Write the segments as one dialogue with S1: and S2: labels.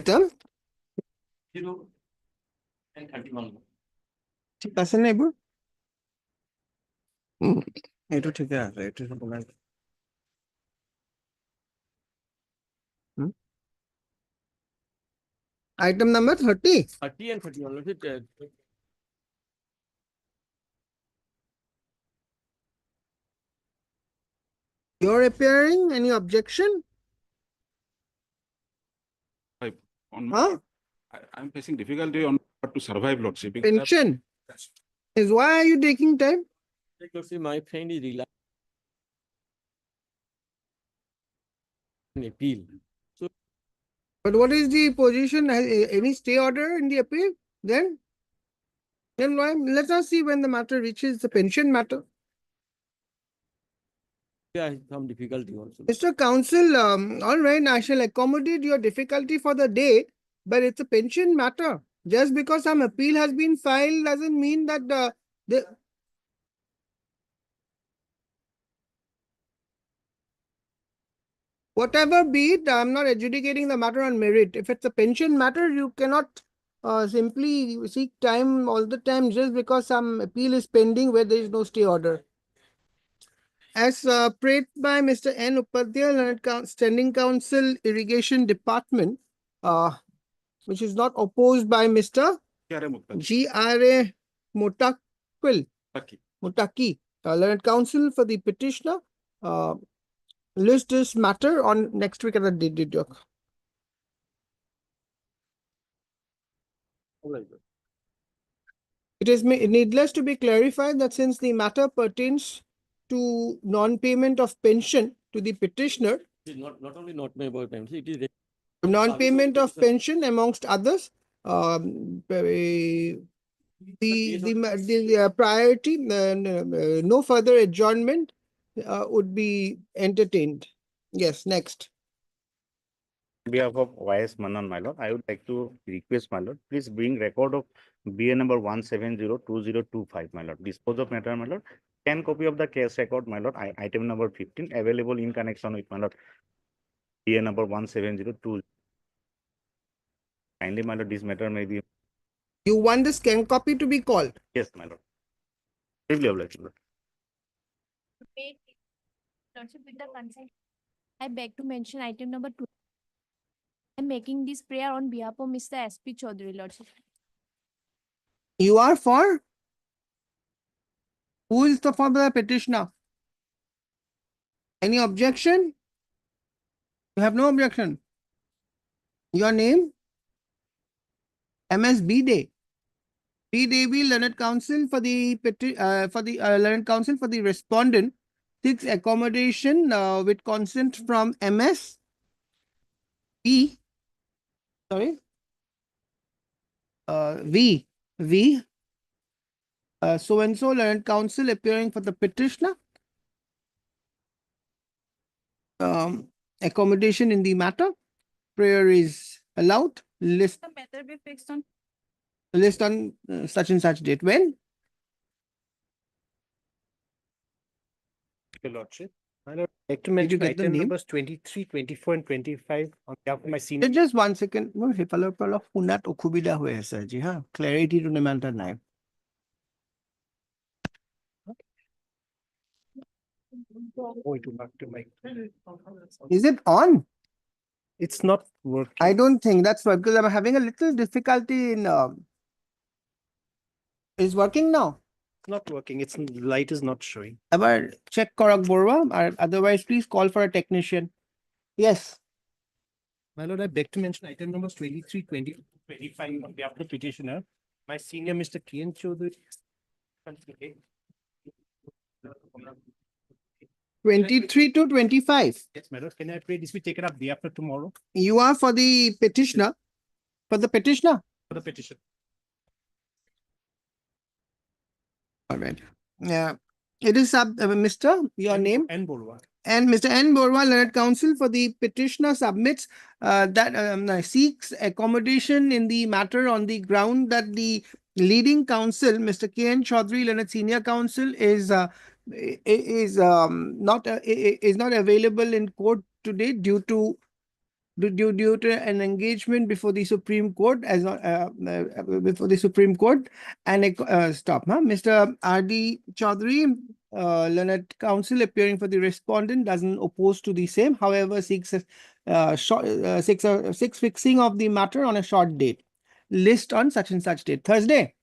S1: item. ঠিক আছে না এবার? এটা ঠিক আছে, এটা বলা যায়। Item number 30.
S2: 30 and 31.
S1: You're appearing. Any objection? Huh?
S3: I'm facing difficulty on how to survive, Lordship.
S1: Pension. Is why are you taking time?
S2: Because my friend is relying on appeal.
S1: But what is the position? Any stay order in the appeal? Then why? Let us see when the matter reaches the pension matter.
S2: Yeah, some difficulty also.
S1: Mr. Counsel, all right, I shall accommodate your difficulty for the day, but it's a pension matter. Just because some appeal has been filed doesn't mean that the whatever be it, I'm not adjudicating the matter on merit. If it's a pension matter, you cannot simply seek time all the time just because some appeal is pending where there is no stay order. As prayed by Mr. N. Upadhyay, Standing Counsel, Irrigation Department, which is not opposed by Mr. G.R.A. Mutaki, Learned Counsel for the petitioner, list this matter on next week at the date. It is needless to be clarified that since the matter pertains to non-payment of pension to the petitioner,
S2: It is not only not my boyfriend, it is
S1: non-payment of pension amongst others, the priority, no further adjournment would be entertained. Yes, next.
S4: On behalf of YS Manan, my lord, I would like to request, my lord, please bring record of BA number 1702025, my lord. Dispose of matter, my lord. 10 copy of the case record, my lord. Item number 15 available in connection with, my lord, BA number 17020. Kindly, my lord, this matter may be.
S1: You want the scan copy to be called?
S4: Yes, my lord. Briefly obliged, my lord.
S5: Lordship, with the consent, I beg to mention item number 2. I'm making this prayer on behalf of Mr. S.P. Chaudhary, Lordship.
S1: You are for? Who is the for the petitioner? Any objection? You have no objection. Your name? MS B Day. B Devi, Learned Counsel for the Learned Counsel for the respondent seeks accommodation with consent from MS B. Sorry. V. So and so Learned Counsel appearing for the petitioner. Accommodation in the matter. Prayer is allowed. List
S5: The matter be fixed on
S1: such and such date. When?
S6: Your Lordship, my lord, I'd like to mention
S1: get the
S6: item
S1: name?
S6: numbers 23, 24, and 25 on behalf of my senior.
S1: Just 1 second. মোৰ সেইফালৰ পৰা অলপ শুনাত অসুবিধা হৈ আছে আজি হা, ক্লেৰিটিটো ইমান এটা নাই।
S6: Going to back to my.
S1: Is it on?
S6: It's not working.
S1: I don't think that's why, because I'm having a little difficulty in. Is working now?
S6: It's not working. It's light is not showing.
S1: এবাৰ check কৰক Baruah, or otherwise please call for a technician. Yes.
S6: My lord, I beg to mention item numbers 23, 20, 25 on behalf of the petitioner. My senior, Mr. Kian Chaudhary.
S1: 23 to 25.
S6: Yes, my lord. Can I pray this be taken up day after tomorrow
S1: You are for the petitioner. For the petitioner.
S6: for the petition?
S1: All right. Yeah. It is Mr. Your name?
S6: And Borwa.
S1: And Mr. N. Borwa, Learned Counsel for the petitioner submits that seeks accommodation in the matter on the ground that the leading counsel, Mr. K. N. Chaudhary, Learned Senior Counsel, is not available in court today due to due to an engagement before the Supreme Court before the Supreme Court and stop, huh? Mr. R.D. Chaudhary, learned counsel appearing for the respondent doesn't oppose to the same, however, seeks fixing of the matter on a short date. List on such and such date, Thursday.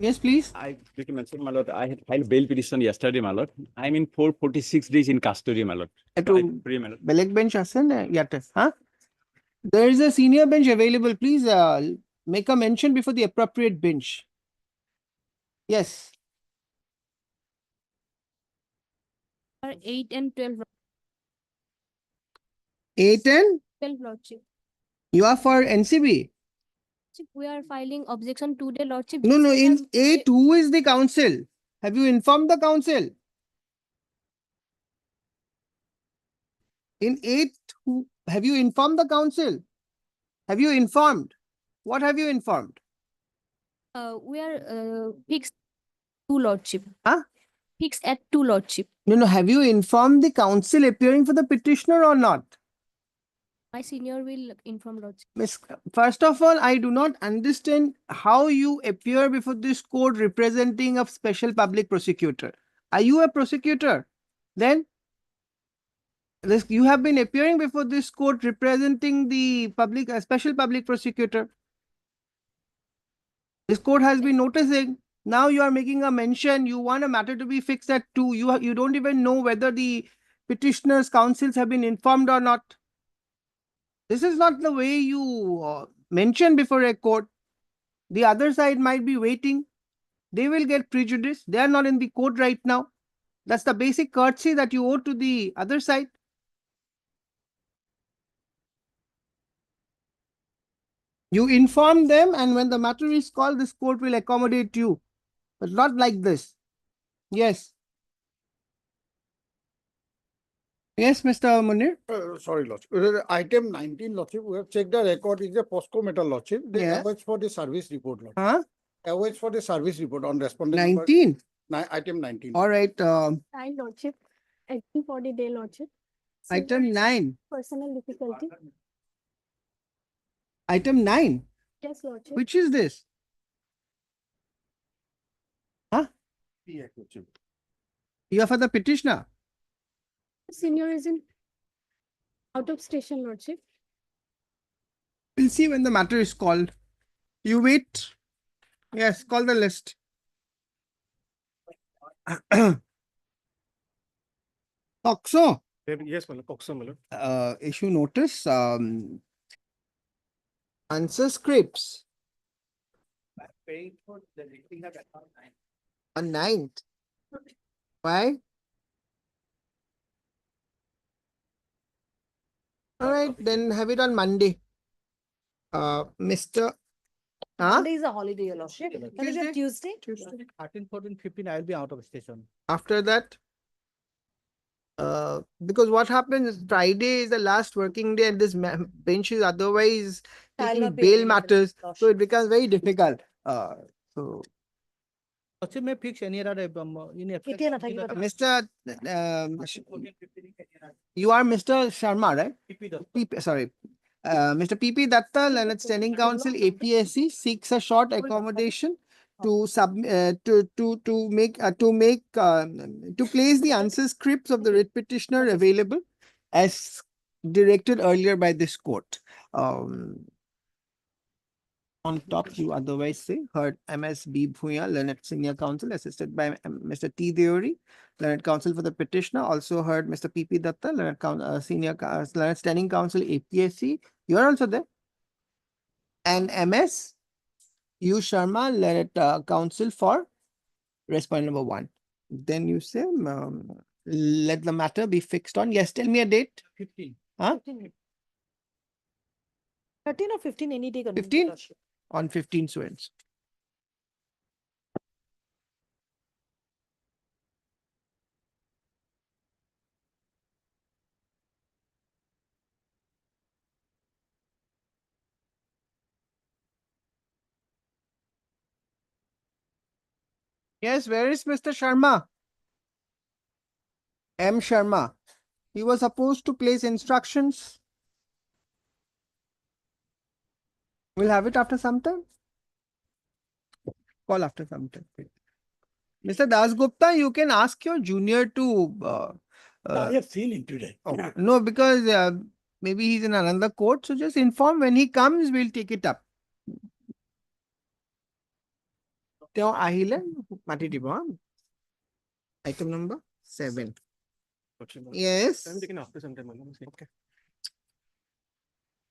S1: Yes, please.
S3: I did mention, my lord, I had filed bail petition yesterday, my lord. I'm in 446 days in custody, my lord.
S1: Eto
S3: Pray, my lord.
S1: beleg bench asen yatte, huh? There is a senior bench available. Please make a mention before the appropriate bench. Yes.
S5: For 8 and 12,
S1: 8 and
S5: 12 Lordship.
S1: you are for NCB.
S5: We are filing objection today, Lordship.
S1: No, no, in
S5: Because
S1: 8, who is the council? Have you informed the council? In 8, who have you informed the council? Have you informed? What have you informed?
S5: we are fixed 2 Lordship.
S1: Huh?
S5: Fixed at 2 Lordship.
S1: No, no, have you informed the council appearing for the petitioner or not?
S5: My senior will inform Lordship.
S1: Miss, first of all, I do not understand how you appear before this court representing a special public prosecutor. Are you a prosecutor? Then you have been appearing before this court representing the public, special public prosecutor. This court has been noticing. Now you are making a mention. You want a matter to be fixed at 2. You don't even know whether the petitioner's counsels have been informed or not. This is not the way you mention before a court. The other side might be waiting. They will get prejudice. They are not in the court right now. That's the basic courtesy that you owe to the other side. You inform them, and when the matter is called, this court will accommodate you. But not like this. Yes. Yes, Mr. Munir.
S7: Sorry, Lordship. Item 19, Lordship, we have checked the record is a POSCO metal, Lordship. They
S1: Yes.
S7: average for the service report, Lordship.
S1: Huh?
S7: Average for the service report on respondent. number
S1: 19.
S7: Item 19.
S1: All right.
S8: Time Lordship, acting for the day Lordship.
S1: Item 9.
S8: Personal difficulty.
S1: Item 9.
S8: Yes, Lordship.
S1: Which is this? Huh? You are for the petitioner.
S8: Senior is in out of station Lordship.
S1: We'll see when the matter is called. You wait. Yes, call the list. Oxo,
S6: Yes, my lord. Coxo, my lord.
S1: issue notice, answer scripts on 9th. Why? All right, then have it on Monday. Mr. Huh?
S9: Monday is a holiday, Your Lordship. Can it be
S1: Tuesday?
S9: Tuesday?
S6: 13, 14, 15, I'll be out of station.
S1: After that, because what happens is Friday is the last working day and this bench is otherwise
S9: I'll
S1: taking
S9: not be
S1: bail
S9: available,
S1: matters, so
S9: Lordship.
S1: it becomes very difficult. So
S6: Lordship may fix any other in effect.
S9: Kitty na thaki ba?
S1: Mr. You are Mr. Sharma, right? PP, sorry. Mr. PP Datta, Leonard Standing Council, APSC seeks a short accommodation to place the answer scripts of the writ petitioner available as directed earlier by this court. On top, you otherwise say heard MS B. Bhuya, Learned Senior Counsel, assisted by Mr. T. Deori, Learned Counsel for the petitioner. Also heard Mr. P.P. Datta, Learned Learned Standing Counsel, APSC. You are also there. And MS U. Sharma, Learned Counsel for respondent number 1. Then you say, let the matter be fixed on. Yes, tell me a date.
S6: 15.
S1: Huh?
S9: 13 or 15, any day.
S1: 15?
S9: Lordship.
S1: On 15 students. Yes, where is Mr. Sharma? M. Sharma. He was supposed to place instructions. We'll have it after some time. Call after some time. Mr. Dasgupta, you can ask your junior to.
S6: I have seen him today.
S1: Oh, no, because maybe he's in another court. So just inform when he comes, we'll take it up. Teo ahile mati dibo, ha? Item number 7. Yes.
S6: I'm taking after some time. Okay.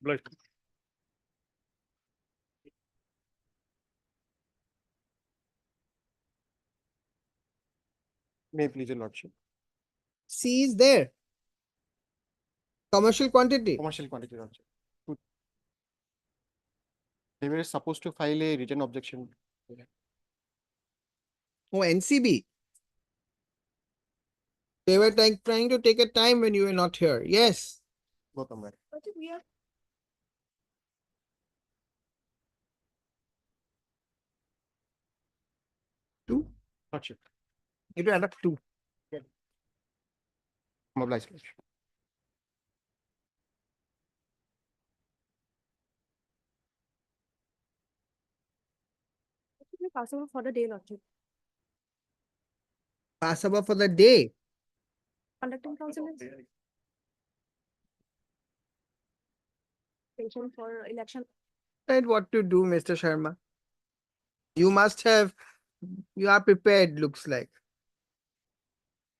S4: Blood.
S6: May please your lordship.
S1: C is there. Commercial quantity.
S6: Commercial quantity, lordship. They were supposed to file a written objection.
S1: Oh, NCB. They were trying to take a time when you were not here. Yes.
S6: Both of them.
S1: Two.
S6: Lordship.
S1: It will add up 2.
S6: Mobilize, lordship.
S8: Possible for the day, lordship.
S1: Pass over for the day.
S8: Conducting council is patient for election.
S1: And what to do, Mr. Sharma? You must have, you are prepared, looks like.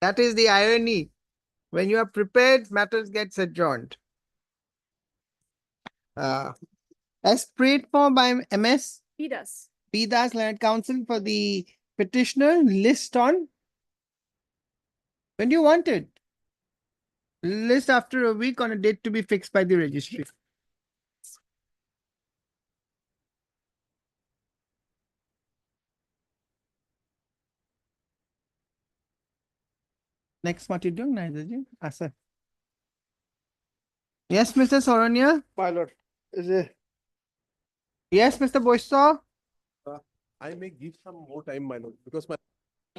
S1: That is the irony. When you are prepared, matters gets adjourned. As prayed for by MS,
S8: He does.
S1: P. Das, Learned Counsel for the petitioner, list on. When do you want it? List after a week on a date to be fixed by the registry. Next, what you doing, Naizaji? Sir. Yes, Mr. Sorania.
S6: My lord, is a
S1: Yes, Mr. Boysaw.
S6: I may give some more time, my lord, because my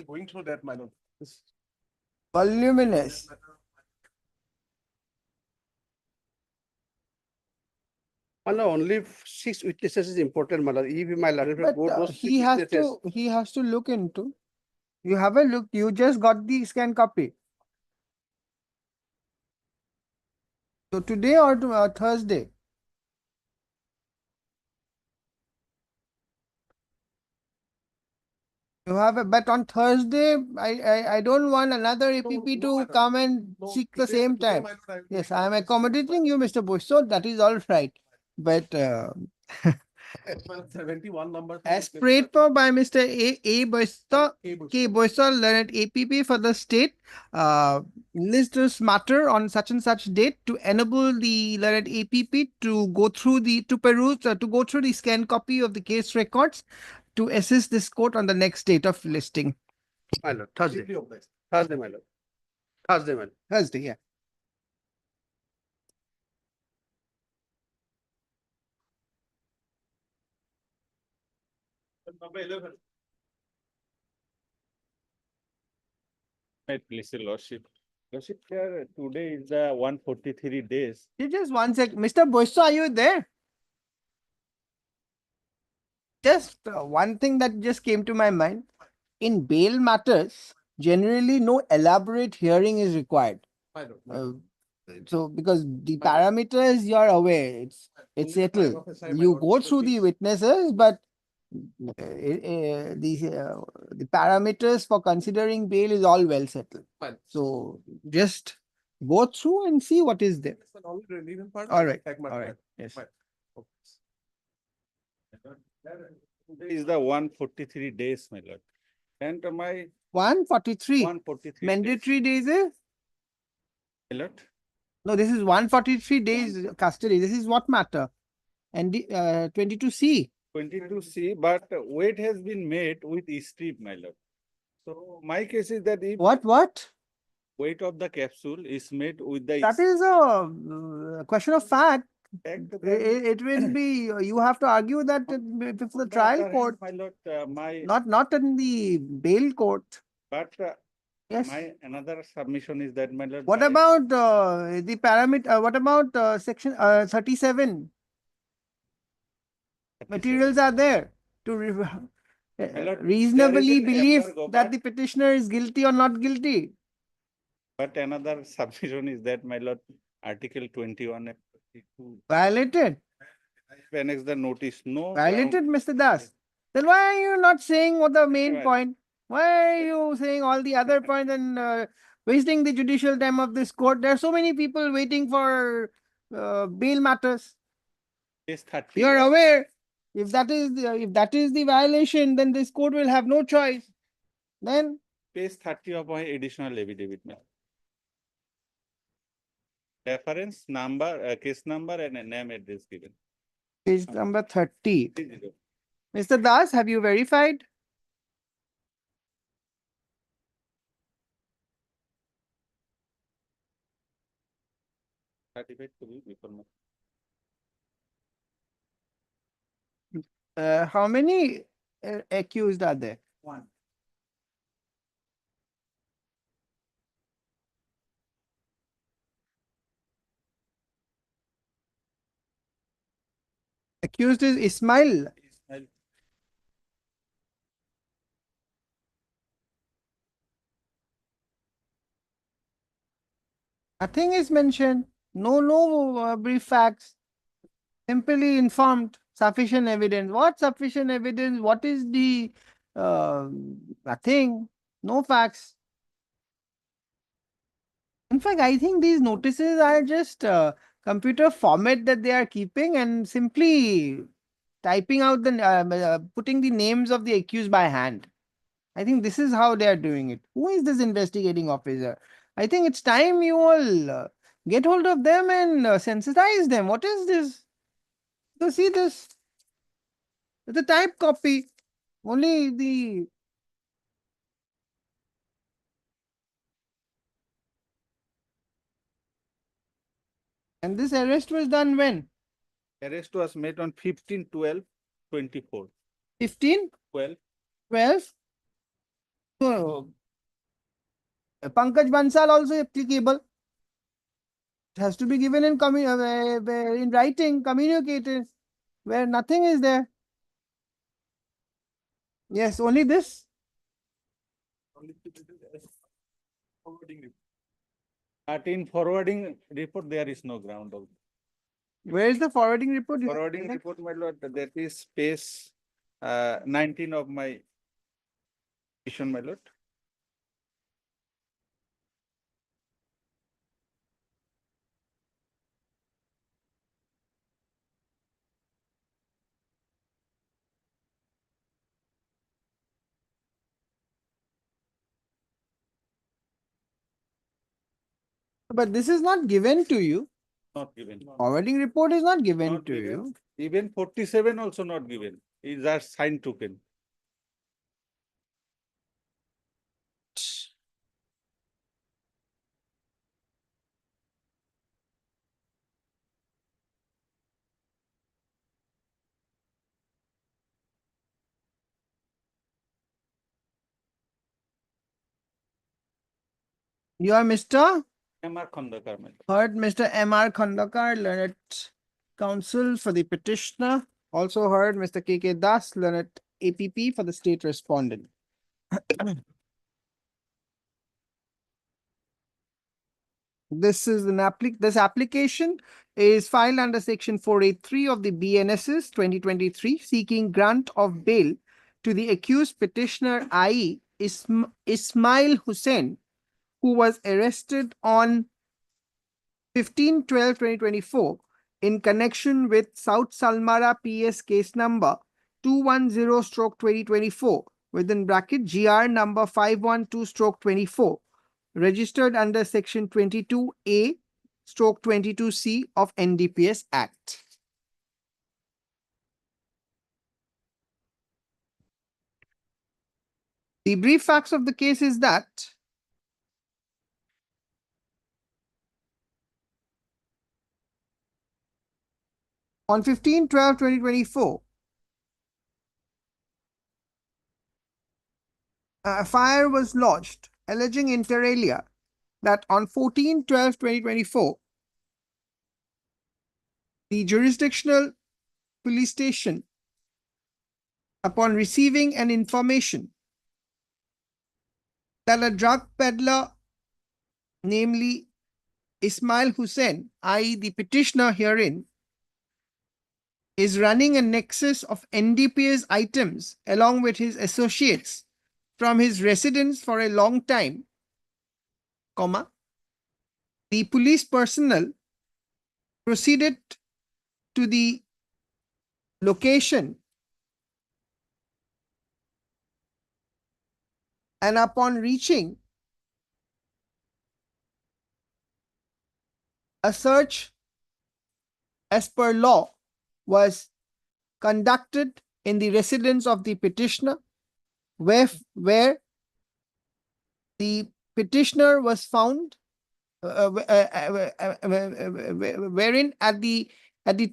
S6: going through that, my lord. This
S1: Voluminous.
S7: My lord, only 6 witnesses is important, my lord. If my lord
S1: But
S7: go those 6
S1: he has
S7: witnesses,
S1: to look into. You have a look. You just got the scan copy. So today or Thursday? You have a, but on Thursday, I don't want another APP to come and seek the same time. Yes, I am accommodating you, Mr. Bush. So that is all right. But
S6: 71 number.
S1: as prayed for by Mr. A. Boysaw, K. Boysaw, learned APP for the state, list this matter on such and such date to enable the learned APP to go through to go through the scan copy of the case records to assist this court on the next date of listing.
S7: my lord, Thursday, Thursday, my lord. Thursday, my lord.
S1: Thursday, yeah.
S3: Number 11. Right, please, your lordship. Lordship, here today is the 143 days.
S1: Just one sec. Mr. Boysaw, are you there? Just one thing that just came to my mind. In bail matters, generally no elaborate hearing is required. So because the parameters you're aware, it's settled. You go through the witnesses, but the parameters for considering bail is all well settled. So just go through and see what is there. All right, all right, yes.
S3: Today is the 143 days, my lord. And my
S1: 143
S3: 143
S1: mandatory days is?
S3: my lord.
S1: No, this is 143 days custody. This is what matter? And 22C.
S3: 22C, but weight has been made with strip, my lord. So my case is that if
S1: What?
S3: weight of the capsule is made with the
S1: That is a question of fact.
S3: fact, then
S1: It will be, you have to argue that before the trial court,
S3: my lord, my
S1: not in the bail court.
S3: but
S1: Yes.
S3: My another submission is that, my lord.
S1: What
S3: by-
S1: about the parameter? What about section 37? Materials are there to
S3: lord,
S1: reasonably
S3: there is an
S1: believe
S3: FR go
S1: that
S3: back.
S1: the petitioner is guilty or not guilty.
S3: But another submission is that, my lord, Article 21 and 22
S1: Violated.
S3: annex the notice, no.
S1: Violated, Mr. Das. Then why are you not saying what the main
S3: Right.
S1: point? Why are you saying all the other points and wasting the judicial time of this court? There are so many people waiting for bail matters.
S3: Case 30.
S1: You are aware, if that is the violation, then this court will have no choice. Then
S3: Page 30 of my additional affidavit. ma'am. Reference number, case number and a name address given.
S1: page number 30.
S3: 30.
S1: Mr. Das, have you verified?
S3: Certified to be before my-
S1: How many accused are there?
S3: One.
S1: Accused is Ismail.
S3: Ismile.
S1: Nothing is mentioned. No brief facts. Simply informed. Sufficient evidence. What sufficient evidence? What is the nothing? No facts. In fact, I think these notices are just computer format that they are keeping and simply typing out the putting the names of the accused by hand. I think this is how they are doing it. Who is this investigating officer? I think it's time you all get hold of them and sensitize them. What is this? So see this. It's a type copy. Only the and this arrest was done when?
S3: Arrest was made on 15/12/24.
S1: 15,
S3: 12.
S1: 12. So Pankaj Bansal also applicable. It has to be given in in writing, communicated, where nothing is there. Yes, only this.
S3: But in forwarding report, there is no ground of.
S1: Where is the forwarding report? You have
S3: Forwarding
S1: given?
S3: report, my lord, that is page 19 of my petition, my lord.
S1: But this is not given to you.
S3: Not given.
S1: Forwarding report is not given
S3: Not
S1: to
S3: given.
S1: you.
S3: Even 47 also not given. Is our signed token.
S1: You are Mr.
S3: MR Khandakar, my lord.
S1: Heard Mr. M.R. Khandakar, learned counsel for the petitioner. Also heard Mr. K.K. Das, learned APP for the state respondent. This application is filed under section 483 of the BNSS 2023 seeking grant of bail to the accused petitioner i.e. Ismail Hussein, who was arrested on 15/12/2024 in connection with South Salmara PS case number 210/2024 within bracket GR number 512/24 registered under section 22A/22C of NDPS Act. The brief facts of the case is that on 15/12/2024, a fire was lodged alleging inter alia that on 14/12/2024, the jurisdictional police station, upon receiving an information that a drug peddler, namely Ismile Hussein, i.e. the petitioner herein, is running a nexus of NDPS items along with his associates from his residence for a long time, comma, the police personnel proceeded to the location and upon reaching, a search as per law was conducted in the residence of the petitioner, where the petitioner was found, wherein at the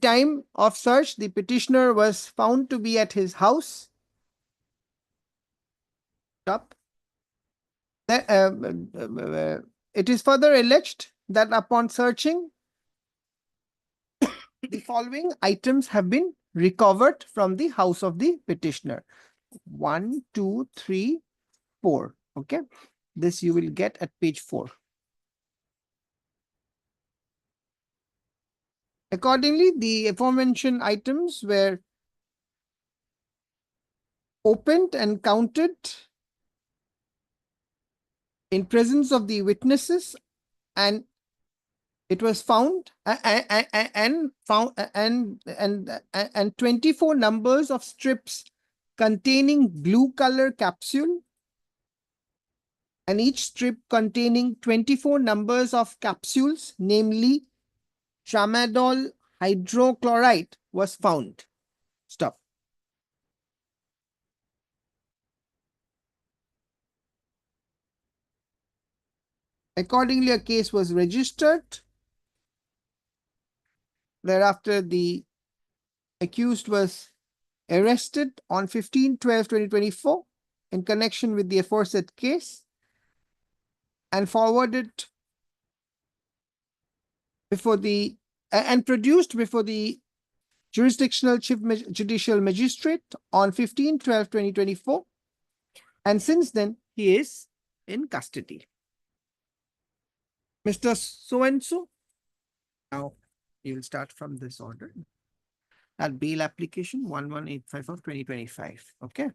S1: time of search, the petitioner was found to be at his house. It is further alleged that upon searching, the following items have been recovered from the house of the petitioner. 1, 2, 3, 4. Okay. This you will get at page 4. Accordingly, the aforementioned items were opened and counted in presence of the witnesses, and it was found and 24 numbers of strips containing blue color capsule, and each strip containing 24 numbers of capsules, namely tramadol hydrochloride, was found. Stop. Accordingly, a case was registered. Thereafter, the accused was arrested on 15/12/2024 in connection with the aforesaid case and forwarded before the and produced before the jurisdictional chief judicial magistrate on 15/12/2024, and since then he is in custody. Mr. So-and-so, now you will start from this order. That bail application 1185 of 2025. Okay.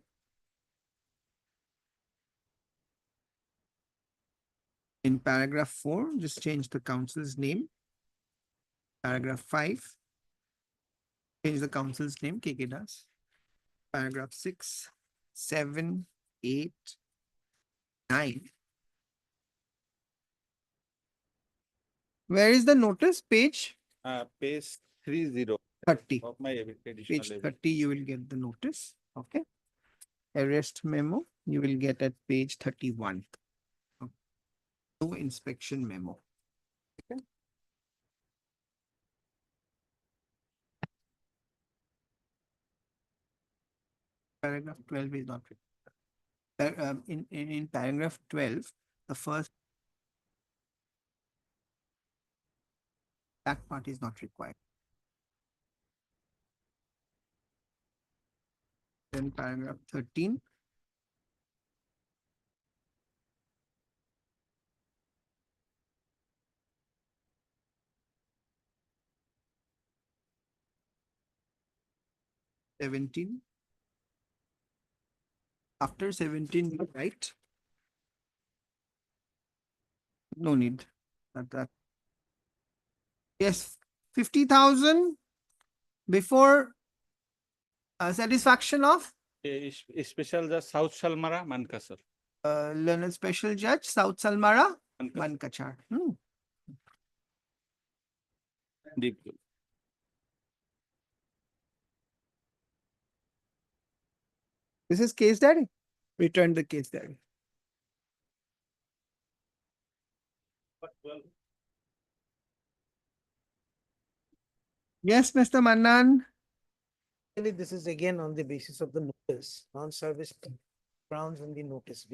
S1: In paragraph 4, just change the council's name. Paragraph 5, change the council's name, KK Das. Paragraph 6, 7, 8, 9. Where is the notice? Page
S3: Page 30
S1: 30.
S3: of my additional
S1: Page
S3: evidence.
S1: 30, you will get the notice. Okay. Arrest memo, you will get at page 31. Okay. No inspection memo. Okay. Paragraph 12 is not written. In paragraph 12, the first that part is not required. Then paragraph 13. After 17, you write. No need. That. Yes, 50,000 before satisfaction of
S3: Special Judge South Salmara, Mankasar.
S1: learned special judge South Salmara,
S3: Mankasar.
S1: Mankachar.
S3: Deep.
S1: This is case diary. Return the case diary. Yes, Mr. Mannan.
S6: Actually, this is again on the basis of the notice, non-service grounds on the notice.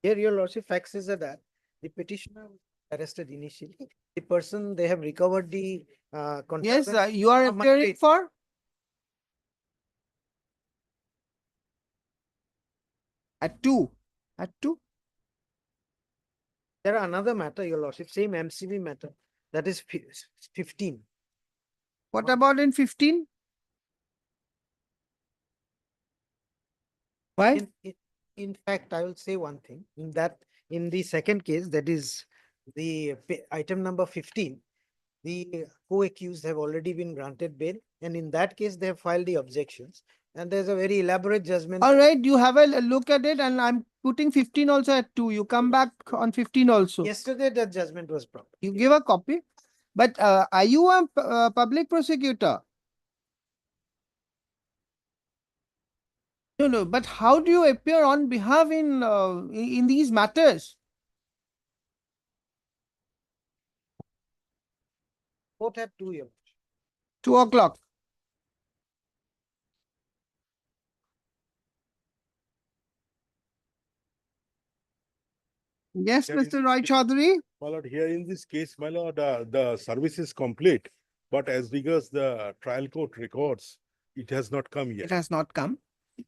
S6: Here, your lordship, facts is that the petitioner was arrested initially. The person, they have recovered the
S1: Yes,
S6: contraband
S1: you are
S6: from my
S1: appearing
S6: place.
S1: for? At 2. At 2?
S6: There are another matter, your lordship, same MCB matter, that is 15.
S1: What about in 15? Why?
S6: In fact, I will say one thing, in that, in the second case, that is the item number 15, the co-accused have already been granted bail, and in that case, they have filed the objections, and there's a very elaborate judgment.
S1: All right, you have a look at it, and I'm putting 15 also at 2. You come back on 15 also.
S6: Yesterday, that judgment was proper.
S1: You give a copy. But are you a public prosecutor? No, no. But how do you appear on behalf in these matters?
S6: Both at 2 years.
S1: 2 o'clock. Yes,
S10: That is-
S1: Mr. Roy Chaudhary.
S10: My lord, here in this case, my lord, the service is complete, but as regards the trial court records, it has not come
S1: It
S10: yet.
S1: has not come.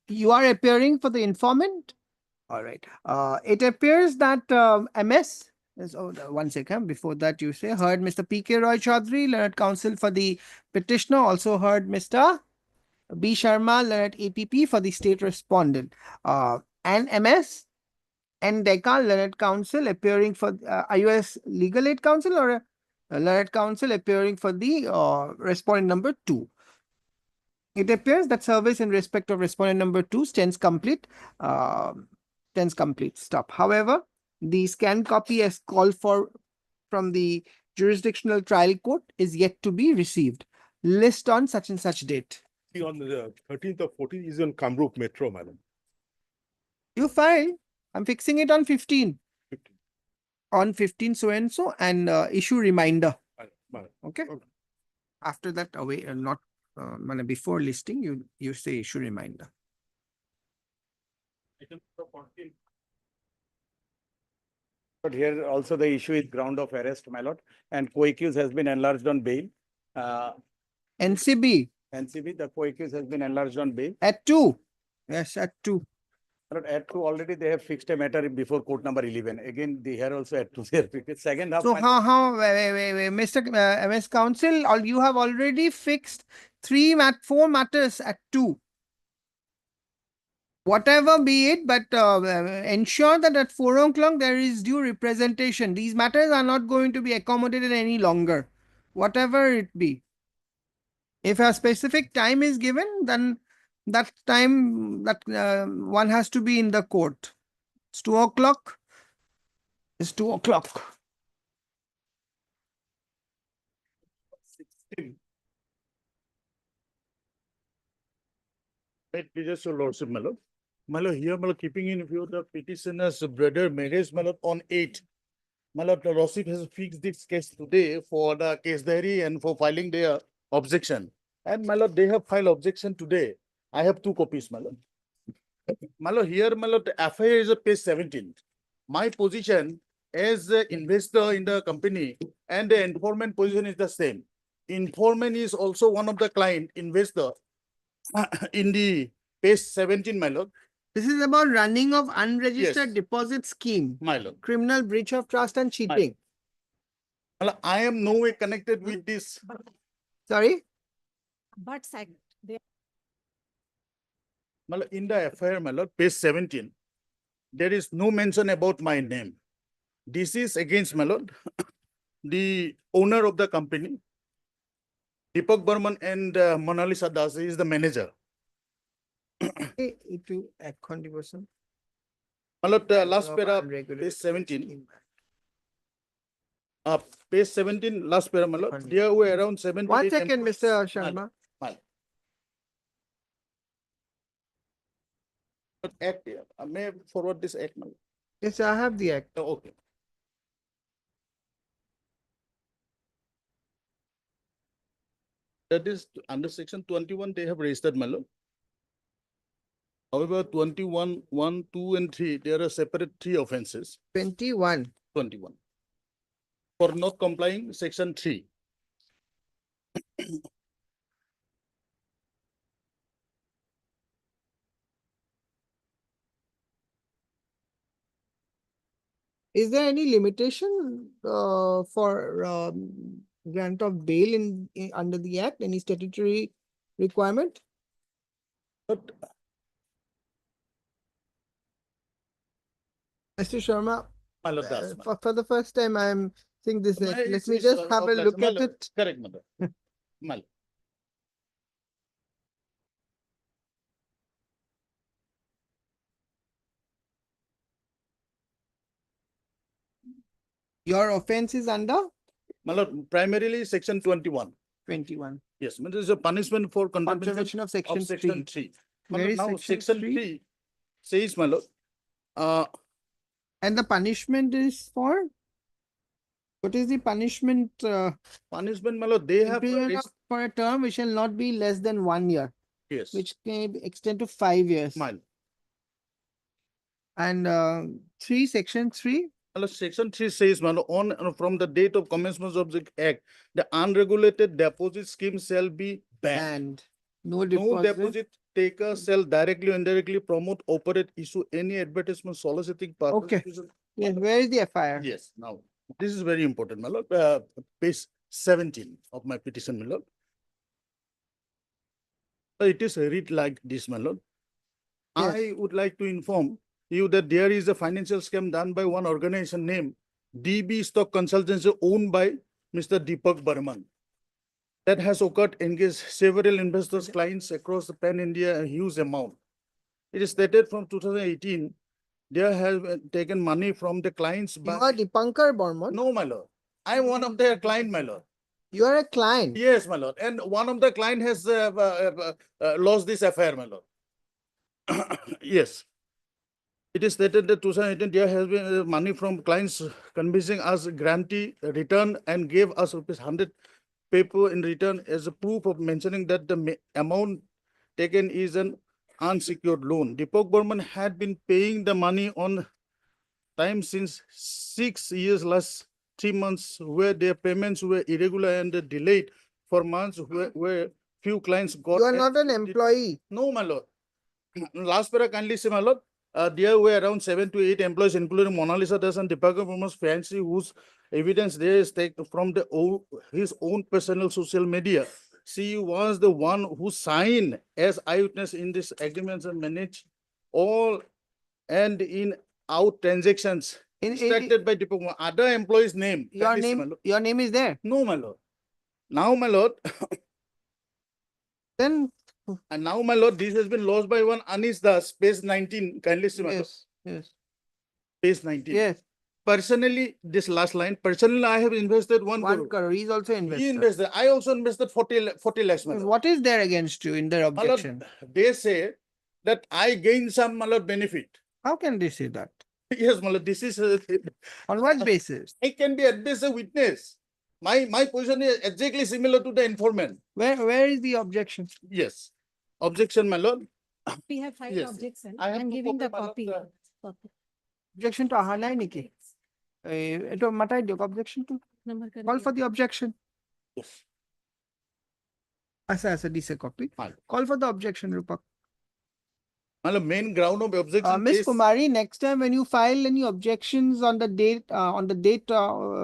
S1: You are appearing for the informant. All right. It appears that MS one second. Before that, you say heard Mr. P.K. Roy Chaudhary, learned counsel for the petitioner, also heard Mr. B. Sharma, learned APP for the state respondent. And MS and Decca, learned counsel appearing for IOS legal aid counsel or learned counsel appearing for the respondent number 2. It appears that service in respect of respondent number 2 stands complete. Stop. However, the scanned copy as called for from the jurisdictional trial court is yet to be received. List on such and such date.
S10: On the 13th or 14th is on Kamrup Metro, madam.
S1: You file. I'm fixing it on 15.
S10: 15.
S1: On 15 so and so and issue reminder.
S10: Madam.
S1: Okay.
S10: Okay.
S1: After that, away not before listing, you say issue reminder.
S4: But here also the issue is ground of arrest, my lord, and co-accused has been enlarged on bail.
S1: NCB
S4: NCB, the co-accused has been enlarged on bail.
S1: at 2. Yes, at 2.
S4: But at 2 already they have fixed a matter before court number 11. Again, the here also at 2 they have fixed. Second half.
S1: So wait, Mr. MS Counsel, you have already fixed 4 matters at 2. Whatever be it, but ensure that at 4 o'clock there is due representation. These matters are not going to be accommodated any longer, whatever it be. If a specific time is given, then that time that one has to be in the court. It's 2 o'clock. It's 2 o'clock.
S4: 16. Wait, please, your lordship, my lord. My lord, here, my lord, keeping in view the petitioner's brother marriage, my lord, on 8. My lord, the lordship has fixed this case today for the case diary and for filing their objection. And my lord, they have filed objection today. I have 2 copies, my lord. My lord, here, my lord, the FIR is a page 17. My position as the investor in the company and the informant position is the same. Informant is also one of the client investor in the page 17, my lord.
S1: This is about running of unregistered
S4: Yes.
S1: deposit scheme,
S4: My lord.
S1: criminal breach of trust and cheating.
S4: My lord, I am no way connected with this.
S1: Sorry?
S9: But sec, they
S4: My lord, in the FIR, my lord, page 17, there is no mention about my name. This is against, my lord, the owner of the company, Deepak Burman, and Monalisa Das is the manager.
S1: Itu এখন দিবচোন।
S4: My lord, last
S1: Of
S4: para,
S1: unregulated
S4: page 17.
S1: scheme.
S4: Page 17, last para, my lord. There were around 7 to
S1: 1
S4: 8
S1: second,
S4: employees.
S1: Mr.
S4: My lord,
S1: Sharma.
S4: my lord. But act, may I forward this act, my lord?
S1: Yes, I have the act.
S4: Oh, okay. That is under section 21, they have registered, my lord.
S7: However, 21, 1, 2, and 3, there are separate 3 offenses.
S1: 21.
S7: 21. For not complying, section 3.
S1: Is there any limitation for grant of bail in under the Act? Any statutory requirement?
S7: But
S1: Mr. Sharma,
S7: my lord, that's
S1: for the first time, I'm seeing this.
S7: My-
S1: Let
S7: it's-
S1: me
S7: it's,
S1: just have a
S7: of
S1: look
S7: my
S1: at
S7: lord.
S1: it.
S7: Correct, my lord. My lord.
S1: Your offense is under
S7: My lord, primarily section 21.
S1: 21.
S7: Yes, but there is a punishment for contravention
S1: Contravention of section
S7: of section
S1: 3.
S7: 3. My
S1: Where
S7: lord,
S1: is
S7: now
S1: section
S7: section
S1: 3?
S7: 3 says, my lord,
S1: And the punishment is for? What is the punishment?
S7: punishment, my lord, they have,
S1: Imprisonment for a term which shall not be less than 1 year,
S7: yes,
S1: which may extend to 5 years.
S7: my lord.
S1: And 3, section 3.
S7: My lord, section 3 says, my lord, on from the date of commencement of the act, the unregulated deposit scheme shall be banned.
S1: And no
S7: No
S1: deposit.
S7: deposit taker shall directly or indirectly promote, operate, issue any advertisement soliciting.
S1: Okay.
S7: participation.
S1: Yes, where is the FIR?
S7: Yes, now, this is very important, my lord. Page 17 of my petition, my lord. It is read like this, my lord.
S1: Yes.
S7: I would like to inform you that there is a financial scam done by one organization named DB Stock Consultancy owned by Mr. Deepak Burman. That has occurred, engaged several investors, clients across the pan-India a huge amount. It is stated from 2018, there has been taken money from the clients.
S1: You are Dipankar Burman.
S7: No, my lord. I am one of their client, my lord.
S1: You are a client.
S7: Yes, my lord. And one of the client has lost this affair, my lord. Yes. It is stated that 2018 there has been money from clients convincing us grantee return and gave us ₹100 paper in return as a proof of mentioning that the amount taken is an unsecured loan. Deepak Burman had been paying the money on time since 6 years, last 3 months, where their payments were irregular and delayed for months, where few clients got.
S1: You are not an employee.
S7: No, my lord. Last para kindly say, my lord. There were around 7 to 8 employees, including Mona Lisa Das and Deepak Burman's fiancé, whose evidence there is taken from his own personal social media. She was the one who signed as eyewitness in this agreements and managed all and in out transactions instructed by Deepak Burman. Other employees' name.
S1: Your name is there.
S7: No, my lord. Now, my lord.
S1: Then
S7: And now, my lord, this has been lost by one Anis Das, page 19. Kindly see, my lord.
S1: yes.
S7: Page 19.
S1: Yes.
S7: Personally, this last line, personally, I have invested 1
S1: 1
S7: crore.
S1: crore. He is also
S7: He
S1: invested.
S7: invested. I also invested 40 lakhs, my lord.
S1: What is there against you in their
S7: My lord,
S1: objection?
S7: they say that I gain some, my lord, benefit.
S1: How can they say that?
S7: Yes, my lord, this is,
S1: On what basis?
S7: I can be as a witness. My position is exactly similar to the informant.
S1: Where is the objection?
S7: Yes. Objection, my lord.
S9: We have filed
S7: Yes.
S9: objection.
S7: I have
S9: I'm
S7: to
S9: giving the
S7: copy, my
S9: copy.
S7: lord,
S9: Copy.
S1: Objection to আহা নাই নেকি? এটা মাতাই দিয়ক objection to.
S9: Number correct.
S1: Call for the objection.
S7: Yes.
S1: আচ্ছা, দিছে copy.
S7: Fine.
S1: Call for the objection, Rupak.
S7: My lord, main ground of objection
S1: Miss
S7: is.
S1: Kumari, next time when you file any objections on the date,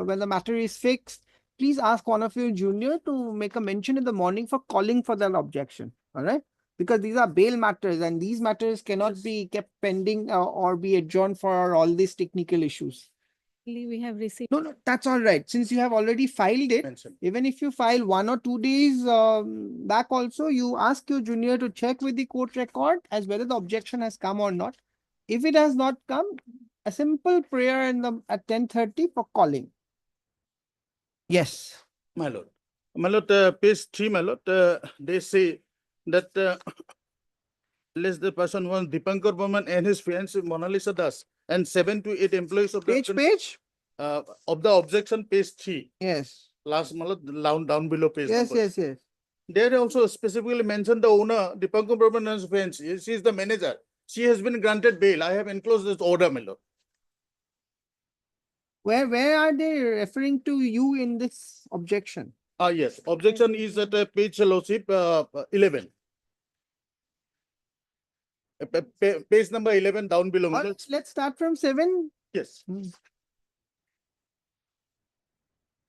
S1: when the matter is fixed, please ask one of your junior to make a mention in the morning for calling for that objection. All right? Because these are bail matters and these matters cannot be kept pending or be adjourned for all these technical issues.
S9: We have received.
S1: No, that's all right. Since you have already filed it,
S7: Mention.
S1: even if you file 1 or 2 days back also, you ask your junior to check with the court record as whether the objection has come or not. If it has not come, a simple prayer at 10:30 for calling. Yes.
S7: My lord. My lord, page 3, my lord, they say that unless the person was Deepankar Burman and his fiancée Mona Lisa Das and 7 to 8 employees of
S1: Page.
S7: of the objection, page 3.
S1: Yes.
S7: Last, my lord, down below page.
S1: Yes,
S7: number.
S1: yes.
S7: There also specifically mentioned the owner, Deepankar Burman and his fiancée. She is the manager. she has been granted bail. I have enclosed this order, my lord.
S1: Where are they referring to you in this objection?
S7: Yes, objection is at page lordship 11. Page number 11 down below, my lord.
S1: Let's start from 7.
S7: Yes.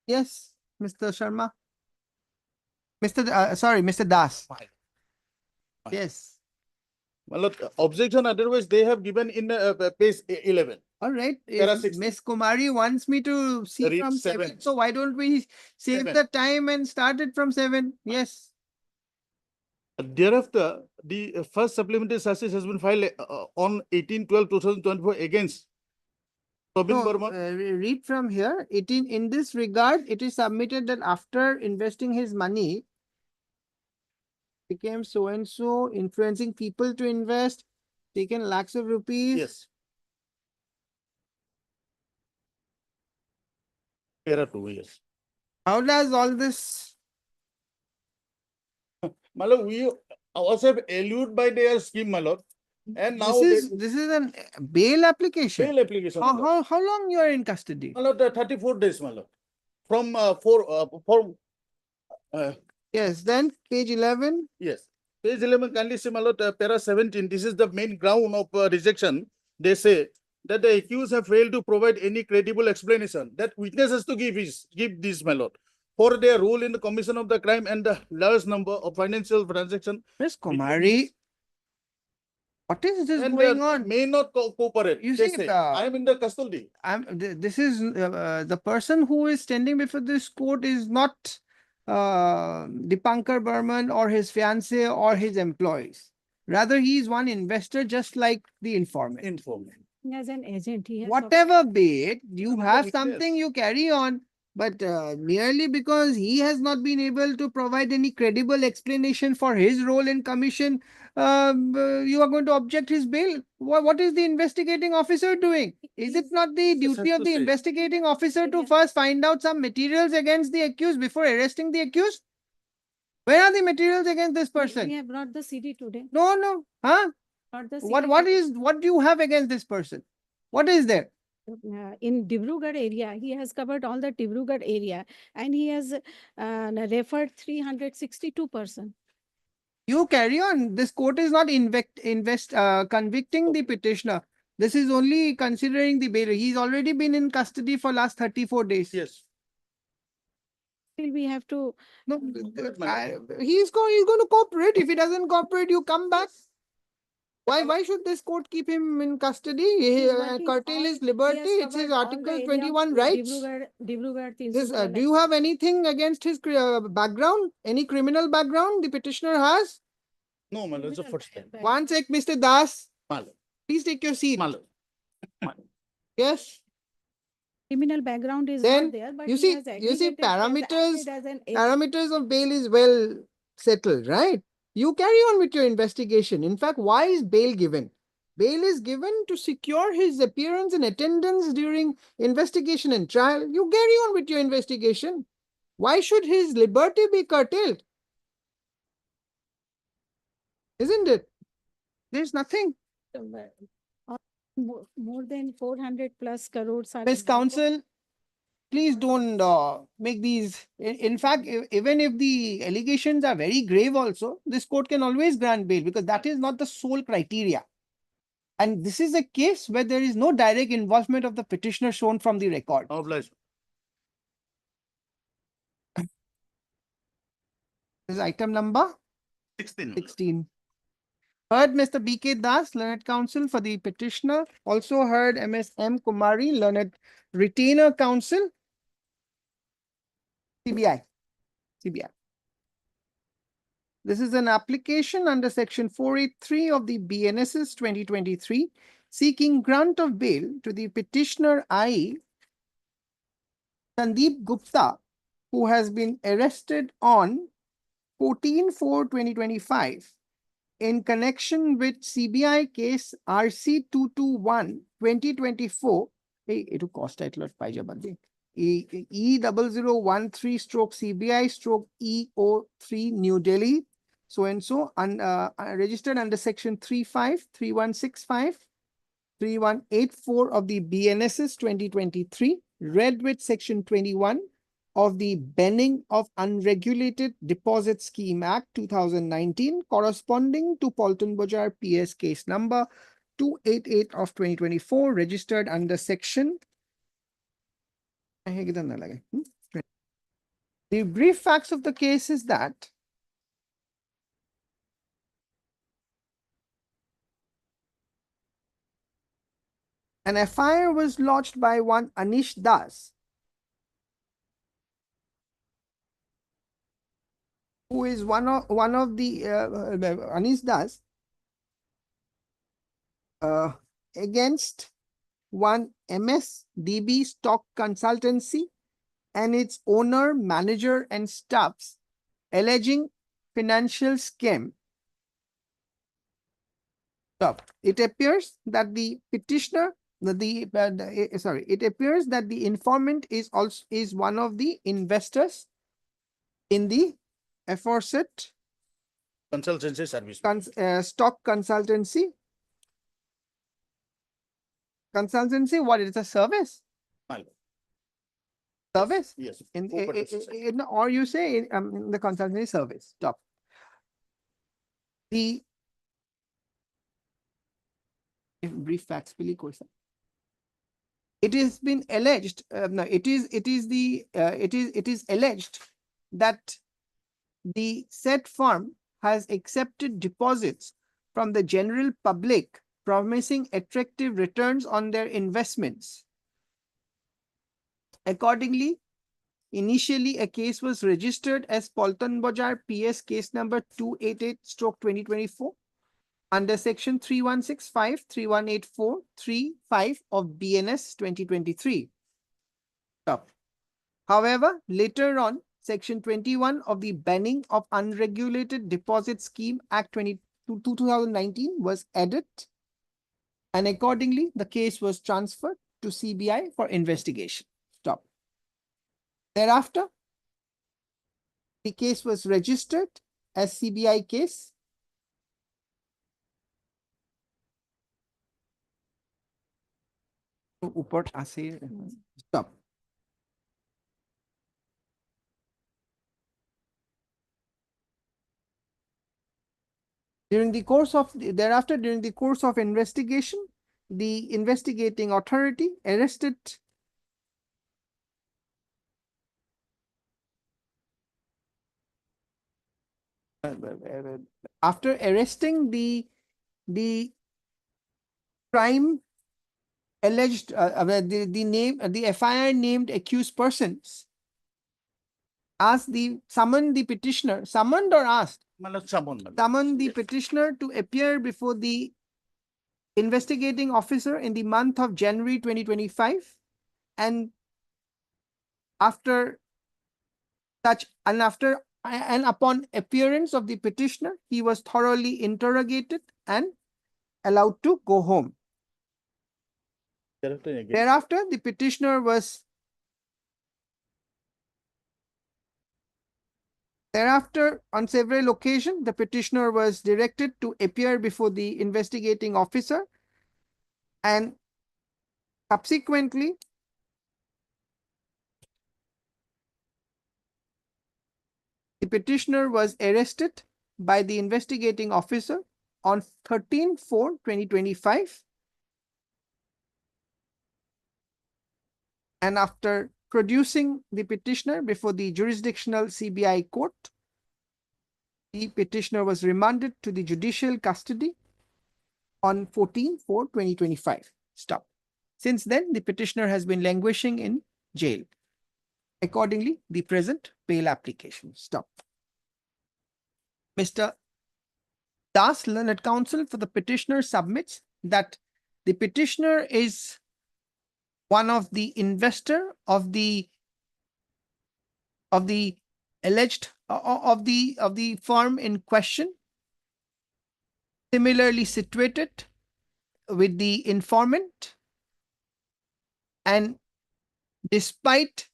S1: Yes, Mr. Sharma. Mr. Das. Yes.
S7: My lord, objection otherwise they have given in page 11.
S1: All right.
S7: Para
S1: If
S7: 16.
S1: Miss Kumari wants me to see
S7: Read
S1: from 7,
S7: 7.
S1: so why don't we save
S7: 7.
S1: the time and start it from 7? Yes.
S7: Thereafter, the first supplementary charges has been filed on 18/12/2024 against Robin
S1: No,
S7: Burman.
S1: read from here. In this regard, it is submitted that after investing his money, became so and so, influencing people to invest, taken lakhs of rupees.
S7: Yes. Para 2, yes.
S1: How does all this?
S7: My lord, we also have allude by their scheme, my lord. And now
S1: This is an bail application.
S7: bail application. my lord.
S1: How long you are in custody?
S7: My lord, 34 days, my lord. From
S1: Yes, then page 11.
S7: yes. Page 11, kindly see, my lord, para 17. This is the main ground of rejection. They say that the accused have failed to provide any credible explanation that witness has to give this, my lord, for their role in the commission of the crime and the large number of financial transactions.
S1: Miss Kumari, what is this
S7: And
S1: going on?
S7: may not cooperate.
S1: You
S7: They
S1: see,
S7: say, I am in the custody.
S1: This is the person who is standing before this court is not Dipankar Burman or his fiance or his employees. Rather, he is one investor just like the informant.
S9: He has an agent. He has.
S1: Whatever be it, you
S7: Another
S1: have
S7: witness.
S1: something, you carry on. But merely because he has not been able to provide any credible explanation for his role in commission, you are going to object his bail. What is the investigating officer doing? Is it not the
S7: Yes,
S1: duty
S7: has
S1: of
S7: to
S1: the
S7: say.
S1: investigating officer to
S9: Yes.
S1: first find out some materials against the accused before arresting the accused? Where are the materials against this
S9: We
S1: person?
S9: have brought the CD today.
S1: No. Huh?
S9: Brought the
S1: What
S9: CD
S1: what do you have against this person? What is there?
S9: in Dibrugarh area. He has covered all the Dibrugarh area, and he has referred 362 person.
S1: You carry on. This court is not convicting the petitioner. This is only considering the bail. He's already been in custody for last 34 days.
S7: Yes.
S9: Still, we have to.
S1: No, he's going to cooperate. If he doesn't cooperate, you come back. Why should this court keep him in custody? Curtail his liberty. It says Article 21 rights.
S9: Dibrugarh,
S1: Do you have anything against his background? Any criminal background the petitioner has?
S7: No, my lord, it's the first time.
S1: One sec, Mr. Das.
S7: My lord.
S1: Please take your seat.
S7: My lord.
S1: Yes.
S9: criminal background is
S1: Then
S9: not there, but
S1: you
S9: he
S1: see,
S9: has admitted he has acted as an agent.
S1: parameters of bail is well settled, right? You carry on with your investigation. In fact, why is bail given? Bail is given to secure his appearance and attendance during investigation and trial. You carry on with your investigation. Why should his liberty be curtailed? Isn't it? There's nothing.
S9: More than 400 plus crores. are
S1: Miss
S9: involved.
S1: Counsel, please don't make these. In fact, even if the allegations are very grave also, this court can always grant bail because that is not the sole criteria. And this is a case where there is no direct involvement of the petitioner shown from the record.
S7: Obliged.
S1: This is item number
S7: 16.
S1: 16. Heard Mr. B.K. Das, learned counsel for the petitioner. Also heard M.S.M. Kumari, learned retainer counsel. CBI. This is an application under section 483 of the BNSS 2023 seeking grant of bail to the petitioner I. Sandeep Gupta, who has been arrested on 14/4/2025 in connection with CBI case RC 221/2024. Hey, it cost title of Pajabandi. E0013/CBI/EO3 New Delhi so and so, registered under section 35, 3165, 3184 of the BNSS 2023, read with section 21 of the Banning of Unregulated Deposit Scheme Act 2019, corresponding to Paltan Bajar PS case number 288 of 2024, registered under section. The brief facts of the case is that an FIR was lodged by one Anish Das, who is one of the Anish Das, against one MSDB stock consultancy and its owner, manager, and staffs, alleging financial scam. It appears that the petitioner, it appears that the informant is one of the investors in the aforesaid
S7: Consultancy service.
S1: stock consultancy. Consultancy, what is a service?
S7: Mal.
S1: Service?
S7: Yes.
S1: Or you say in the consultancy service. Stop. The brief facts, it has been alleged. It is alleged that the said firm has accepted deposits from the general public, promising attractive returns on their investments. Accordingly, initially a case was registered as Paltan Bajar PS case number 288/2024 under section 3165, 3184, 35 of BNS 2023. However, later on, section 21 of the Banning of Unregulated Deposit Scheme Act 2019 was added, and accordingly, the case was transferred to CBI for investigation. Thereafter, the case was registered as CBI case. Stop. During the course of investigation, the investigating authority arrested after arresting the crime alleged, the FIR named accused persons, summoned the petitioner, summoned or asked? Summoned the petitioner to appear before the investigating officer in the month of January 2025, and upon appearance of the petitioner, he was thoroughly interrogated and allowed to go home. Thereafter, the petitioner was on several occasions, the petitioner was directed to appear before the investigating officer, and subsequently, the petitioner was arrested by the investigating officer on 13/4/2025, and after producing the petitioner before the jurisdictional CBI court, the petitioner was remanded to the judicial custody on 14/4/2025. Stop. Since then, the petitioner has been languishing in jail. Accordingly, the present bail application. Stop. Mr. Das, learned counsel for the petitioner, submits that the petitioner is one of the investor of the alleged of the firm in question, similarly situated with the informant, and despite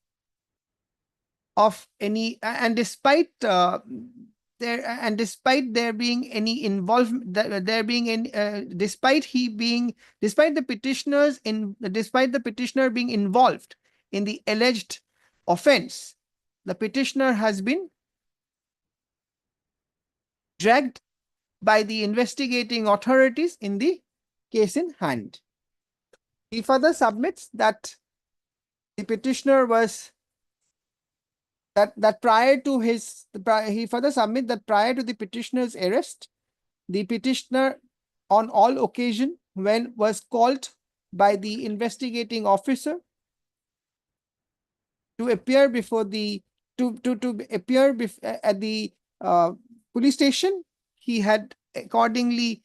S1: there and despite there being any involvement, there being any, despite the petitioner being involved in the alleged offense, the petitioner has been dragged by the investigating authorities in the case in hand. He further submits that the petitioner was that prior to his he further submits that prior to the petitioner's arrest, the petitioner on all occasion when was called by the investigating officer to appear before the at the police station, he had accordingly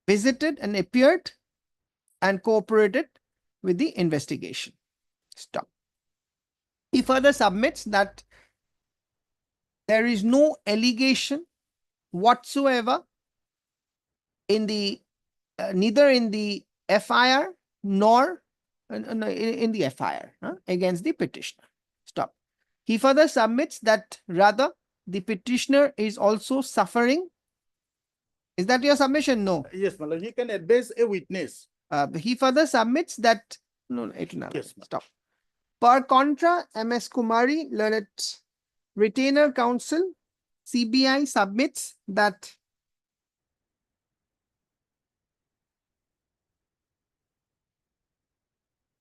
S1: visited and appeared and cooperated with the investigation. Stop. He further submits that there is no allegation whatsoever in the neither in the FIR nor in the FIR against the petitioner. Stop. He further submits that rather the petitioner is also suffering. Is that your submission? No.
S7: Yes, my lord, he can advise a witness.
S1: He further submits that no, it will not.
S7: Yes, ma'am.
S1: Stop. Per contra, MS Kumari, learned retainer counsel, CBI submits that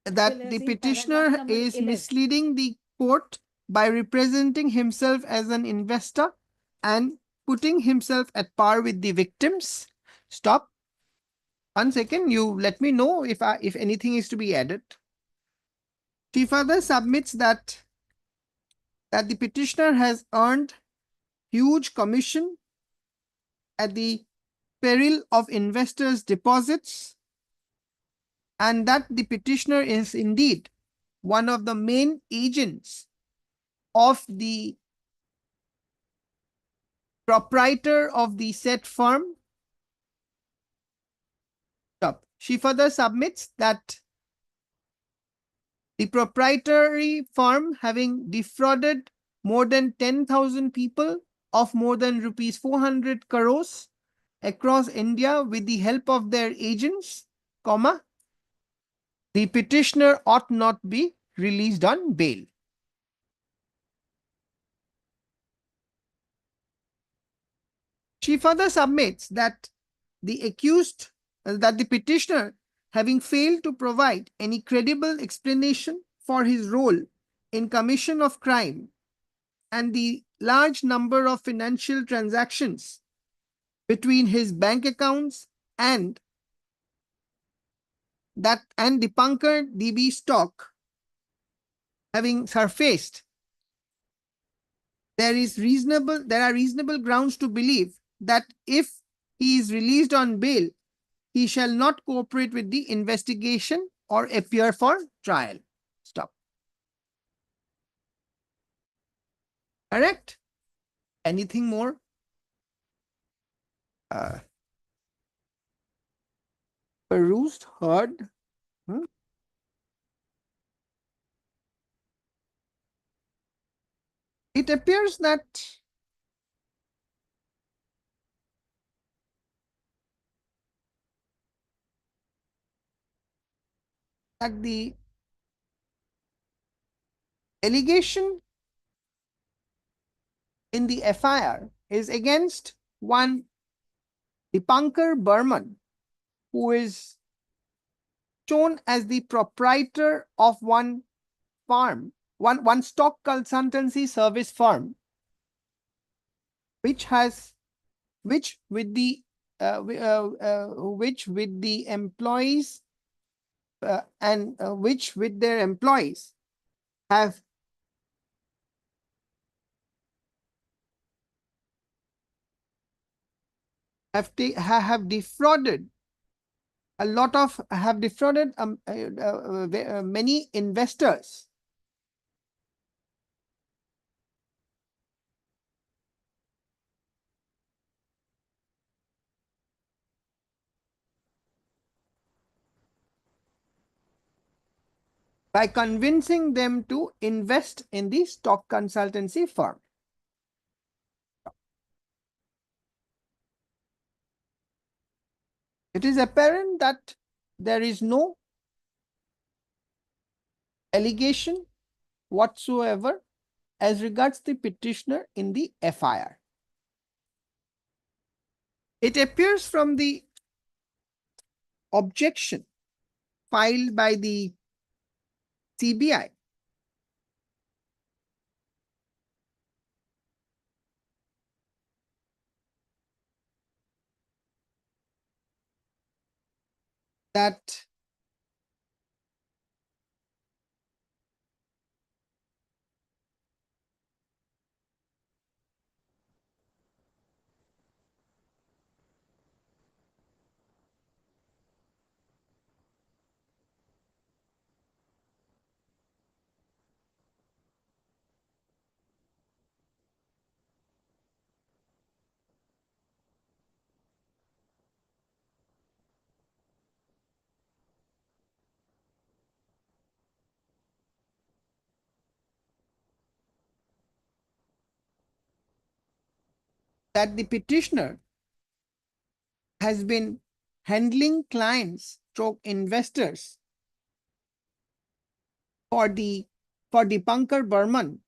S1: the petitioner is misleading the court by representing himself as an investor and putting himself at par with the victims. Stop. 1 second, you let me know if anything is to be added. She further submits that the petitioner has earned huge commission at the peril of investors' deposits, and that the petitioner is indeed one of the main agents of the proprietor of the said firm. Stop. She further submits that the proprietary firm, having defrauded more than 10,000 people of more than rupees 400 crores across India with the help of their agents, comma, the petitioner ought not be released on bail. She further submits that the petitioner, having failed to provide any credible explanation for his role in commission of crime and the large number of financial transactions between his bank accounts and the Dipankar DB stock having surfaced, there are reasonable grounds to believe that if he is released on bail, he shall not cooperate with the investigation or appear for trial. Stop. Correct? Anything more? Perused, heard. It appears that the allegation in the FIR is against one Dipankar Burman, who is shown as the proprietor of one firm, one stock consultancy service firm, which with the employees and which with their employees have defrauded many investors. By convincing them to invest in the stock consultancy firm. it is apparent that there is no allegation whatsoever as regards the petitioner in the FIR. It appears from the objection filed by the CBI that the petitioner has been handling clients stroke investors for Dipankar Burman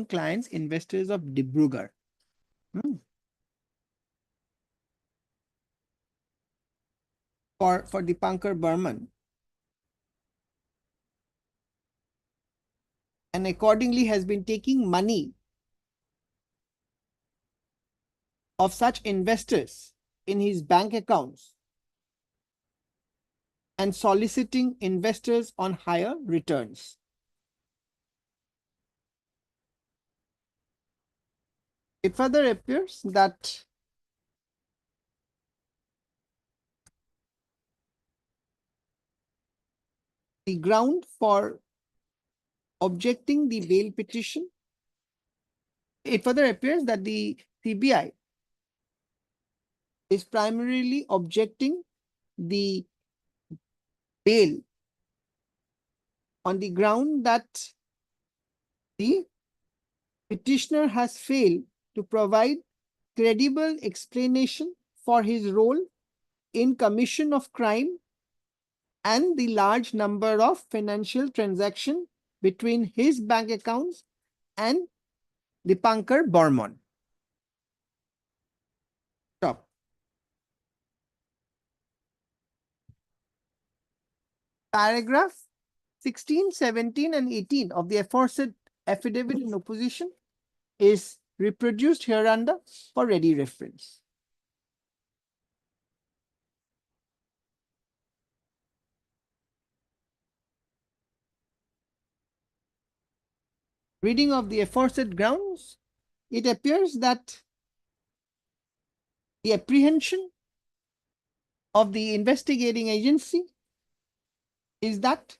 S1: clients investors of Dibrugarh. For Dipankar Burman, and accordingly has been taking money of such investors in his bank accounts and soliciting investors on higher returns. It further appears that the ground for objecting the bail petition, it further appears that the CBI is primarily objecting the bail on the ground that the petitioner has failed to provide credible explanation for his role in commission of crime and the large number of financial transactions between his bank accounts and Dipankar Burman. Stop. Paragraph 16, 17, and 18 of the aforesaid affidavit in opposition is reproduced hereunder for ready reference. Reading of the aforesaid grounds, it appears that the apprehension of the investigating agency is that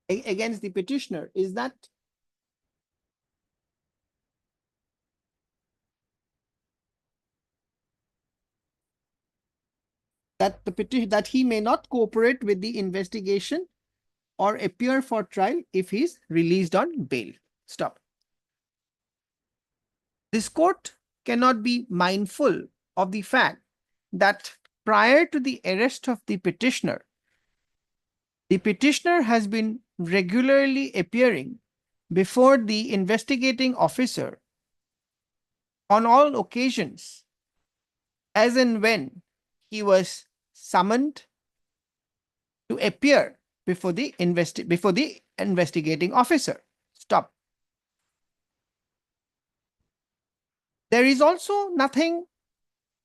S1: against the petitioner is that the petition that he may not cooperate with the investigation or appear for trial if he is released on bail. Stop. This court cannot be mindful of the fact that prior to the arrest of the petitioner has been regularly appearing before the investigating officer on all occasions as and when he was summoned to appear before the investigating officer. Stop. There is also nothing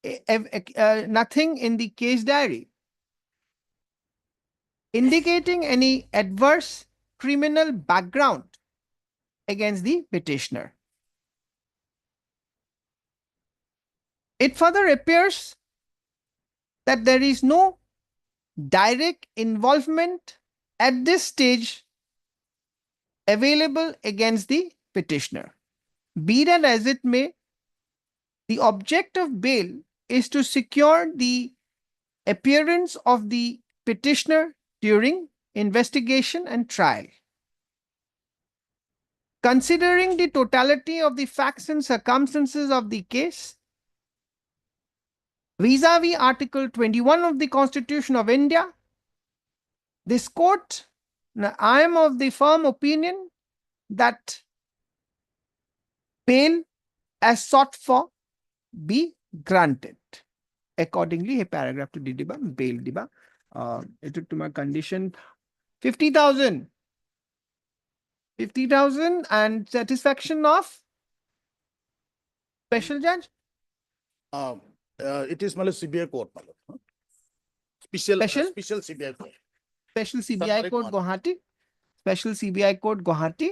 S1: in the case diary indicating any adverse criminal background against the petitioner. It further appears that there is no direct involvement at this stage available against the petitioner. Be that as it may, the object of bail is to secure the appearance of the petitioner during investigation and trial. Considering the totality of the facts and circumstances of the case, vis-a-vis Article 21 of the Constitution of India, this court, now I am of the firm opinion that bail as sought for be granted. Accordingly, he paragraph to diba, bail diba. It took to my condition 50,000. 50,000 and satisfaction of special judge?
S7: It is my CBI court, my lord. Special CBI court.
S1: Special CBI court Guwahati. Special CBI court Guwahati.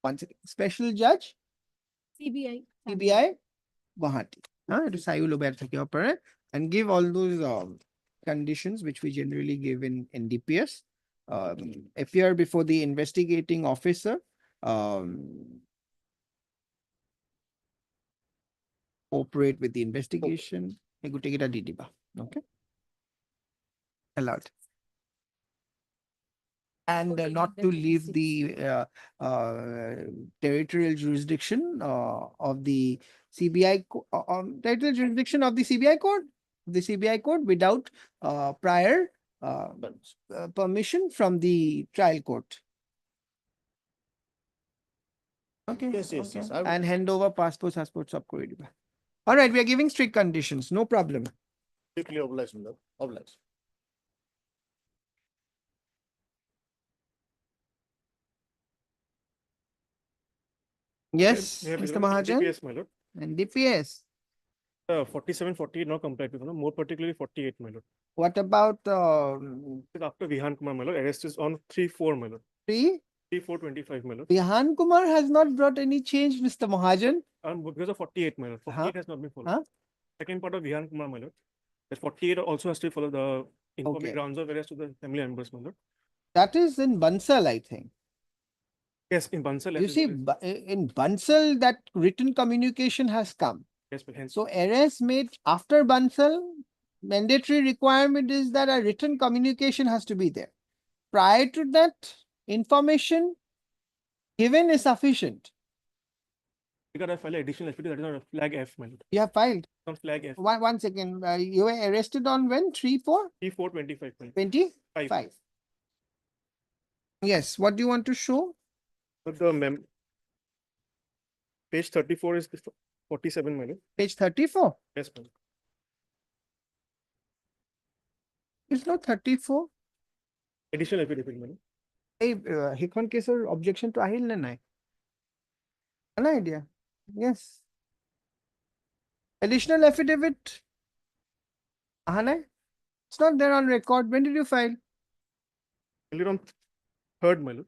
S1: One second. Special judge
S8: CBI.
S1: CBI Guwahati. It is Sayu Luber thake upar and give all those conditions which we generally give in NDPS. Appear before the investigating officer. Cooperate with the investigation. Okay. Allowed. And not to leave the territorial jurisdiction of the CBI, territorial jurisdiction of the CBI court, without prior permission from the trial court. Okay.
S7: Yes, yes, yes.
S1: And hand over passports sab koi diba. All right, we are giving strict conditions, no problem.
S7: Strictly obliged, my lord. Obliged.
S1: Yes,
S2: We have
S1: Mr.
S2: given
S1: Mahajan.
S2: NDPS, my lord.
S1: NDPS.
S2: 47, 48 not complied with, more particularly 48, my lord.
S1: What about
S2: After Vihan Kumar, my lord, arrest is on 3-4, my lord. 3-4-25, my lord.
S1: Vihan Kumar has not brought any change, Mr. Mahajan.
S2: Because of 48, my lord. 48 has not been followed. Second part of Vihan Kumar, my lord. That 48 also has to follow the informal grounds of arrest to the family members, my lord.
S1: That is in Bansal, I think.
S2: Yes, in Bansal.
S1: You see, in Bansal, that written communication has come.
S2: Yes, but hence.
S1: So arrest made after Bansal, mandatory requirement is that a written communication has to be there. Prior to that, information given is sufficient.
S2: We got to file additional affidavit, that is not a flag F, my lord.
S1: You have filed.
S2: On flag F.
S1: One second. You were arrested on when? 3-4?
S2: 3-4-25, my lord.
S1: 25. Yes. What do you want to show?
S2: But the page 34 is 47, my lord.
S1: Page 34.
S2: Yes, my lord.
S1: It's not 34.
S2: Additional affidavit, my lord.
S1: Hey, Hikon Kesar objection to Ahil Nanai. An idea. Yes. Additional affidavit. Ahanai? It's not there on record. When did you file?
S2: Only on 3rd, my lord.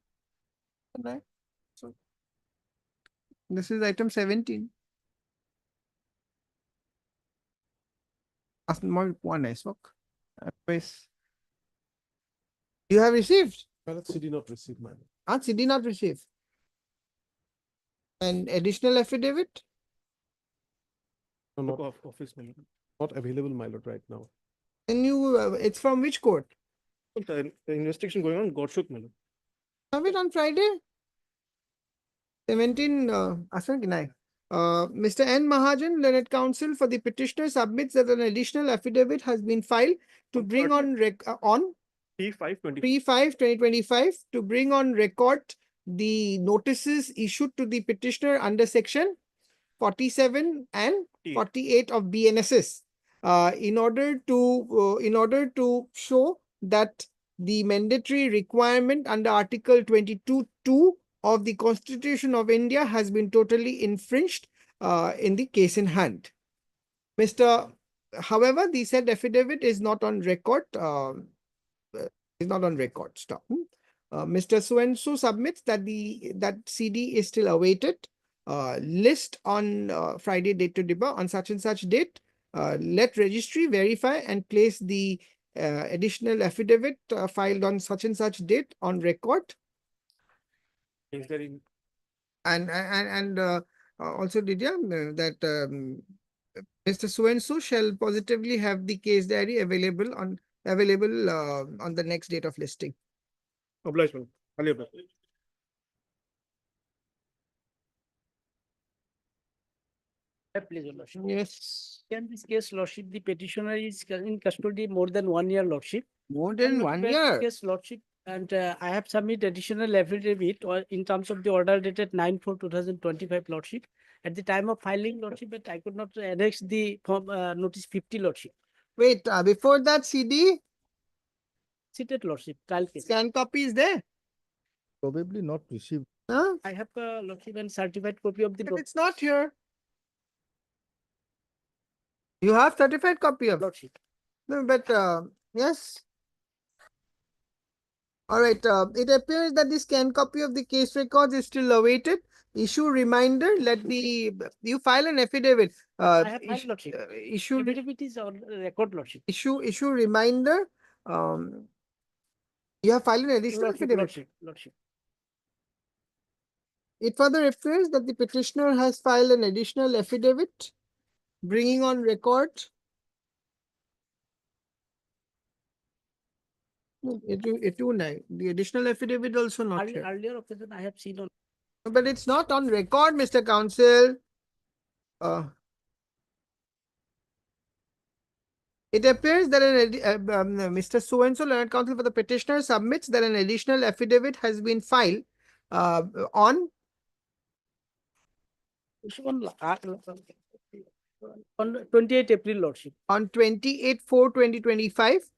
S1: Right. So this is item 17. Ask more one nice work. Otherwise, you have received.
S10: CD not received, man.
S1: CD not received. And additional affidavit?
S10: No, not,
S2: Office, my lord.
S10: not available, my lord, right now.
S1: And you, it's from which court?
S2: The investigation going on, God shook, my lord.
S1: Have it on Friday? 17, Mr. N. Mahajan, Learned Counsel for the petitioner submits that an additional affidavit has been filed to bring on 3/5/2025 to bring on record the notices issued to the petitioner under section 47 and 48 of BNSS in order to show that the mandatory requirement under Article 22(2) of the Constitution of India has been totally infringed in the case in hand. However, the said affidavit is not on record. Stop. Mr. So-and-so submits that that CD is still awaited. List on Friday date to deba on such and such date. Let registry verify and place the additional affidavit filed on such and such date on record.
S2: Is there in
S1: And also did, yeah, that Mr. So-and-so shall positively have the case diary available on the next date of listing.
S2: Obliged, madam. Highly obliged.
S11: Please, Your Lordship.
S1: Yes.
S11: In this case, Lordship, the petitioner is in custody more than 1 year, Lordship.
S1: More than
S11: And
S1: 1
S11: Lordship,
S1: year.
S11: Yes, Lordship, and I have submitted additional affidavit in terms of the order dated 9/4/2025, Lordship. At the time of filing, Lordship, but I could not annex the form notice 50, Lordship.
S1: Wait, before that CD,
S11: Seated, Lordship, trial case.
S1: scan copy is there.
S10: Probably not received.
S1: Huh?
S11: I have Lordship and certified copy of the.
S1: But it's not here. You have certified copy of.
S11: Lordship.
S1: No, but yes. All right. It appears that the scanned copy of the case records is still awaited. Issue reminder. You file an affidavit.
S11: I have filed, Lordship.
S1: Issue
S11: Affidavit is on record, Lordship.
S1: issue reminder. You have filed an additional
S11: Lordship,
S1: affidavit.
S11: Lordship, Lordship.
S1: It further appears that the petitioner has filed an additional affidavit, bringing on record. The additional affidavit also not here.
S11: Earlier occasion I have seen on.
S1: But it's not on record, Mr. Counsel. It appears that Mr. So-and-so, learned counsel for the petitioner, submits that an additional affidavit has been filed on
S11: 28 April, Lordship.
S1: On 28/4/2025,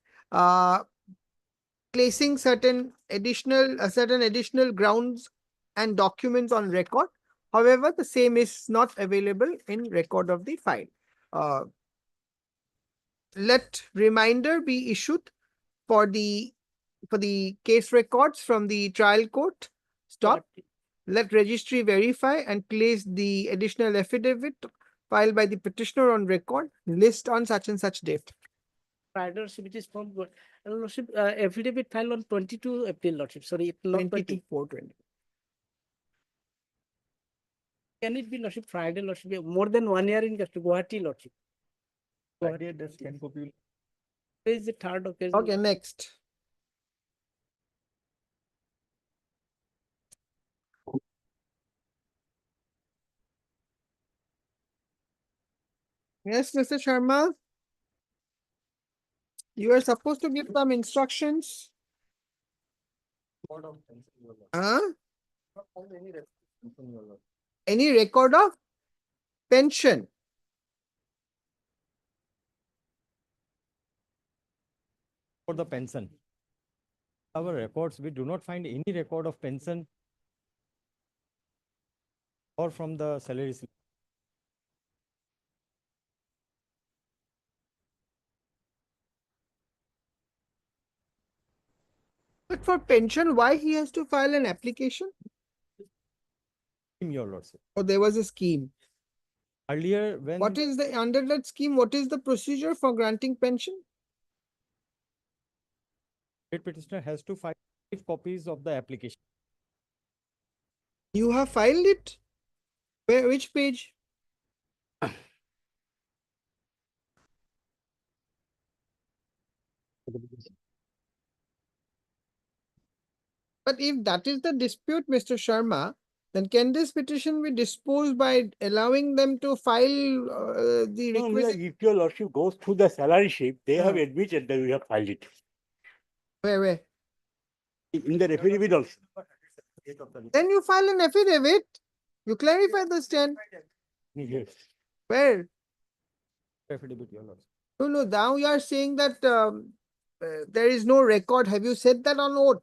S1: placing certain additional grounds and documents on record. However, the same is not available in record of the file. Let reminder be issued for the case records from the trial court. Stop. Let registry verify and place the additional affidavit filed by the petitioner on record. List on such and such date.
S11: Lordship, it is from Lordship, affidavit filed on 22 April, Lordship. Sorry, not
S1: 22/4/20.
S11: Can it be, Lordship, Friday, Lordship? More than 1 year in custody, Guwahati, Lordship.
S2: Friday, the scan copy.
S11: This is the third occasion.
S1: Okay, next. Yes, Mr. Sharma. You are supposed to give some instructions. Huh? Any record of pension?
S12: For the pension. Our records, we do not find any record of pension or from the salary slip.
S1: But for pension, why he has to file an application?
S12: Your Lordship.
S1: Oh, there was a scheme.
S12: Earlier, when
S1: What is the under that scheme? What is the procedure for granting pension?
S12: state petitioner has to file 5 copies of the application.
S1: You have filed it? Where? Which page? But if that is the dispute, Mr. Sharma, then can this petition be disposed by allowing them to file the requisite?
S13: If your Lordship goes through the salary sheet, they have
S1: Ah.
S13: admitted that we have filed it.
S1: Where?
S13: In the affidavit also.
S1: Then you file an affidavit. You clarify the stand.
S13: Yes.
S1: Where?
S12: Affidavit, Your Lordship.
S1: No. Now you are saying that there is no record. Have you said that on oath?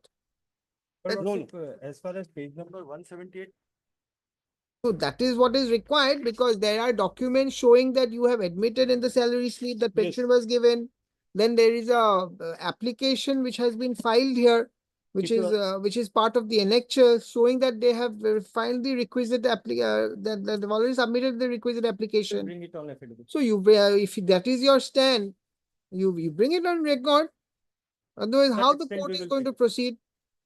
S12: Your
S13: No,
S12: Lordship, as far as page number 178.
S1: So that is what is required because there are documents showing that you have admitted in the salary slip that pension was given. Then there is a application which has been filed here, which is part of the annexure showing that they have filed the requisite that they've already submitted the requisite application.
S12: Bring it on affidavit.
S1: So you if that is your stand, you bring it on record. Otherwise,
S12: That
S1: how the
S12: extent
S1: court
S12: we
S1: is
S12: will
S1: going to
S12: take.
S1: proceed?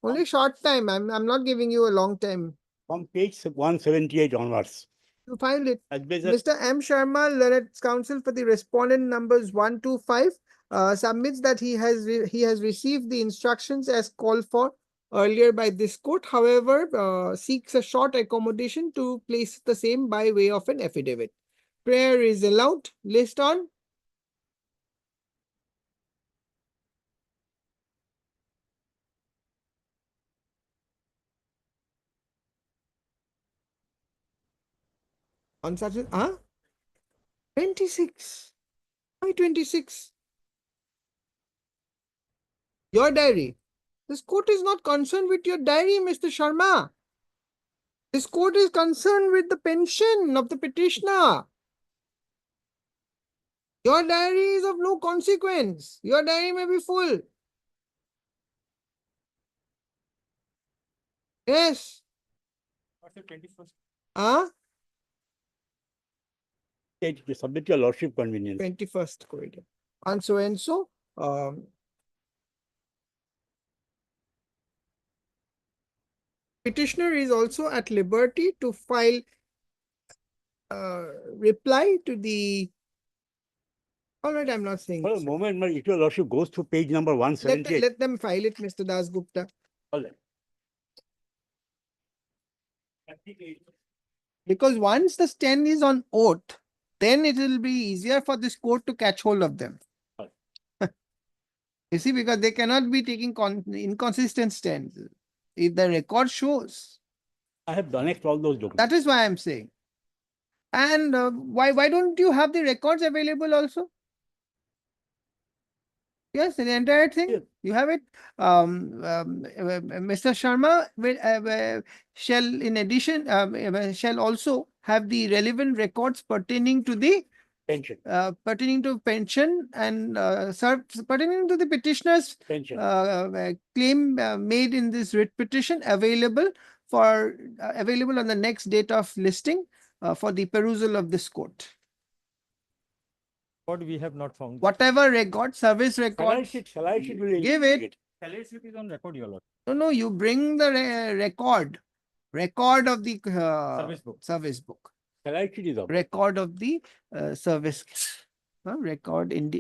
S1: Only short time. I'm not giving you a long time.
S13: From page 178 onwards.
S1: You filed it.
S13: Advisor,
S1: Mr. M. Sharma, learned counsel for the respondent numbers 1 to 5, submits that he has received the instructions as called for earlier by this court. However, seeks a short accommodation to place the same by way of an affidavit. Prayer is allowed. List on. On such a 26. Why 26? Your diary. This court is not concerned with your diary, Mr. Sharma. This court is concerned with the pension of the petitioner. Your diary is of no consequence. Your diary may be full. Yes.
S2: What's the 21st?
S1: Huh?
S13: submit your lordship convenience.
S1: 21st corridor. And so and so. Petitioner is also at liberty to file reply to the. All right, I'm not saying.
S13: For a moment, if your lordship goes to page number 178.
S1: Let them file it, Mr. Das Gupta.
S13: All right.
S1: Because once the stand is on oath, then it will be easier for this court to catch hold of them. You see, because they cannot be taking inconsistent stands. If the record shows.
S13: I have done it all those documents.
S1: That is why I'm saying. And why don't you have the records available also? Yes, the entire thing.
S13: Yes.
S1: You have it. Mr. Sharma will, shall, in addition, shall also have the relevant records pertaining to the
S13: Pension.
S1: Pertaining to pension and pertaining to the petitioner's
S13: Pension.
S1: claim made in this writ petition available for available on the next date of listing for the perusal of this court.
S12: What we have not found.
S1: Whatever record, service record,
S13: Salary sheet will
S1: give it.
S12: Salary slip is on record, your lord.
S1: No, you bring the record of the service book.
S13: Salary sheet is up.
S1: Record of the service record in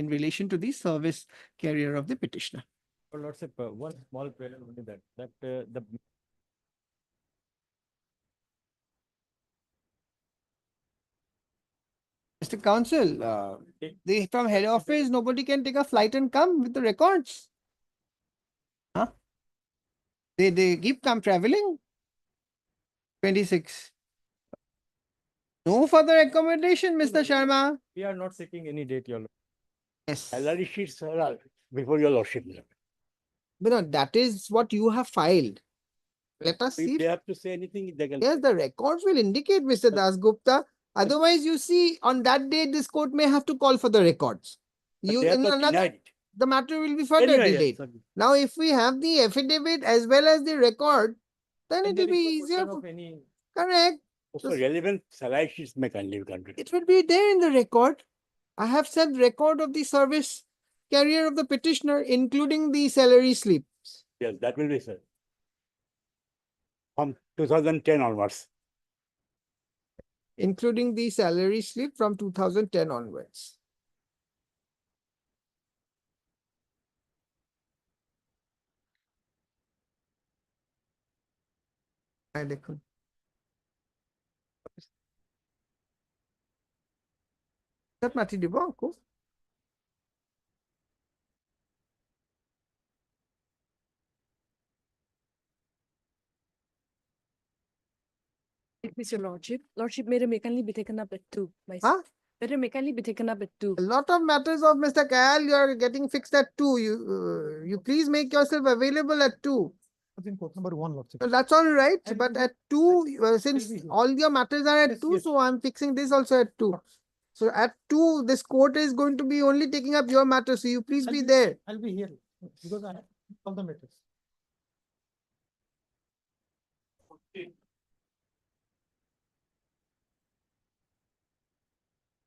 S1: relation to the service carrier of the petitioner.
S12: Your lordship, one small prayer only that the
S1: Mr. Counsel, from head office, nobody can take a flight and come with the records. Huh? They keep traveling. 26. No further accommodation, Mr. Sharma.
S12: we are not seeking any date, your lord.
S1: Yes.
S13: Salary sheets are before your lordship.
S1: But no, that is what you have filed. Let us see.
S13: If they have to say anything, they can.
S1: Yes, the records will indicate, Mr. Das Gupta. Otherwise, you see, on that day, this court may have to call for the records.
S13: But they have not denied it.
S1: The matter will be further
S13: Anyway,
S1: delayed.
S13: yes,
S1: Now, if we have the affidavit as well as the record, then it will be easier. Correct.
S13: Also, relevant salary sheets may kindly be considered.
S1: It will be there in the record. I have said record of the service carrier of the petitioner, including the salary slips.
S13: Yes, that will be sir. From 2010 onwards.
S1: Including the salary slip from 2010 onwards. মাটি দিব আকৌ
S14: Mr. Lordship, may may kindly be taken up at 2.
S1: Huh?
S14: Better may kindly be taken up at 2.
S1: A lot of matters of Mr. Kayal, you are getting fixed at 2. You please make yourself available at 2.
S6: Number 1, Lordship.
S1: That's all right, but at 2, since all your matters are at 2, so I'm fixing this also at 2. So at 2, this court is going to be only taking up your matter, so you please be there.
S6: I'll be here because I have all the matters.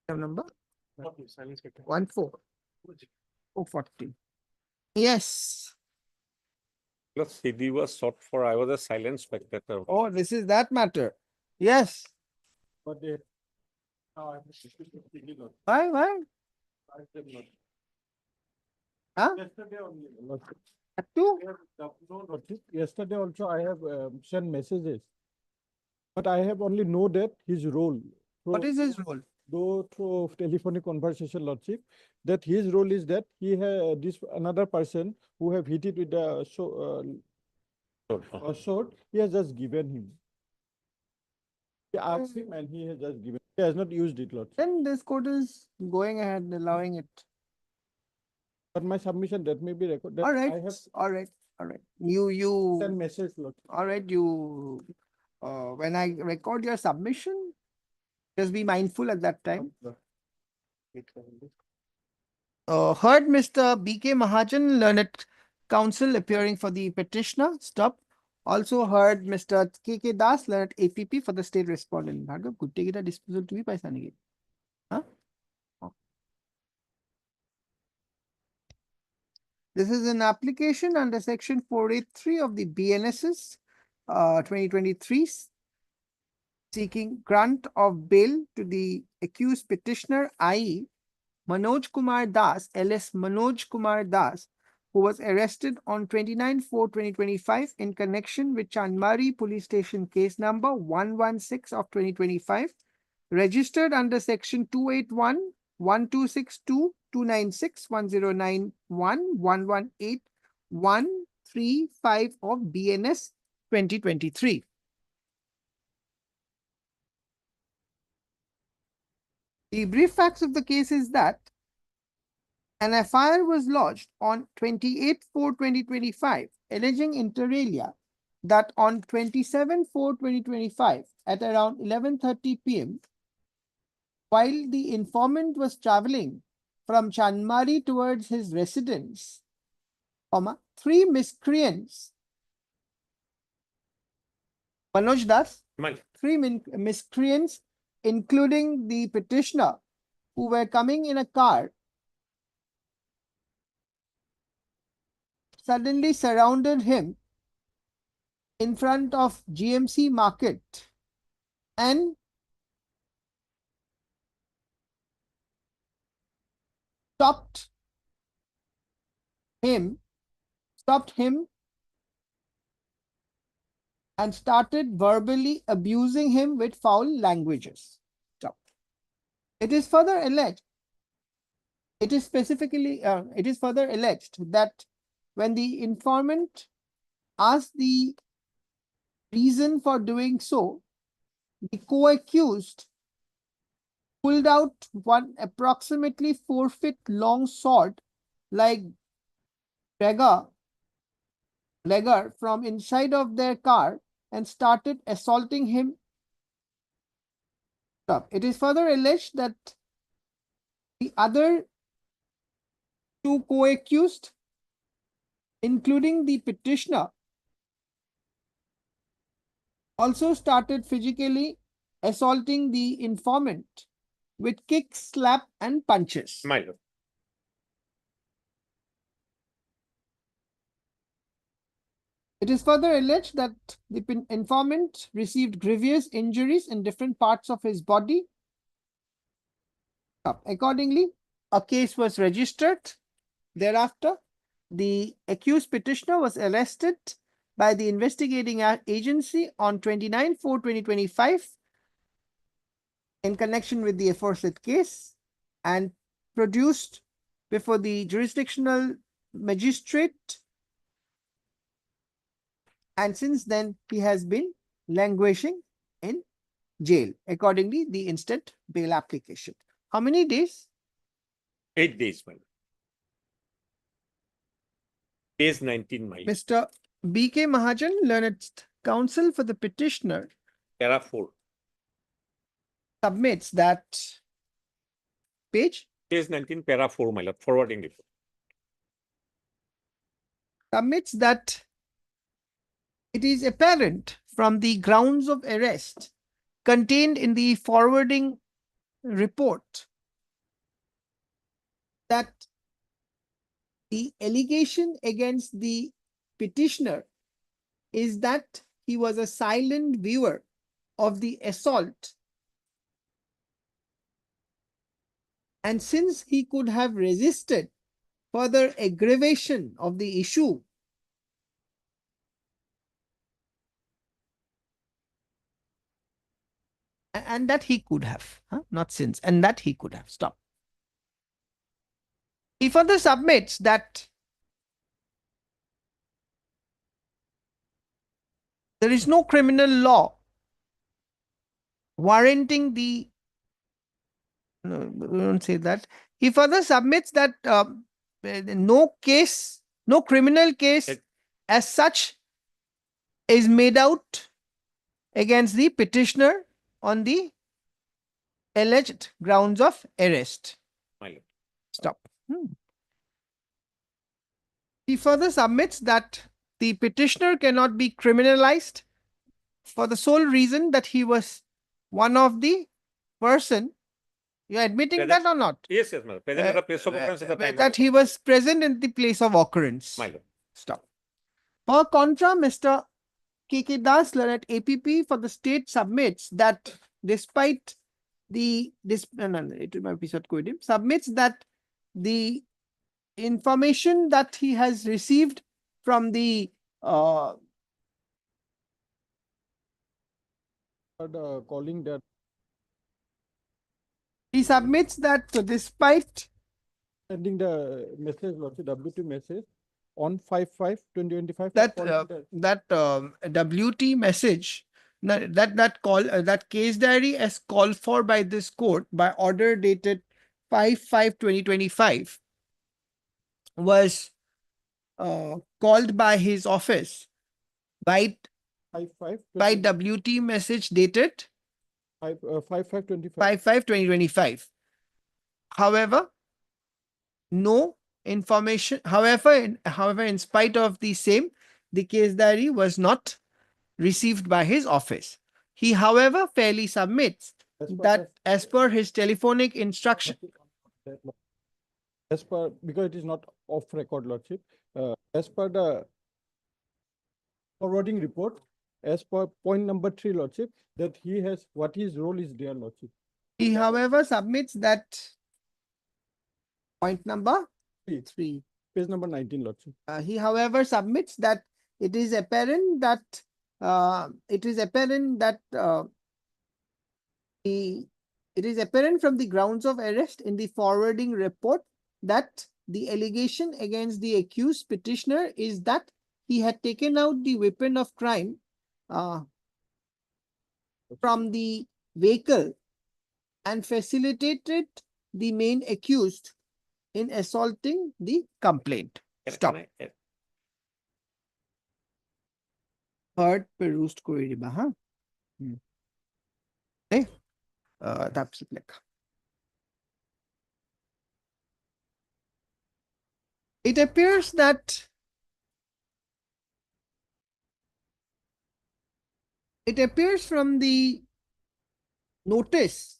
S1: Number 14. 040. Yes.
S15: CD was sought for. I was a silent spectator.
S1: Oh, this is that matter. Yes.
S10: But they.
S1: Why? Huh?
S10: Yesterday only. Lordship.
S1: At 2?
S10: No, Lordship. Yesterday also I have sent messages. But I have only know that his role.
S1: What is his role?
S10: Though through telephonic conversation, Lordship, that his role is that he has this another person who have hit it with a sword, he has just given him. He asked him and he has just given. He has not used it, Lordship.
S1: Then this court is going ahead and allowing it.
S10: But my submission that may be recorded.
S1: All right.
S10: I have
S1: All right. You
S10: sent message, Lordship.
S1: all right, when I record your submission, just be mindful at that time. Heard Mr. B.K. Mahajan, learned counsel appearing for the petitioner. Stop. Also heard Mr. K.K. Das, learned APP for the state respondent. Bhargav, could take it a disposal to be paisa nahi. Huh? Oh. This is an application under section 483 of the BNSS 2023 seeking grant of bail to the accused petitioner, i.e. Manojkumar Das, LS Manojkumar Das, who was arrested on 29/4/2025 in connection with Chanmari Police Station case number 116 of 2025, registered under section 281, 1262, 296, 1091, 118, 135 of BNS 2023. The brief facts of the case is that an FIR was lodged on 28/4/2025, alleging inter alia that on 27/4/2025 at around 11:30 p.m., while the informant was traveling from Chanmari towards his residence, three miscreants, Manoj Das, three miscreants, including the petitioner, who were coming in a car, suddenly surrounded him in front of GMC market and stopped him and started verbally abusing him with foul languages. It is further alleged that when the informant asked the reason for doing so, the co-accused pulled out one approximately 4 feet long sword like dagger from inside of their car and started assaulting him. It is further alleged that the other two co-accused, including the petitioner, also started physically assaulting the informant with kicks, slap, and punches. It is further alleged that the informant received grievous injuries in different parts of his body. Accordingly, a case was registered. Thereafter, the accused petitioner was arrested by the investigating agency on 29/4/2025 in connection with the aforesaid case and produced before the jurisdictional magistrate, and since then he has been languishing in jail. Accordingly, the instant bail application. How many days?
S15: 8 days, my lord. Case 19, my lord.
S1: Mr. B.K. Mahajan, learned counsel for the petitioner,
S15: Para 4.
S1: submits that page.
S15: Case 19, Para 4, my lord. Forwarding report.
S1: Submits that it is apparent from the grounds of arrest contained in the forwarding report that the allegation against the petitioner is that he was a silent viewer of the assault, and since he could have resisted further aggravation of the issue, and that he could have, not since, and that he could have. Stop. He further submits that there is no criminal law warranting the, no, we don't say that. He further submits that no criminal case as such is made out against the petitioner on the alleged grounds of arrest. Stop. He further submits that the petitioner cannot be criminalized for the sole reason that he was one of the person. You're admitting that or not?
S15: Yes, yes, madam. Present at the place of occurrence at the time.
S1: That he was present in the place of occurrence.
S15: My lord.
S1: Stop. Per contra, Mr. K.K. Das at APP for the state submits that despite the submits that the information that he has received from the
S12: calling that
S1: he submits that despite
S12: sending the message, WT message on 5/5/2025.
S1: that WT message, that case diary as called for by this court by order dated 5/5/2025 was called by his office by
S12: 5/5
S1: WT message dated
S12: 5/5/25.
S1: 5/5/2025. However, no information. However, in spite of the same, the case diary was not received by his office. He, however, fairly submits that as per his telephonic instruction,
S12: As per, because it is not off record, Lordship, as per the forwarding report, as per point number 3, Lordship, that he has, what his role is there, Lordship.
S1: he, however, submits that point number 3.
S12: Page number 19, Lordship.
S1: He, however, submits that it is apparent that it is apparent from the grounds of arrest in the forwarding report that the allegation against the accused petitioner is that he had taken out the weapon of crime from the vehicle and facilitated the main accused in assaulting the complaint. Stop. Heard, perused, query ba, huh? Okay. That's it. It appears that from the notice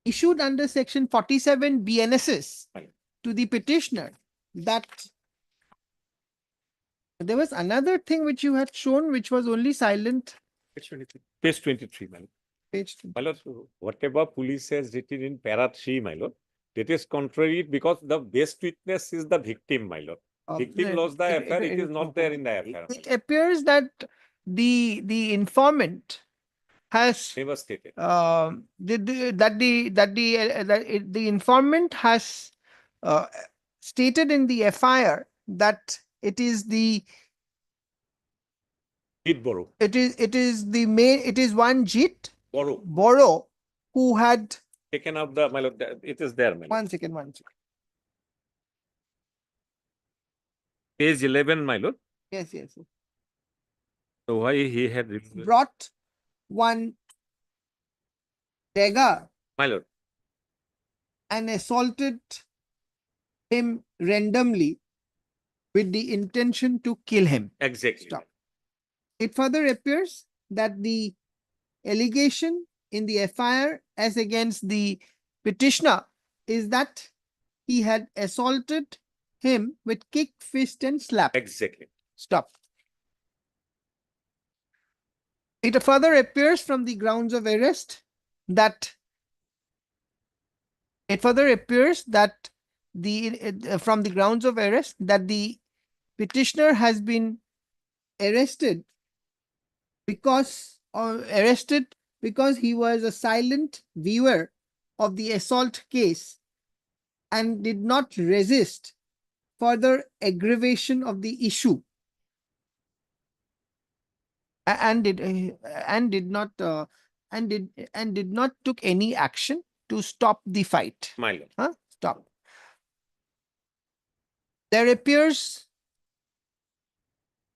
S1: issued under section 47 BNSS to the petitioner that there was another thing which you had shown which was only silent.
S15: Page 23. Page 23, my lord.
S1: Page 23.
S15: My lord, whatever police has written in para 3, my lord, that is contrary because the best witness is the victim, my lord. Victim lost the affair, it is not there in the affair.
S1: It appears that the informant has
S15: Never stated.
S1: the informant has stated in the FIR that it is the
S15: Boro.
S1: it is one Jit
S15: Boro.
S1: Boro who had
S15: Taken out the, my lord, it is there, my lord.
S1: one second.
S15: Page 11, my lord.
S1: Yes.
S15: So why he had
S1: brought one dagger,
S15: my lord,
S1: and assaulted him randomly with the intention to kill him.
S15: exactly.
S1: Stop. It further appears that the allegation in the FIR as against the petitioner is that he had assaulted him with kick, fist, and slap.
S15: Exactly.
S1: Stop. It further appears from the grounds of arrest that from the grounds of arrest that the petitioner has been arrested because he was a silent viewer of the assault case and did not resist further aggravation of the issue and did not took any action to stop the fight.
S15: My lord.
S1: Stop. There appears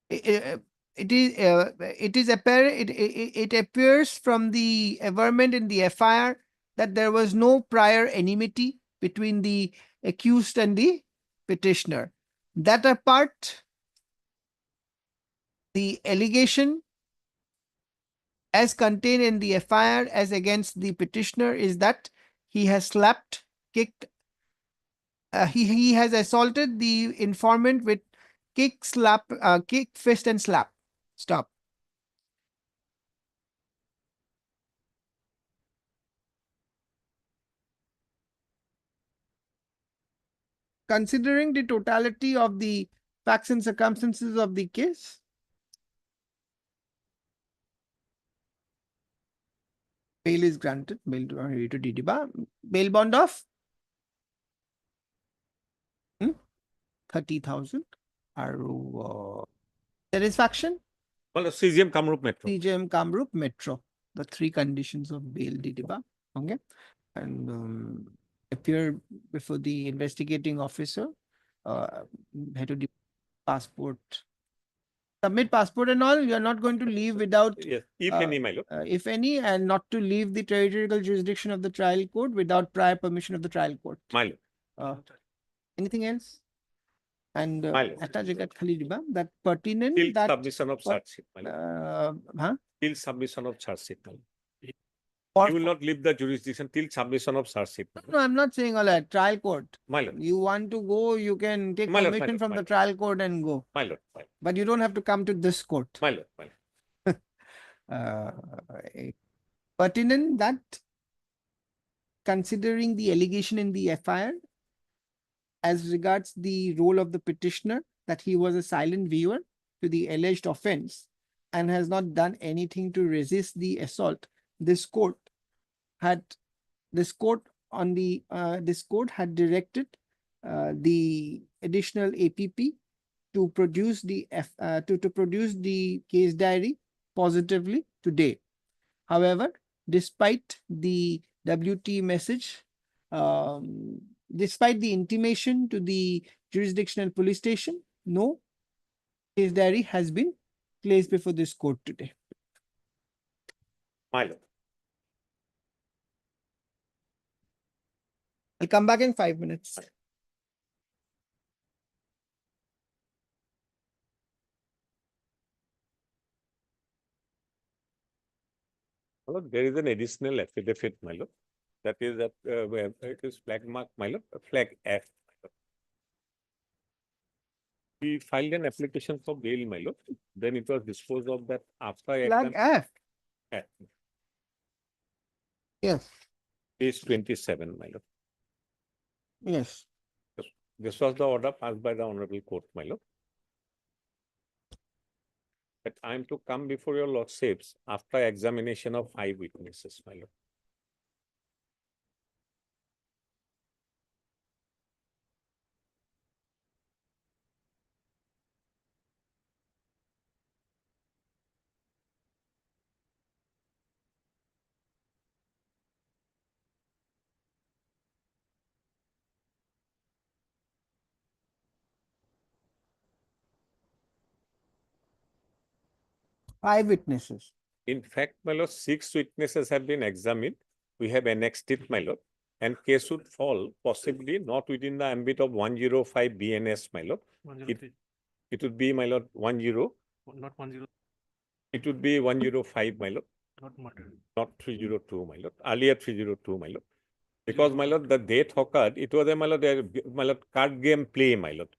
S1: it is apparent it appears from the averment in the FIR that there was no prior enmity between the accused and the petitioner. That apart, the allegation as contained in the FIR as against the petitioner is that he has slapped, kicked, he has assaulted the informant with kick, fist and slap. Stop. Considering the totality of the facts and circumstances of the case, bail is granted. Bail to Didiba. Bail bond of 30,000. Satisfaction?
S15: Well, CGM Kamrup Metro.
S1: CGM Kamrup Metro. The three conditions of bail Didiba. Okay. And appear before the investigating officer. Had to passport. Submit passport and all. You are not going to leave without.
S15: Yes, if any, my lord.
S1: If any, and not to leave the territorial jurisdiction of the trial court without prior permission of the trial court.
S15: My lord.
S1: Anything else? And that pertinent
S15: Till
S1: that
S15: submission of charge sheet, my lord. Till submission of charge sheet, my lord. You will not leave the jurisdiction till submission of charge sheet.
S1: No, I'm not saying all that. Trial court.
S15: My lord.
S1: You want to go, you can take
S15: My lord,
S1: permission from the trial court and go.
S15: My lord. My lord.
S1: But you don't have to come to this court.
S15: My lord. My lord.
S1: Pertinent that considering the allegation in the FIR as regards the role of the petitioner, that he was a silent viewer to the alleged offense and has not done anything to resist the assault. This court had directed the additional APP to produce the case diary positively today. However, despite the WT message, despite the intimation to the jurisdictional police station, no case diary has been placed before this court today.
S15: My lord.
S1: I'll come back in 5 minutes.
S15: My lord, there is an additional affidavit, my lord. That is that where it is flag mark, my lord, flag F. We filed an application for bail, my lord. Then it was disposed of that after
S1: Flag F.
S15: F.
S1: Yes.
S15: Page 27, my lord.
S1: Yes.
S15: This was the order passed by the Honorable Court, my lord. That I am to come before your lordships after examination of 5 witnesses, my lord.
S1: Five witnesses.
S15: In fact, my lord, 6 witnesses have been examined. We have annexed it, my lord. And case would fall possibly not within the ambit of 105 BNS, my lord. It would be, my lord, 10.
S2: Not 10.
S15: It would be 105, my lord.
S2: Not murder.
S15: Not 302, my lord. Earlier 302, my lord. Because, my lord, the date occurred, it was a, my lord, card game play, my lord.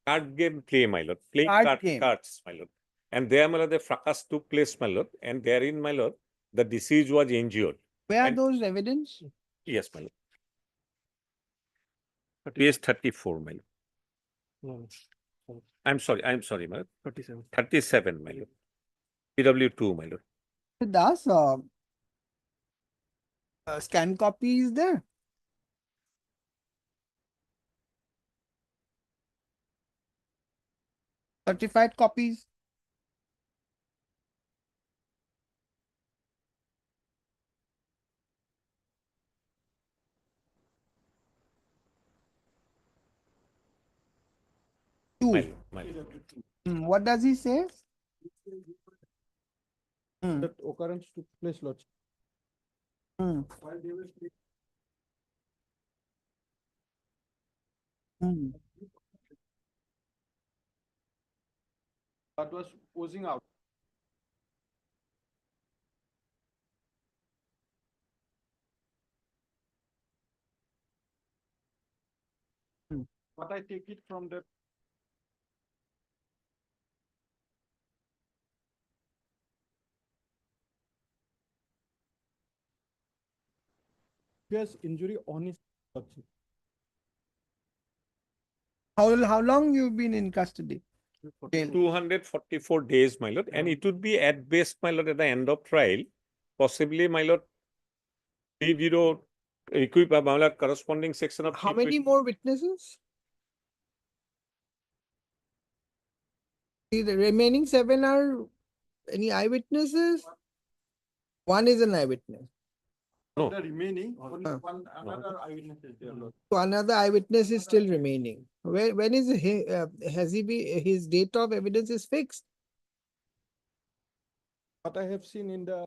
S15: Card game play, my lord. Playing cards, my lord. And there, my lord, the fracas took place, my lord, and therein, my lord, the deceased was injured.
S1: Where are
S15: And-
S1: those evidence?
S15: Yes, my lord. Page 34, my lord.
S2: No,
S15: I'm sorry, my lord.
S2: 37.
S15: 37, my lord. PW2, my lord.
S1: Das, scan copy is there. Certified copies. Two.
S15: My lord, my lord.
S1: What does he say?
S7: That occurrence took place, Lord.
S1: Hmm. Hmm.
S7: That was oozing out. But I take it from the yes, injury on his lordship.
S1: How long you've been in custody? Jail.
S15: 244 days, my lord, and it would be at best, my lord, at the end of trial, possibly, my lord, 30 equip, my lord, corresponding section of.
S1: How many more witnesses? The remaining 7 are any eyewitnesses? One is an eyewitness.
S15: No.
S7: The remaining, only
S1: Huh.
S7: one another eyewitness is there, Lord.
S1: So another eyewitness is still remaining. When is he, has he be his date of evidence is fixed?
S7: What I have seen in the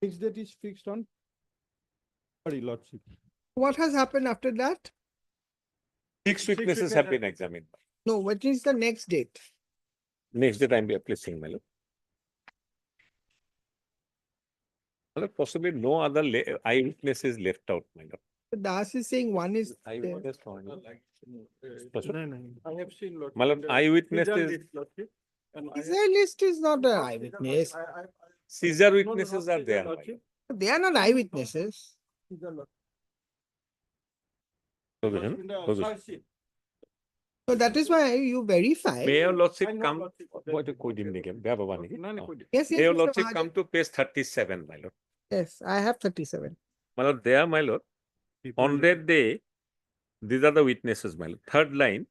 S7: fixed date is fixed on sorry, Lordship.
S1: What has happened after that?
S15: 6 witnesses have been examined.
S1: No, what is the next date?
S15: Next day, I'm placing, my lord. My lord, possibly no other eyewitness is left out, my lord.
S1: Das is saying one is there.
S15: Eyewitness, no, my lord.
S7: I have seen Lordship.
S15: My lord,
S7: in the
S15: eyewitness
S7: Caesar
S15: is-
S7: list, Lordship, and I have-
S1: Israel list is not an eyewitness.
S15: Caesar
S7: No,
S15: witnesses
S7: not
S15: are
S7: Caesar,
S15: there, my
S7: Lordship.
S15: lord.
S1: They are not eyewitnesses.
S7: Caesar, Lordship.
S15: Provision,
S7: In the
S15: provision.
S7: search sheet.
S1: So that is why you verify.
S15: Mayor lordship
S7: I know,
S15: come,
S7: Lordship,
S15: what a code in the game, they have one.
S7: No, no, could-
S1: Yes, yes,
S15: Mayor
S1: Mr.
S15: lordship
S1: Mahajan.
S15: come to page 37, my lord.
S1: Yes, I have 37.
S15: My lord, there, my lord, on that day, these are the witnesses, my lord. Third line,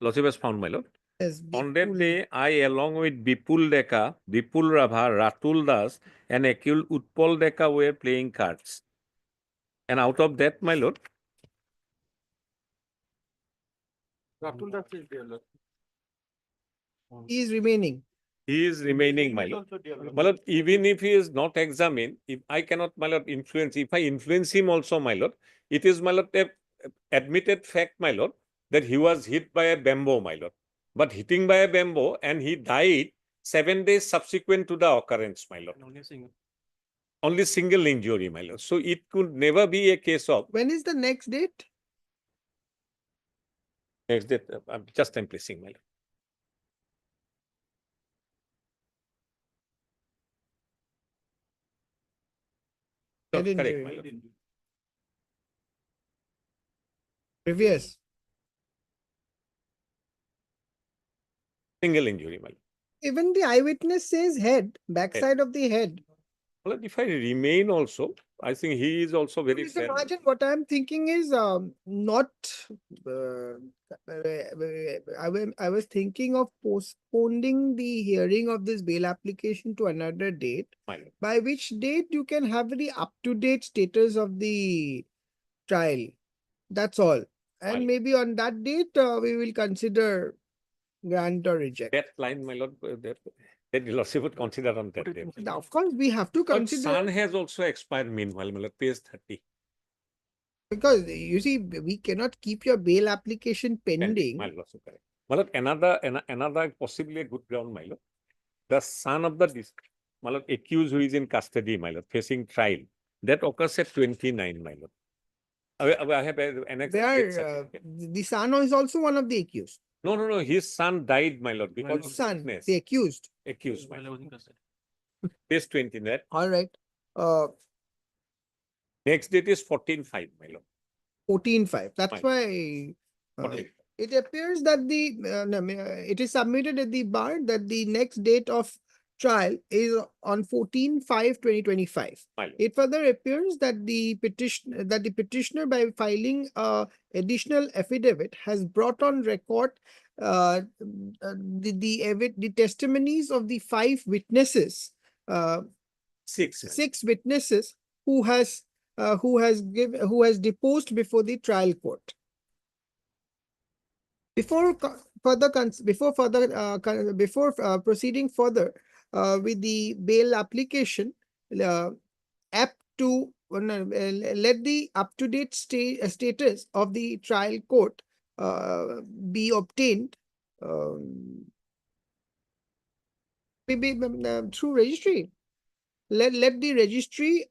S15: lordship has found, my lord.
S1: Yes,
S15: On that
S1: Bipul.
S15: day, I, along with Bipul Deka, Bipul Rabha, Ratul Das, and Akil Utpal Deka were playing cards. And out of that, my lord,
S7: Ratul Das is there, Lordship.
S1: He is remaining.
S15: he is remaining, my
S7: He is
S15: lord.
S7: also there, Lordship.
S15: My lord, even if he is not examined, if I cannot, my lord, influence, if I influence him also, my lord, it is, my lord, a admitted fact, my lord, that he was hit by a bamboo, my lord. But hitting by a bamboo and he died 7 days subsequent to the occurrence, my lord. Only single injury, my lord. So it could never be a case of
S1: When is the next date?
S15: next day. I'm just placing, my lord. No,
S1: Head
S15: correct,
S1: injury.
S15: my lord.
S1: Previous.
S15: Single injury, my lord.
S1: Even the eyewitness says head, backside of the head.
S15: Well, if I remain also, I think he is also very
S1: Mr.
S15: fair.
S1: Mahajan, what I'm thinking is not. I was thinking of postponing the hearing of this bail application to another date,
S15: My lord.
S1: by which date you can have the up-to-date status of the trial. That's all. And
S15: Fine.
S1: maybe on that date, we will consider grant or reject.
S15: That line, my lord, that lordship would consider on that day.
S1: Now, of course, we have to
S15: But
S1: consider.
S15: Sun has also expired meanwhile, my lord, page 30.
S1: Because you see, we cannot keep your bail application pending.
S15: My lord, so correct. My lord, another possibly a good ground, my lord. The son of the my lord, accused who is in custody, my lord, facing trial, that occurs at 29, my lord. I have annexed.
S1: They are, the son is also one of the accused.
S15: No. His son died, my lord, because of
S1: Son,
S15: sickness.
S1: the accused.
S15: Accused, my lord. Case 29.
S1: All right.
S15: Next date is 14/5, my lord.
S1: 14/5. That's
S15: Fine.
S1: why
S15: 14.
S1: it appears that it is submitted at the bar that the next date of trial is on 14/5/2025.
S15: My lord.
S1: It further appears that the petitioner by filing additional affidavit has brought on record the testimonies of the 5 witnesses,
S15: Six.
S1: witnesses who has deposed before the trial court. Before proceeding further with the bail application, let the up-to-date status of the trial court be obtained through registry. Let the registry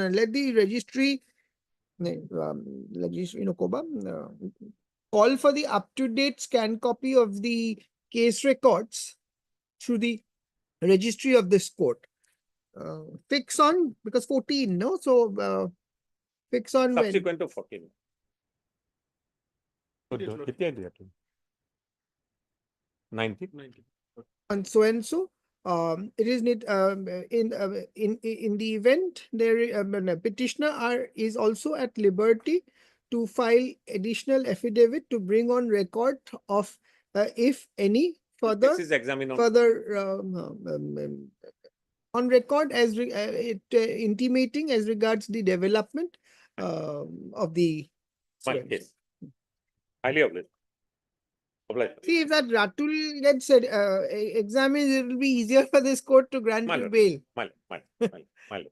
S1: let the registry call for the up-to-date scan copy of the case records through the registry of this court. Fix on, because 14, no? So fix on when?
S15: Subsequent to 14.
S2: Yes,
S15: 19.
S1: And so. It is need in the event there petitioner is also at liberty to file additional affidavit to bring on record of if any further
S15: This is examined on
S1: on record as intimating as regards the development of the
S15: my case. Highly obliged.
S1: See, if that Ratul gets examined, it will be easier for this court to grant
S15: My
S1: you
S15: lord.
S1: bail.
S15: My lord.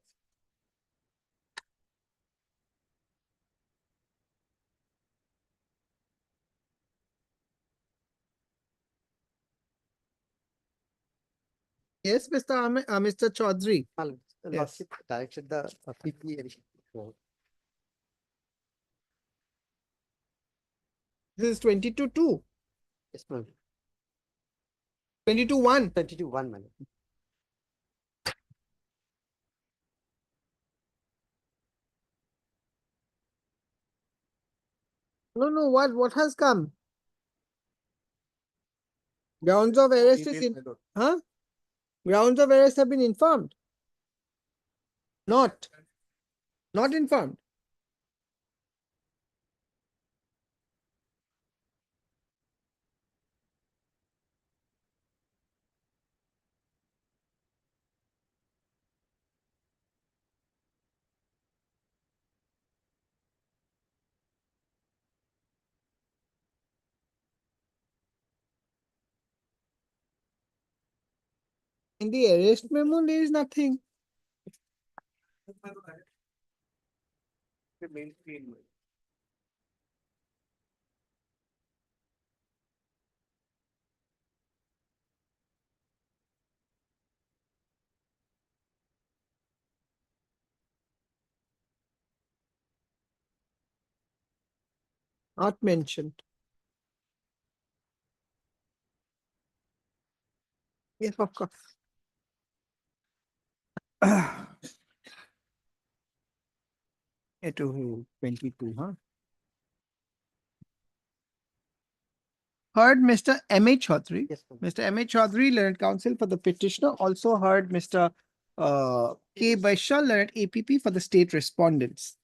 S1: Yes, Mr. Chaudhary.
S6: Lordship directed the PP.
S1: This is 22-2.
S6: Yes, ma'am.
S1: 22-1.
S6: 22-1, madam.
S1: No, what has come? Grounds of arrest is in, huh? Grounds of arrest have been informed. Not informed. In the arrest memo, there is nothing. Not mentioned. Yes, of course. To 22, huh? Heard Mr. M.A. Chaudhary.
S6: Yes,
S1: Mr. M.A. Chaudhary, learned counsel for the petitioner, also heard Mr. K. Baishal, learned APP for the state respondents.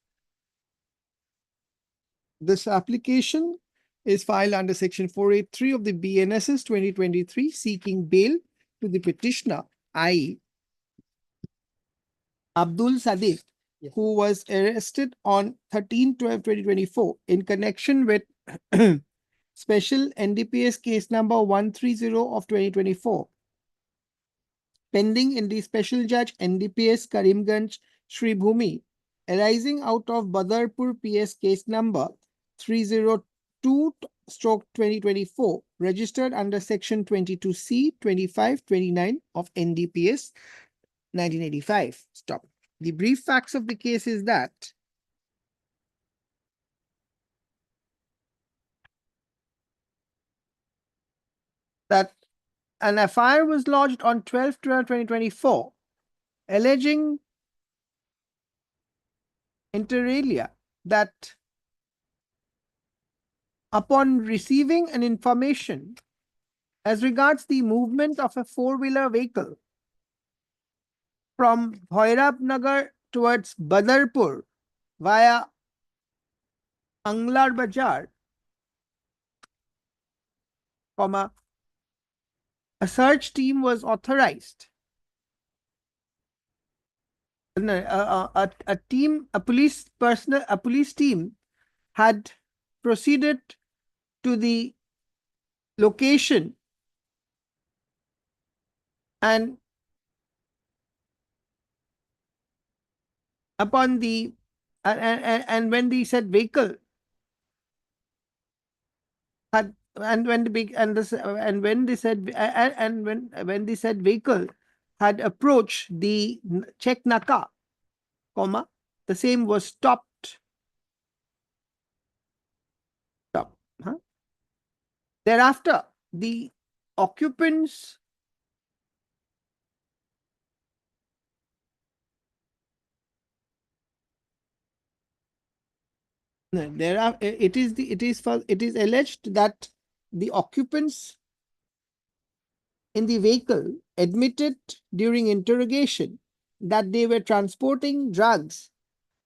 S1: This application is filed under section 483 of the BNSS 2023 seeking bail to the petitioner, i.e. Abdul Sadi,
S6: Yes.
S1: who was arrested on 13/12/2024 in connection with special NDPS case number 130 of 2024, pending in the special judge NDPS Karimganj Shri Bhumi, arising out of Badarpur PS case number 302/2024, registered under section 22C 2529 of NDPS 1985. Stop. The brief facts of the case is that an FIR was lodged on 12/12/2024 alleging inter alia that upon receiving an information as regards the movement of a four-wheeler vehicle from Bhairab Nagar towards Badarpur via Anglar Bazaar, a search team was authorized. No, a police team had proceeded to the location and upon the and when the said vehicle had when the said vehicle had approached the check naka, the same was stopped. Thereafter, the occupants it is alleged that the occupants in the vehicle admitted during interrogation that they were transporting drugs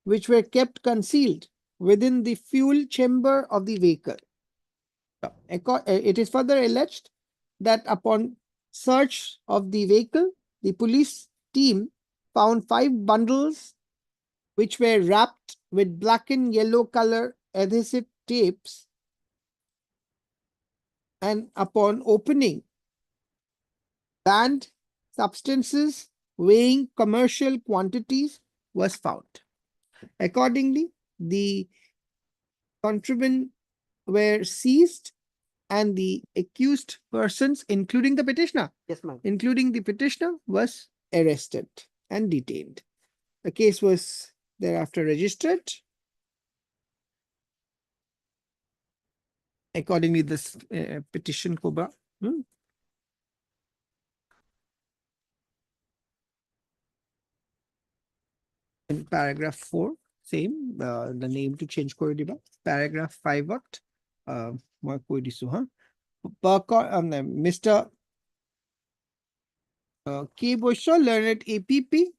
S1: which were kept concealed within the fuel chamber of the vehicle. It is further alleged that upon search of the vehicle, the police team found 5 bundles which were wrapped with black and yellow color adhesive tapes, and upon opening, banned substances weighing commercial quantities was found. Accordingly, the contraband were seized and the accused persons, including the petitioner, was arrested and detained. The case was thereafter registered. Accordingly, this petition Cobra. In paragraph 4, same, the name to change kore diba. Paragraph 5 what? Moi koi disu ha. Mr. K. Boshra, learned APP,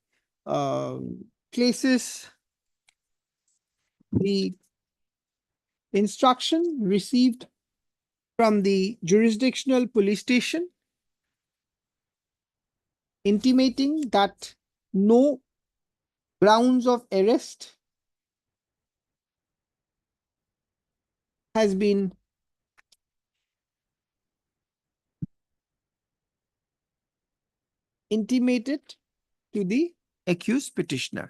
S1: places the instruction received from the jurisdictional police station intimating that no grounds of arrest has been intimated to the accused petitioner.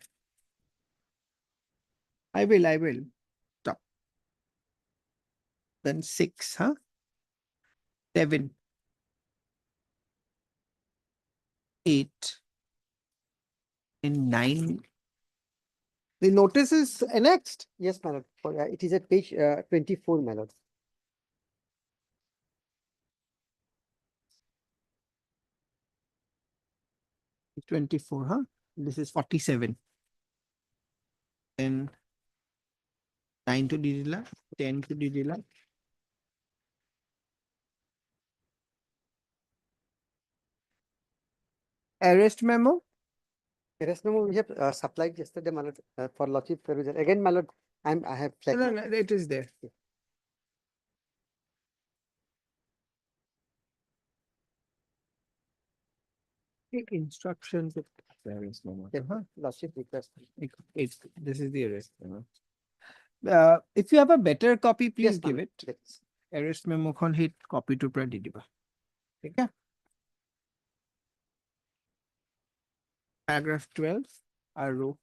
S1: I will. Stop. Then 6, 7, 8, and 9. The notice is annexed.
S6: Yes, my lord. It is at page 24, my lord.
S1: Page 24, This is 47. Then 9 to Didila, 10 to Didila. Arrest memo.
S6: Arrest memo we have supplied yesterday, my lord, for lordship perusal. Again, my lord, I have flagged.
S1: No, it is there. Instructions. Arrest memo.
S6: Lordship request.
S1: This is the arrest memo. If you have a better copy, please give it.
S6: Yes.
S1: Arrest memo con hit copy to pra didiba. Okay. Paragraph 12, row.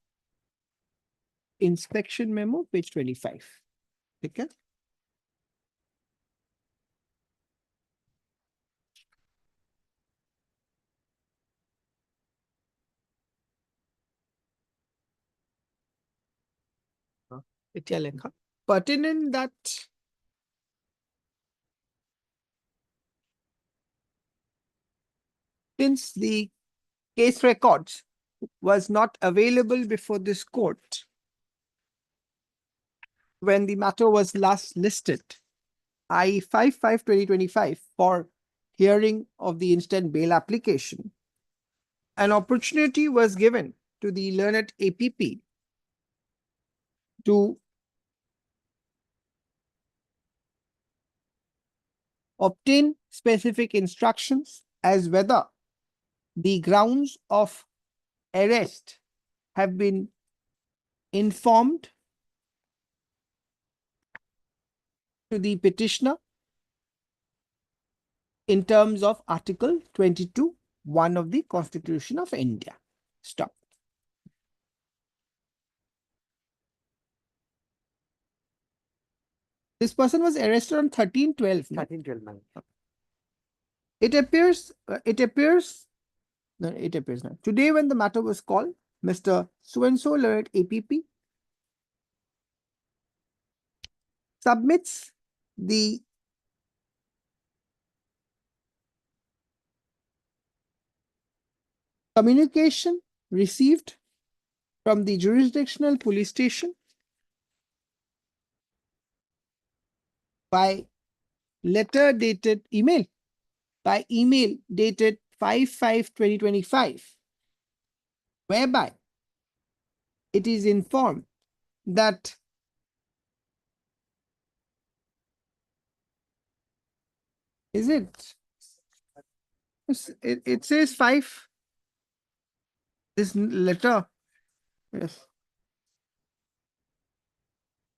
S1: Inspection memo, page 25. Okay. pertinent that since the case records was not available before this court when the matter was last listed, I 5/5/2025 for hearing of the instant bail application, an opportunity was given to the learned APP to obtain specific instructions as whether the grounds of arrest have been informed to the petitioner in terms of Article 22(1) of the Constitution of India. Stop. This person was arrested on 13/12.
S6: 13/12, ma'am.
S1: It appears now. Today, when the matter was called, Mr. So-and-so learned APP submits the communication received from the jurisdictional police station by letter dated email dated 5/5/2025, whereby it is informed that it says 5, this letter, yes,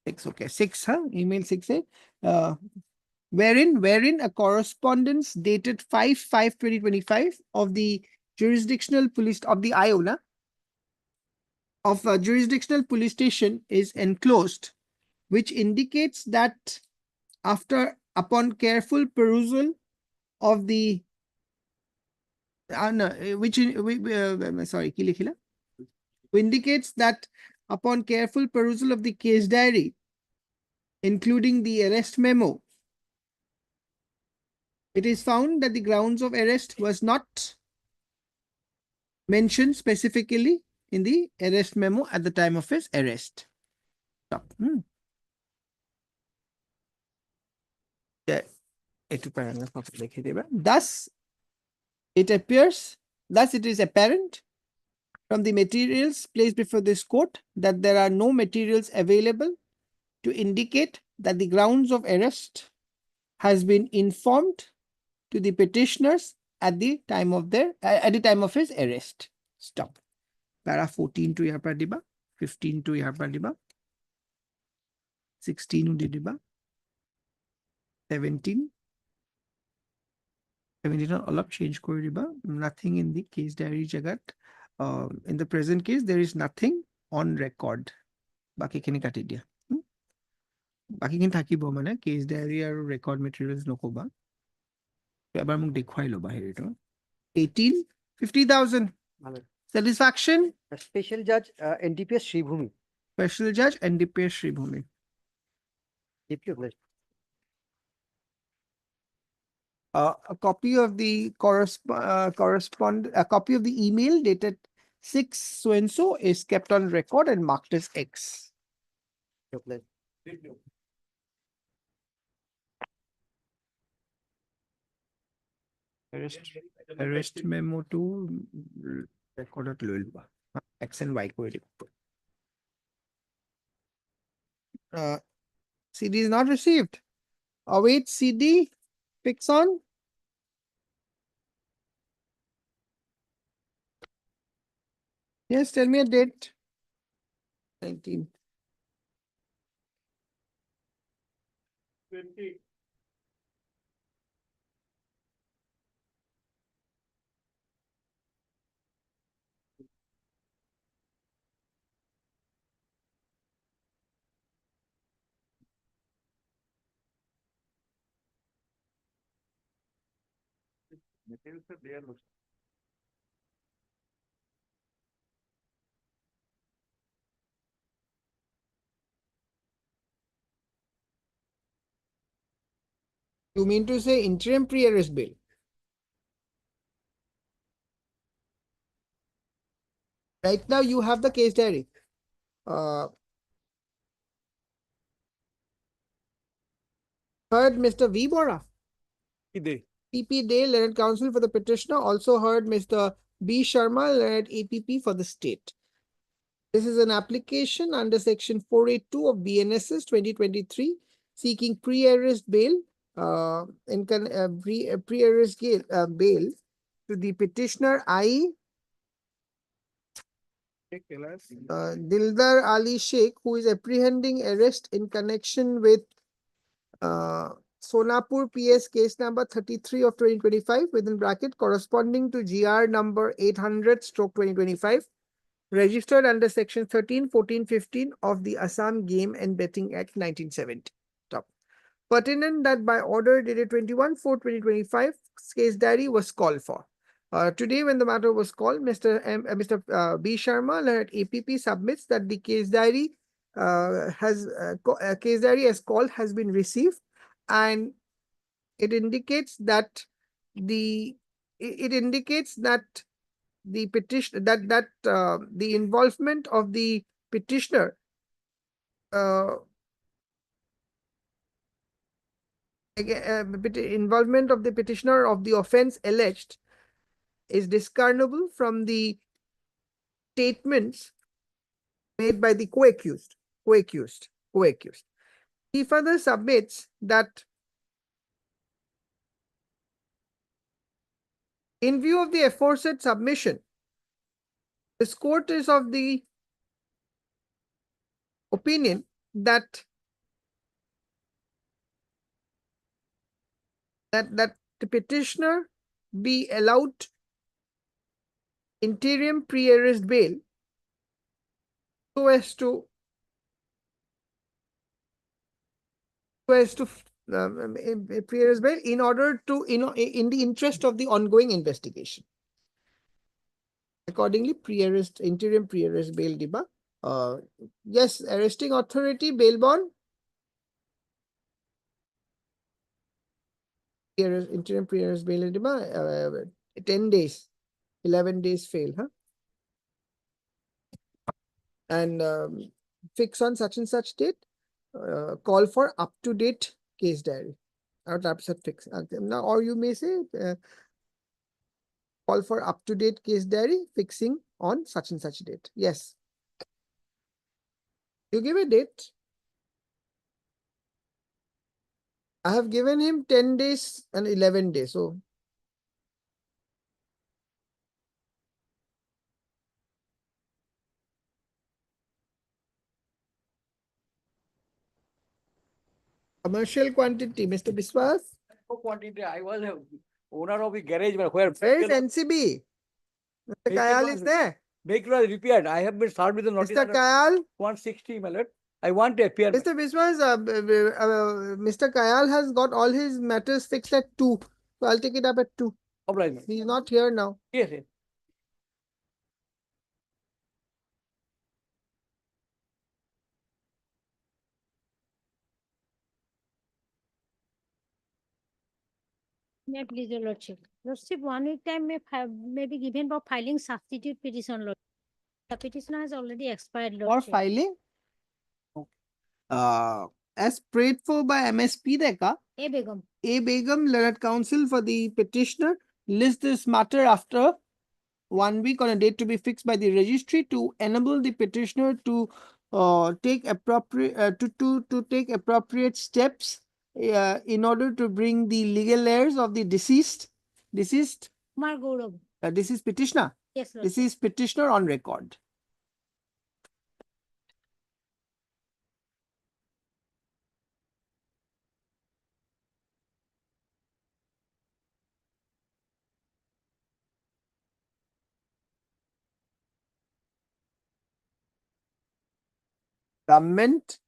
S1: 6, okay, 6, email 6, wherein a correspondence dated 5/5/2025 of the jurisdictional police of the Iona of a jurisdictional police station is enclosed, which indicates that upon careful perusal of the indicates that upon careful perusal of the case diary, including the arrest memo, it is found that the grounds of arrest was not mentioned specifically in the arrest memo at the time of his arrest. Stop. Thus, it is apparent from the materials placed before this court that there are no materials available to indicate that the grounds of arrest has been informed to the petitioners at the time of his arrest. Stop. Para 14 to यहाँ 15 to यहाँ 16 di diba, 17 অলপ change কৰি দিবা. Nothing in the case diary jagat. In the present case, there is nothing on record. Baki খিনি কাটি দিয়া. বাকি খিনি থাকিব মানে case diary আৰু record materials নকবা. এবাৰ মোক দেখুৱাই ল'বা হেৰিটো. 18, 50,000. Satisfaction?
S6: Special Judge NDPS Shribhumi.
S1: Special Judge NDPS Shribhumi.
S6: Deeply obliged.
S1: A copy of the a copy of the email dated 6 so and so is kept on record and marked as X. Arrest memo to record at Lulba. X and Y code. CD is not received. Await CD. Fix on. Yes, tell me a date. 19.
S2: 20. Materials are there.
S1: You mean to say interim pre-arrest bail? Right now you have the case diary. Heard Mr. V. Bora. PP Day, Learned Counsel for the petitioner, also heard Mr. B. Sharma, Learned APP for the state. This is an application under section 482 of BNSS 2023 seeking pre-arrest bail pre-arrest bail to the petitioner Gildar Ali Sheikh, who is apprehending arrest in connection with Sonapur PS case number 33 of 2025 within bracket corresponding to GR number 800/2025 registered under section 13, 14, 15 of the Assam Game and Betting Act 1970. Top. Pertinent that by order dated 21/4/2025 case diary was called for. Today, when the matter was called, Mr. B. Sharma at APP submits that the case diary case diary as called has been received, and it indicates that the petition the involvement of the petitioner involvement of the petitioner of the offense alleged is discernible from the statements made by the co-accused. He further submits that in view of the aforesaid submission, this court is of the opinion that the petitioner be allowed interim pre-arrest bail so as to pre-arrest bail in order to in the interest of the ongoing investigation. Accordingly, interim pre-arrest bail diba. Yes, arresting authority bail bond. Interim pre-arrest bail diba 10 days, 11 days fail, huh? And fix on such and such date. Call for up-to-date case diary. Fix. Now, or you may say call for up-to-date case diary fixing on such and such date. Yes. You give a date. I have given him 10 days and 11 days. So commercial quantity, Mr. Biswas.
S13: Quantity, I was a owner of a garage where
S1: is NCB? Mr. Kayal is there.
S13: vehicle was repaired. I have been served with the notice.
S1: Mr. Kayal.
S13: 160, my lord. I want to appear.
S1: Mr. Biswas, Mr. Kayal has got all his matters fixed at 2. So I'll take it up at 2.
S13: Obliged.
S1: He's not here now.
S13: Yes, yes.
S9: May please, your lordship. Lordship, 1 week time may be given for filing substitute petition, lordship. The petition has already expired,
S1: For
S9: lordship.
S1: filing? As prayed for by MSP Deka,
S9: A Begum.
S1: A Begum, Learned Counsel for the petitioner, list this matter after 1 week on a date to be fixed by the registry to enable the petitioner to take appropriate take appropriate steps in order to bring the legal heirs of the deceased
S9: Kumar Gaurav.
S1: deceased petitioner.
S9: Yes, lordship.
S1: Deceased petitioner on record. Government.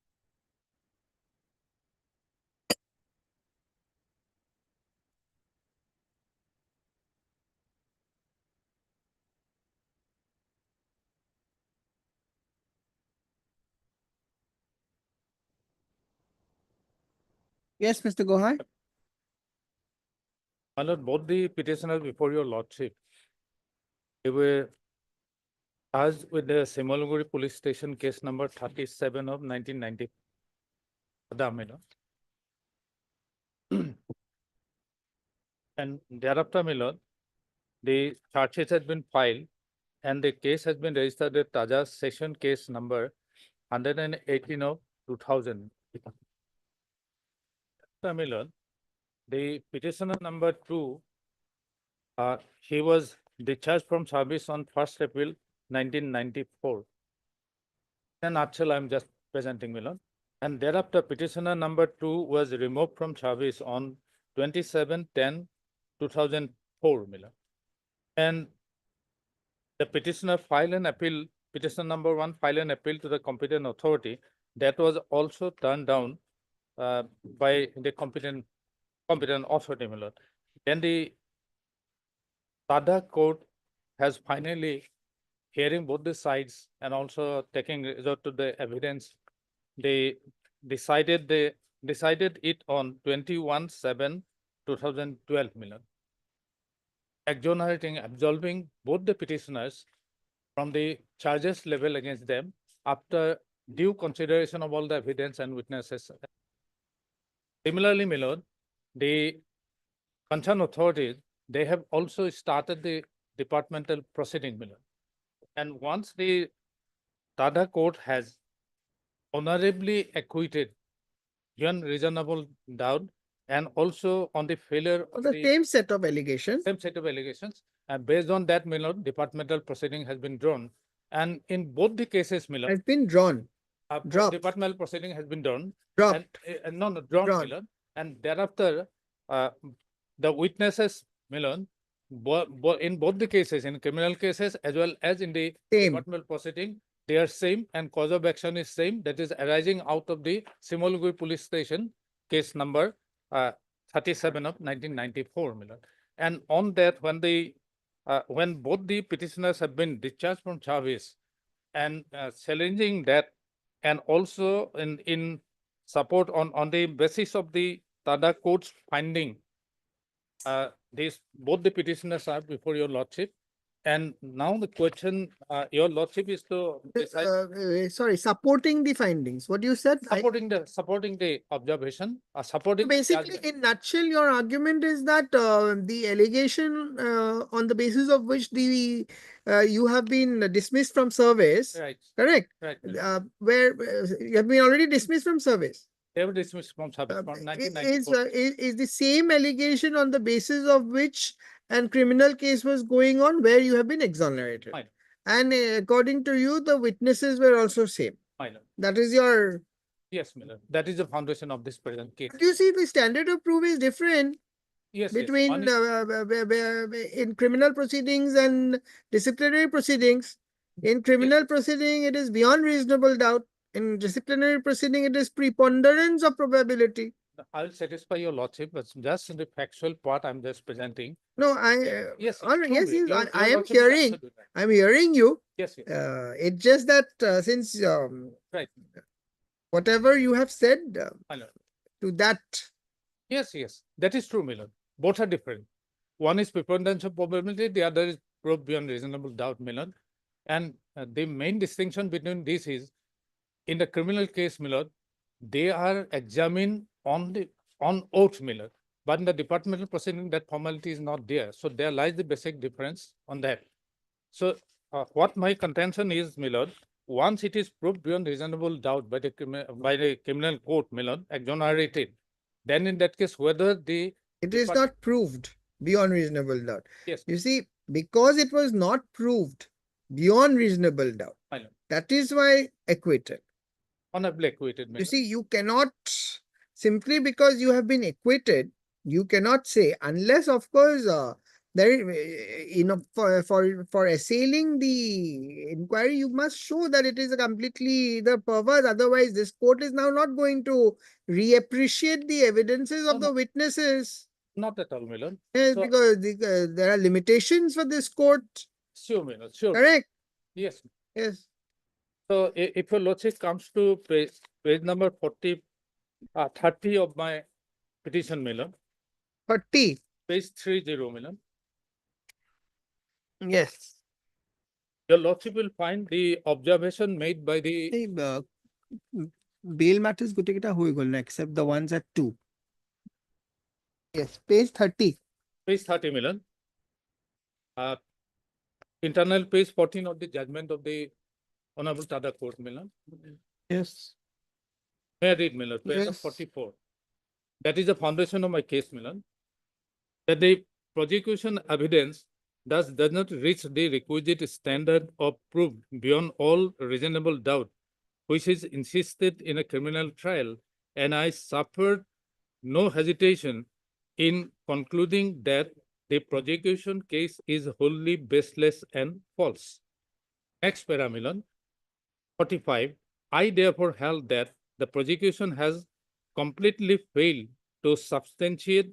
S1: Yes, Mr. Gohai.
S3: My lord, both the petitioners before your lordship, they were charged with the Simalguri police station case number 37 of 1990. And thereafter, my lord, the charges has been filed and the case has been registered with Taja session case number 118 of 2000. My lord, the petitioner number 2, he was discharged from service on 1st April 1994. And actually, I'm just presenting, my lord. And thereafter, petitioner number 2 was removed from service on 27/10/2004, my lord. And the petitioner filed an appeal, petitioner number 1 filed an appeal to the competent authority that was also turned down by the competent authority, my lord. Then the Tada court has finally hearing both the sides and also taking resort to the evidence. They decided it on 21/7/2012, my lord, exonerating, absolving both the petitioners from the charges level against them after due consideration of all the evidence and witnesses. Similarly, my lord, the concerned authorities, they have also started the departmental proceeding, my lord. And once the Tada court has honorably acquitted beyond reasonable doubt and also on the failure of
S1: The same set of allegations.
S3: same set of allegations, and based on that, my lord, departmental proceeding has been drawn. And in both the cases, my lord,
S1: Has been drawn. Dropped.
S3: departmental proceeding has been done.
S1: Dropped.
S3: And no, drawn,
S1: Drawn.
S3: my lord. And thereafter, the witnesses, my lord, in both the cases, in criminal cases as well as in the
S1: Same.
S3: departmental proceeding, they are same and cause of action is same. That is arising out of the Simalguri police station case number 37 of 1994, my lord. And on that, when both the petitioners have been discharged from service and challenging that, and also in support on the basis of the Tada court's finding, both the petitioners are before your lordship. And now the question, your lordship, is to decide,
S1: Sorry, supporting the findings. What you said?
S3: supporting the observation, supporting the
S1: Basically,
S3: judgment.
S1: in nutshell, your argument is that the allegation on the basis of which you have been dismissed from service,
S3: Right,
S1: correct?
S3: right.
S1: Where you have been already dismissed from service.
S3: They were dismissed from service from
S1: Is
S3: 1994.
S1: the same allegation on the basis of which an criminal case was going on where you have been exonerated.
S3: Fine.
S1: And according to you, the witnesses were also same.
S3: Fine.
S1: That is your.
S3: Yes, Miller. That is the foundation of this present case.
S1: But you see, the standard of proof is different
S3: Yes,
S1: between
S3: yes.
S1: in criminal proceedings and disciplinary proceedings. In criminal proceeding, it is beyond reasonable doubt. In disciplinary proceeding, it is preponderance of probability.
S3: I'll satisfy your lordship, but just in the factual part, I'm just presenting.
S1: No,
S3: Yes,
S1: all right,
S3: true.
S1: yes, yes,
S3: Your
S1: I am
S3: lordship is
S1: hearing.
S3: absolutely right.
S1: I'm hearing you.
S3: Yes, yes.
S1: It's just that since
S3: Right.
S1: whatever you have said
S3: My lord.
S1: to that.
S3: Yes, yes, that is true, Miller. Both are different. One is preponderance of probability, the other is proof beyond reasonable doubt, Miller. And the main distinction between these is, in the criminal case, Miller, they are examined on oath, Miller. But in the departmental proceeding, that formality is not there. So there lies the basic difference on that. So what my contention is, Miller, once it is proved beyond reasonable doubt by the criminal court, Miller, exonerated, then in that case, whether
S1: it is not proved beyond reasonable doubt.
S3: Yes.
S1: You see, because it was not proved beyond reasonable doubt, that is why acquitted.
S3: Honorably acquitted, Miller.
S1: You see, you cannot, simply because you have been acquitted, you cannot say, unless of course for assailing the inquiry, you must show that it is a completely the perverse. Otherwise, this court is now not going to reappreciate the evidences of the witnesses.
S3: Not at all, Miller.
S1: Yes, because there are limitations for this court.
S3: Sure, Miller. Sure.
S1: Correct.
S3: Yes.
S1: Yes.
S3: So if your lordship comes to page number 30 of my petition, Miller.
S1: 30.
S3: Page 30, Milan.
S1: Yes.
S3: Your lordship will find the observation made by the
S1: এই, bail matters গোটেইকেইটা হৈ গ'ল না, except the ones at 2. Yes, page 30.
S3: page 30, Milan. Internal page 14 of the judgment of the Honorable Tada Court, Milan.
S1: Yes.
S3: May I read, Milan? Paragraph
S1: Yes.
S3: 44. That is the foundation of my case, Milan. That the prosecution evidence thus does not reach the requisite standard of proof beyond all reasonable doubt, which is insisted in a criminal trial, and I suffered no hesitation in concluding that the prosecution case is wholly baseless and false. Next para, Milan. 45. I therefore held that the prosecution has completely failed to substantiate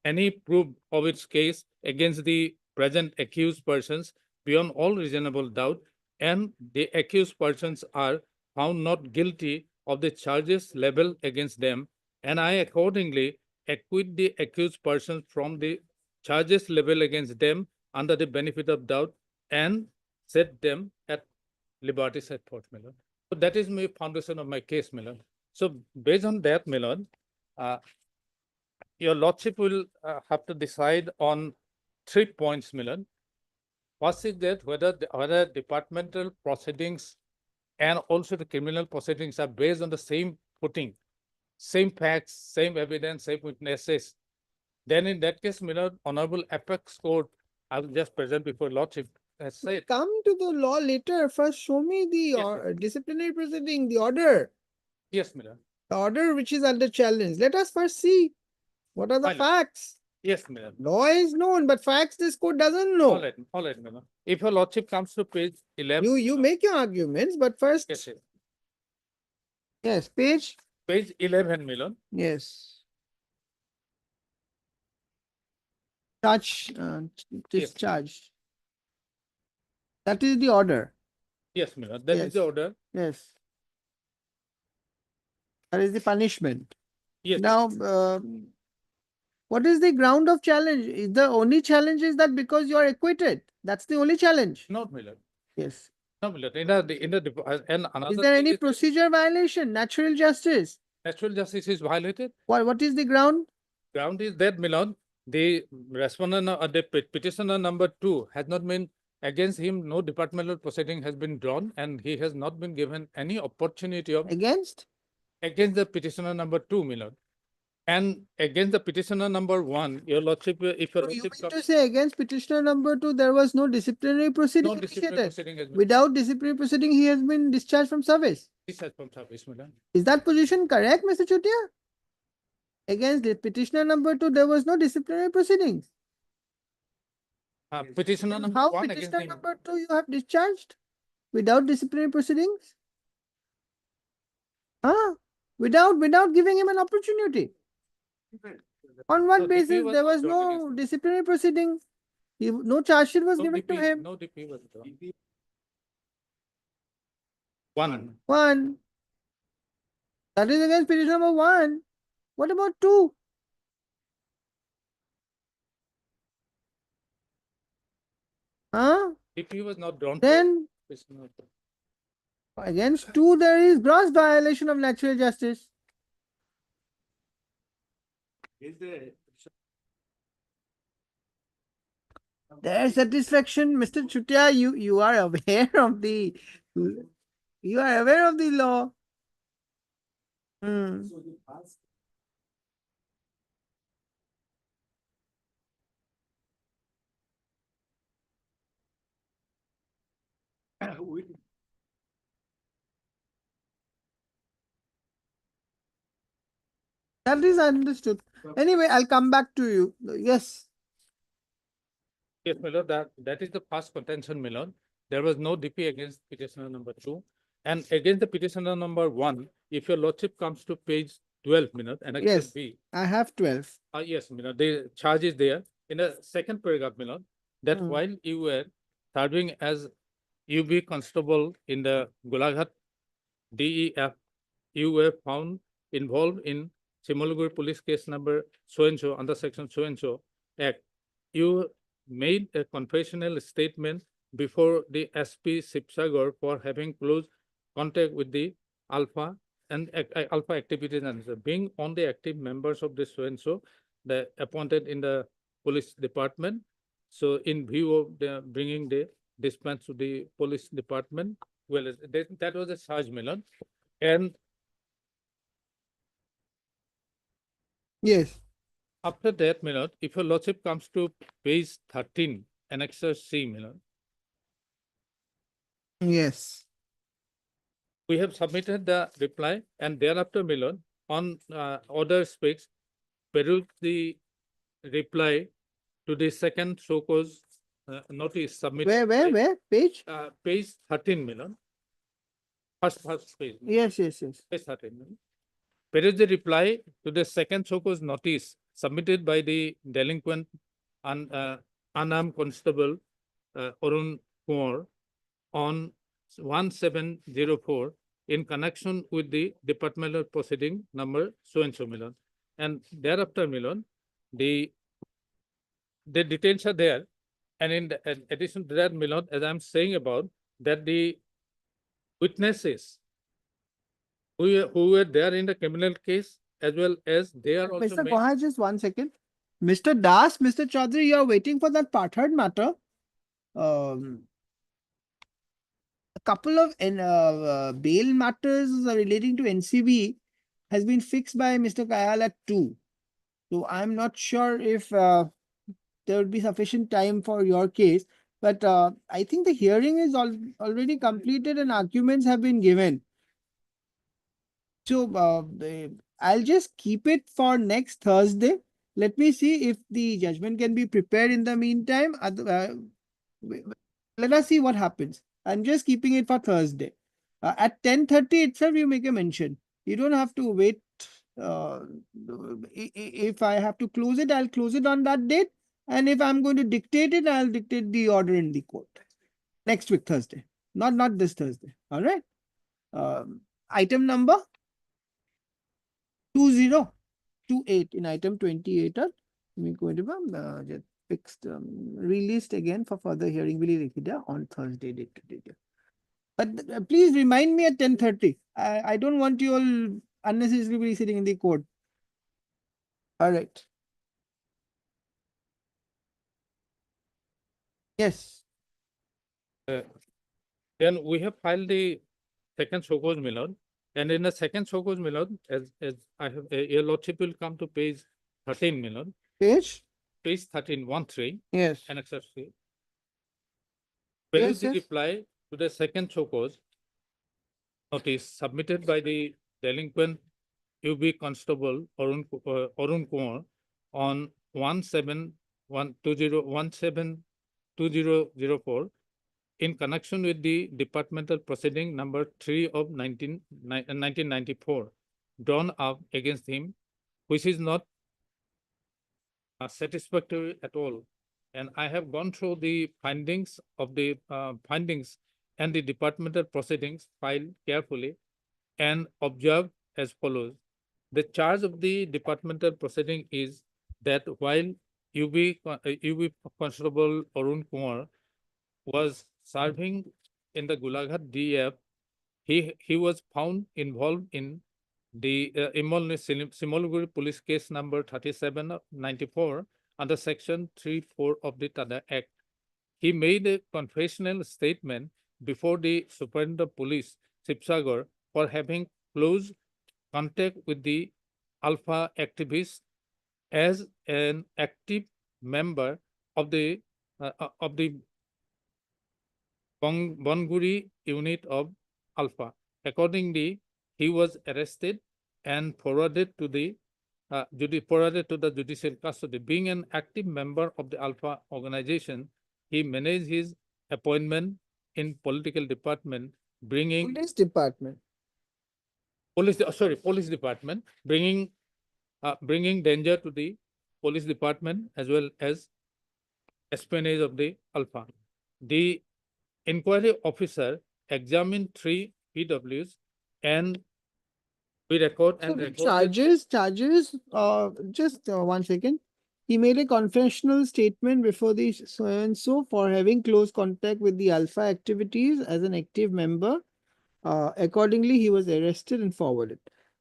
S3: any proof of its case against the present accused persons beyond all reasonable doubt, and the accused persons are found not guilty of the charges leveled against them, and I accordingly acquit the accused persons from the charges leveled against them under the benefit of doubt and set them at liberty set forth, Milan. So that is my foundation of my case, Milan. So based on that, Milan, your lordship will have to decide on 3 points, Milan. First is that whether departmental proceedings and also the criminal proceedings are based on the same footing, same facts, same evidence, same witnesses. Then in that case, Milan, Honorable Apex Court, I will just present before lordship has said.
S1: Come to the law later. First, show me the disciplinary proceeding, the order.
S3: Yes, Milan.
S1: The order which is under challenge. Let us first see what are the
S3: Fine.
S1: facts.
S3: Yes, Milan.
S1: Law is known, but facts this court doesn't know.
S3: All right, Milan. If your lordship comes to page 11.
S1: You make your arguments, but first.
S3: Yes, yes.
S1: Yes, page.
S3: Page 11, Milan.
S1: Yes. Charge, discharge. That is the order.
S3: Yes, Milan. That is the order.
S1: Yes. That is the punishment.
S3: Yes.
S1: Now, what is the ground of challenge? The only challenge is that because you are acquitted. That's the only challenge.
S3: No, Milan.
S1: Yes.
S3: No, Milan. And another
S1: Is there
S3: thing
S1: any
S3: is
S1: procedure violation? Natural justice?
S3: natural justice is violated.
S1: What is the ground?
S3: Ground is that, Milan, the respondent, the petitioner number 2 has not been against him. No departmental proceeding has been drawn, and he has not been given any opportunity of
S1: Against
S3: the petitioner number 2, Milan. And against the petitioner number 1, your lordship, if your
S1: So you
S3: lordship
S1: mean to say against petitioner number 2, there was no disciplinary proceeding?
S3: no disciplinary
S1: initiated?
S3: proceeding has been
S1: Without disciplinary proceeding, he has been discharged from service.
S3: discharged from service, Milan.
S1: Is that position correct, Mr. Chutia? Against the petitioner number 2, there was no disciplinary proceedings.
S3: Petitioner number
S1: How
S3: 1 against
S1: petitioner
S3: him.
S1: number 2 you have discharged without disciplinary proceedings? Without giving him an opportunity. On what
S3: No, DP
S1: basis?
S3: was
S1: There
S3: not
S1: was
S3: drawn
S1: no
S3: against him.
S1: disciplinary proceeding. No charge sheet was
S3: No
S1: given
S3: DP,
S1: to him.
S3: no DP was drawn. 1.
S1: One. That is against petition number 1. What about 2?
S3: DP was not drawn.
S1: Then against 2, there is gross violation of natural justice. Their satisfaction, Mr. Chutia, you are aware of the law. That is understood. Anyway, I'll come back to you. Yes.
S3: Yes, Milord, that is the first contention, Milord. There was no DP against petitioner number 2. And against the petitioner number 1, if your lordship comes to page 12, Milord, and
S1: Yes.
S3: B.
S1: I have 12.
S3: Yes, Milord, the charge is there. In the second paragraph, Milord, that while you were serving as UB constable in the Golaghat DEF, you were found involved in Similaguri Police Case Number so and so under Section so and so Act, you made a confessional statement before the SP Sipsagar for having close contact with the Alpha and Alpha activities and being on the active members of the so and so, the appointed in the police department. So in view of the bringing the dispatch to the police department, well, that was a charge, Milan. And
S1: Yes.
S3: after that, Milan, if your lordship comes to page 13, Annexure C, Milan,
S1: Yes.
S3: we have submitted the reply, and thereafter, Milan, on order speaks, peruse the reply to the second so-called notice submitted.
S1: Where? Page?
S3: Page 13, Milan. First page.
S1: Yes.
S3: Page 13. Milan. Peruse the reply to the second so-called notice submitted by the delinquent unarmed constable Arun Kumar on 1704 in connection with the departmental proceeding number so and so, Milan. And thereafter, Milan, the details are there. And in addition to that, Milan, as I'm saying about that, the witnesses who were there in the criminal case, as well as they are also
S1: Mr.
S3: made-
S1: Goha, just 1 second. Mr. Das, Mr. Chaudhary, you are waiting for that Pathard matter. A couple of bail matters relating to NCB has been fixed by Mr. Kayal at 2. So I'm not sure if there would be sufficient time for your case. But I think the hearing is already completed and arguments have been given. So I'll just keep it for next Thursday. Let me see if the judgment can be prepared in the meantime. Let us see what happens. I'm just keeping it for Thursday. At 10:30 itself, you make a mention. You don't have to wait. If I have to close it, I'll close it on that date. And if I'm going to dictate it, I'll dictate the order in the court. Next week, Thursday. Not this Thursday. All right. Item number 2028 in item 28. Just fixed, released again for further hearing on Thursday date. But please remind me at 10:30. I don't want you all unnecessarily sitting in the court. All right. Yes.
S3: Then we have filed the second so-called Milord, and in the second so-called Milord, as I have, your lordship will come to page 13, Milord.
S1: Page
S3: 13, 1-3.
S1: Yes.
S3: Annexure C. Peruse the
S1: Yes.
S3: reply to the second so-called notice submitted by the delinquent UB Constable Arun Kumar on 172004 in connection with the departmental proceeding number 3 of 1994 drawn up against him, which is not satisfactory at all. And I have gone through the findings of the findings and the departmental proceedings filed carefully and observed as follows. The charge of the departmental proceeding is that while UB Constable Arun Kumar was serving in the Golaghat DF, he was found involved in the Similaguri Police Case number 37 of 94 under Section 3(4) of the Tada Act. He made a confessional statement before the Superintendent of Police, Sipsagar, for having close contact with the Alpha activists as an active member of the Bonguri unit of Alpha. Accordingly, he was arrested and forwarded to the judicial custody. Being an active member of the Alpha organization, he managed his appointment in political department, bringing
S1: Police department.
S3: police department, bringing danger to the police department as well as espionage of the Alpha. The inquiry officer examined 3 PWs and We record
S1: So
S3: and
S1: the
S3: record.
S1: charges, just 1 second. He made a confessional statement before the so and so for having close contact with the Alpha activities as an active member. Accordingly, he was arrested and forwarded.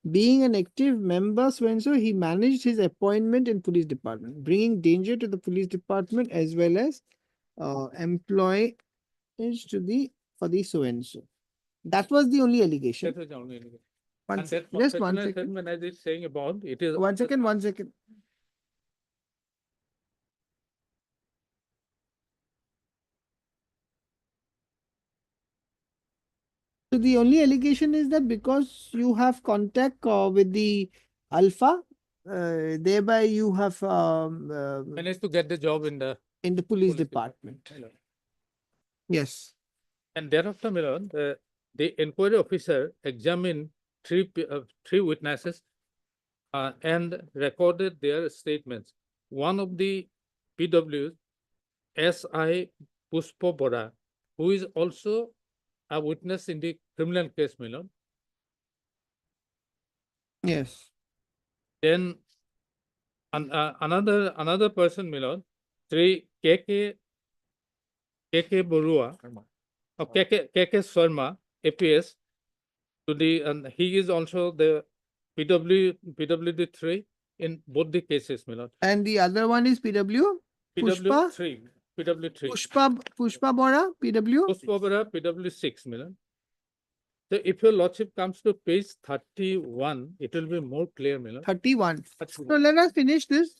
S1: Being an active member, so and so, he managed his appointment in police department, bringing danger to the police department as well as employees to the for the so and so. That was the only allegation.
S3: That was the only allegation.
S1: One
S3: And
S1: sec-
S3: that
S1: just one
S3: confessional
S1: second.
S3: statement, as it's saying about, it is.
S1: 1 second, 1 second. So the only allegation is that because you have contact with the Alpha, thereby you have
S3: Managed to get the job in the
S1: police department. Yes.
S3: And thereafter, Milan, the inquiry officer examined three witnesses and recorded their statements. One of the PWs, S.I. Puspo Bora, who is also a witness in the criminal case, Milan.
S1: Yes.
S3: Then another person, Milan, Sri KK Borua, KK Sharma, APS, to the, and he is also the PWD3 in both the cases, Milan.
S1: And the other one is PW? Pushpa?
S3: PW3.
S1: Pushpa Bora, PW?
S3: Pushpa Bora, PW6, Milan. So if your lordship comes to page 31, it will be more clear, Milan.
S1: 31. So let us finish this.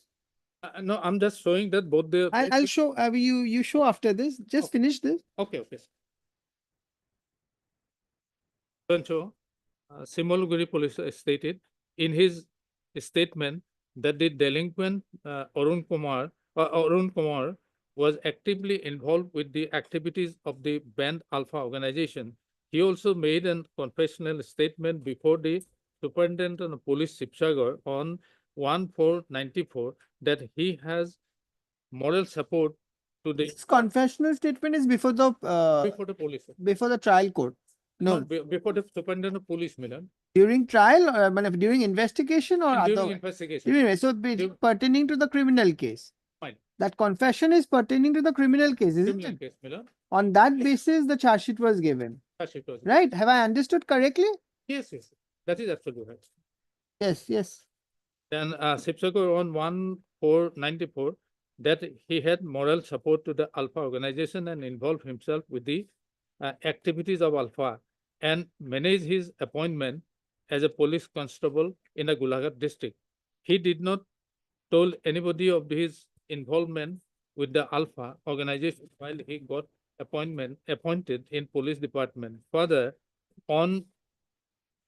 S3: No, I'm just showing that both the.
S1: I'll show you show after this. Just finish this.
S3: Okay. So, Simolguri police stated in his statement that the delinquent Arun Kumar was actively involved with the activities of the Band Alpha organization. He also made a confessional statement before the Superintendent of Police Sipsagar on 1/4/94 that he has moral support to the.
S1: This confessional statement is before the
S3: police.
S1: Before the trial court. No,
S3: Before the Superintendent of Police, Milan.
S1: during trial or during investigation or
S3: During
S1: other
S3: investigation.
S1: So pertaining to the criminal case.
S3: Fine.
S1: That confession is pertaining to the criminal case, isn't
S3: Criminal
S1: it?
S3: case, Milan.
S1: On that basis, the charge sheet was given. Right? Have I understood correctly?
S3: Yes. That is absolutely right.
S1: Yes.
S3: Then Sipsagar on 1/4/94 that he had moral support to the Alpha organization and involved himself with the activities of Alpha and managed his appointment as a police constable in a Golaghat district. He did not told anybody of his involvement with the Alpha organization while he got appointed in police department. Further, on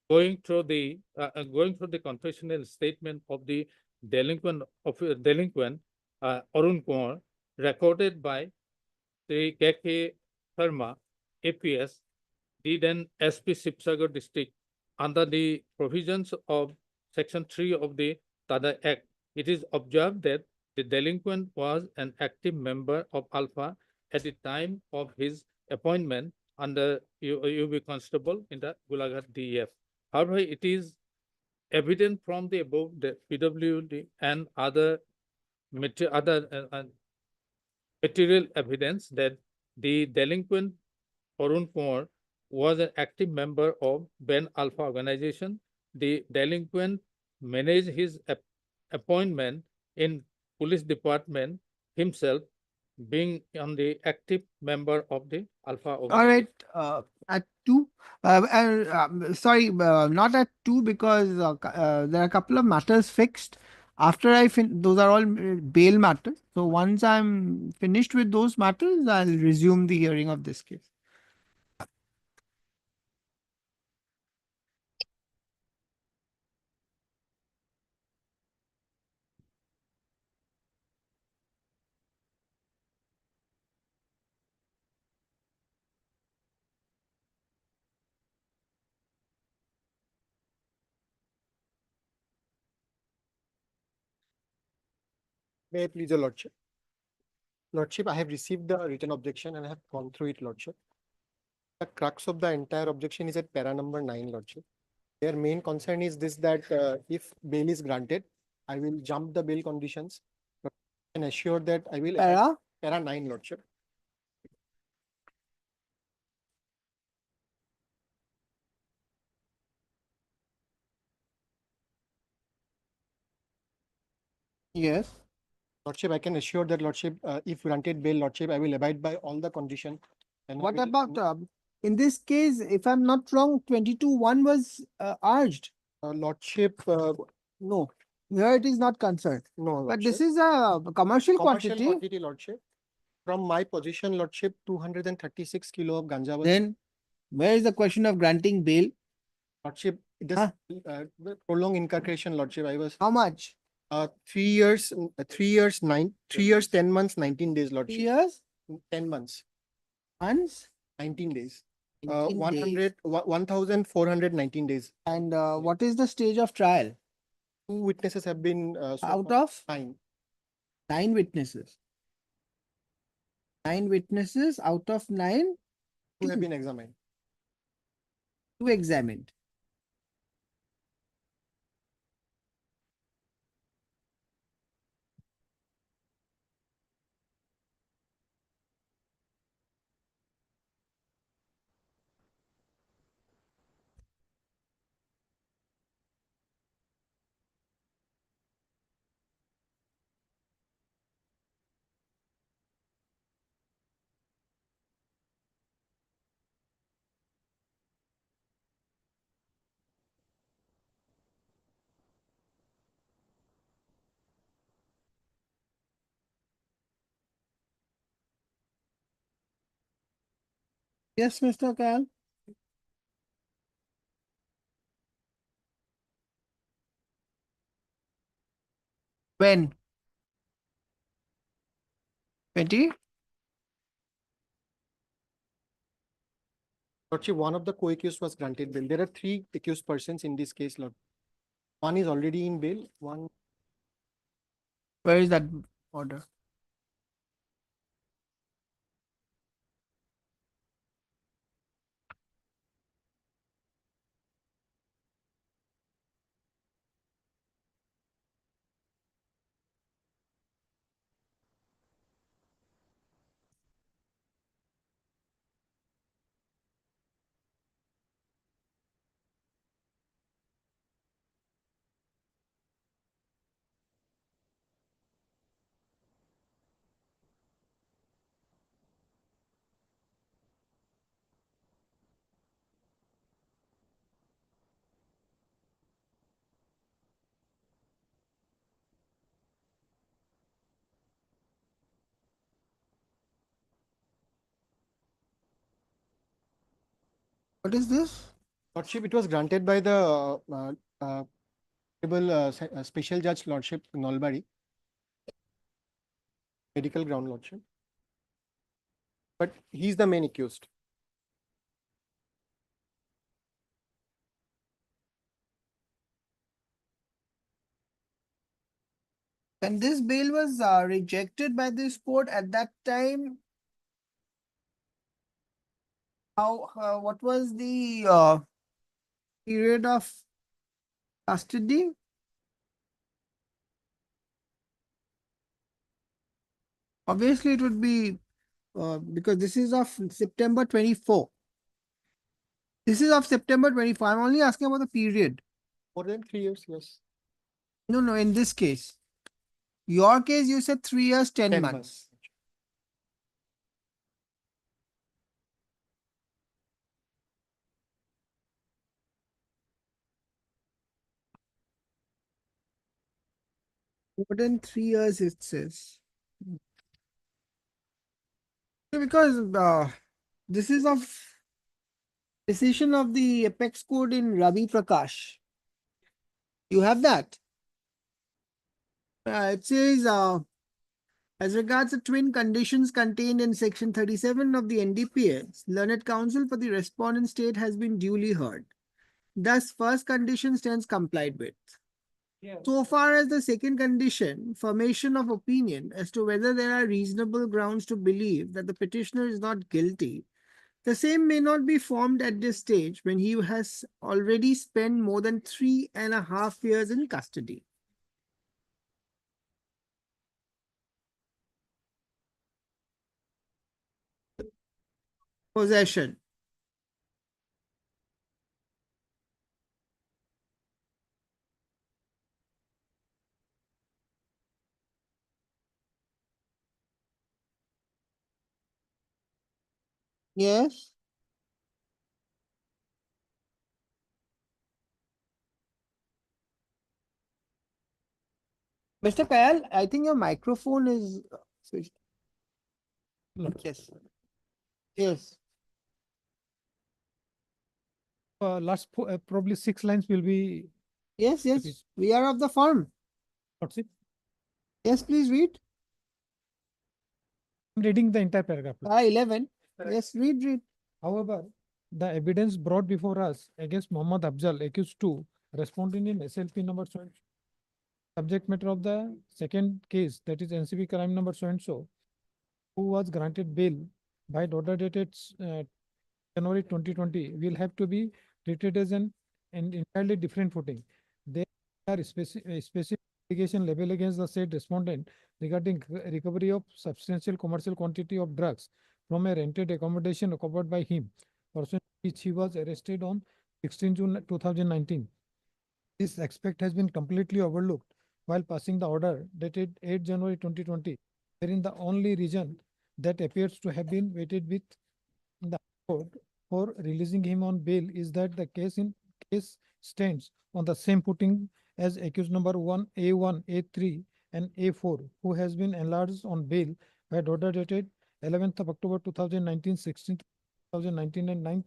S3: going through the confessional statement of the delinquent Arun Kumar, recorded by Sri KK Sharma, APS, the then SP Sipsagar district under the provisions of Section 3 of the Tada Act. It is observed that the delinquent was an active member of Alpha at the time of his appointment under UB Constable in the Golaghat DEF. However, it is evident from the above the PWD and other material evidence that the delinquent Arun Kumar was an active member of Ben Alpha organization. The delinquent managed his appointment in police department himself, being on the active member of the Alpha organization.
S1: All right. At 2, sorry, not at 2 because there are a couple of matters fixed. After those are all bail matters. So once I'm finished with those matters, I'll resume the hearing of this case.
S16: May I please your lordship? Lordship, I have received the written objection and I have gone through it, lordship. The crux of the entire objection is at para number 9, lordship. Their main concern is this, that if bail is granted, I will jump the bail conditions. But I can assure that I will. Para 9, Lordship.
S1: Yes.
S16: Lordship, I can assure that Lordship, if granted bail, Lordship, I will abide by all the conditions. And I
S1: What
S16: will-
S1: about, in this case, if I'm not wrong, 22-1 was urged?
S16: Lordship,
S1: No, here it is not concerned.
S16: no,
S1: But this
S16: Lordship.
S1: is a commercial quantity.
S16: quantity, Lordship. From my position, Lordship, 236 kilo of ganja was.
S1: Then where is the question of granting bail?
S16: Lordship, it is
S1: Huh?
S16: prolonged incarceration, Lordship. I was
S1: How much?
S16: 3 years, 3 years, 3 years, 10 months, 19 days,
S1: 3
S16: Lordship.
S1: years?
S16: 10 months,
S1: Months?
S16: 19 days.
S1: 19 days.
S16: 1,419 days.
S1: And what is the stage of trial?
S16: 2 witnesses have been
S1: Out of
S16: 9.
S1: 9 witnesses. 9 witnesses out of 9,
S16: 2 have been examined.
S1: 2 examined. Yes, Mr. Kyle. When? 20?
S16: Lordship, one of the co-accused was granted bail. There are 3 accused persons in this case, Lord. One is already in bail. One.
S1: Where is that order? What is this?
S16: Lordship, it was granted by the special judge, Lordship, Nolbari. Medical ground, Lordship. But he's the main accused.
S1: When this bail was rejected by this court at that time, what was the period of custody? Obviously, it would be because this is of September 24. This is of September 24. I'm only asking about the period.
S16: More than 3 years, yes.
S1: No, in this case. Your case, you said 3 years, 10
S16: 10
S1: months. More than 3 years, it says. Because this is of decision of the apex code in Ravi Prakash. You have that? It says, as regards the twin conditions contained in section 37 of the NDPS, learned counsel for the respondent state has been duly heard. Thus, first condition stands complied with. So far as the second condition, formation of opinion as to whether there are reasonable grounds to believe that the petitioner is not guilty, The same may not be formed at this stage when he has already spent more than 3.5 years in custody. Possession. Yes. Mr. Kayal, I think your microphone is switched. Yes. Yes.
S17: Last probably 6 lines will be.
S1: Yes, yes. We are of the firm.
S17: What's it?
S1: Yes, please read.
S17: I'm reading the entire paragraph.
S1: 11. Yes, read.
S17: However, the evidence brought before us against Mohammad Afzal, accused 2, responding in SLP number so and so, subject matter of the second case, that is NCB crime number so and so, who was granted bail by order dated January 2020, will have to be treated as an entirely different footing. There are specific allegation level against the said respondent regarding recovery of substantial commercial quantity of drugs from a rented accommodation occupied by him, pursuant to which he was arrested on 16 June 2019. This aspect has been completely overlooked while passing the order dated 8 January 2020, wherein the only reason that appears to have been weighted with the court for releasing him on bail is that the case stands on the same footing as accused number 1, A1, A3, and A4, who has been enlarged on bail by order dated 11th of October 2019, 16th 2019, and 9th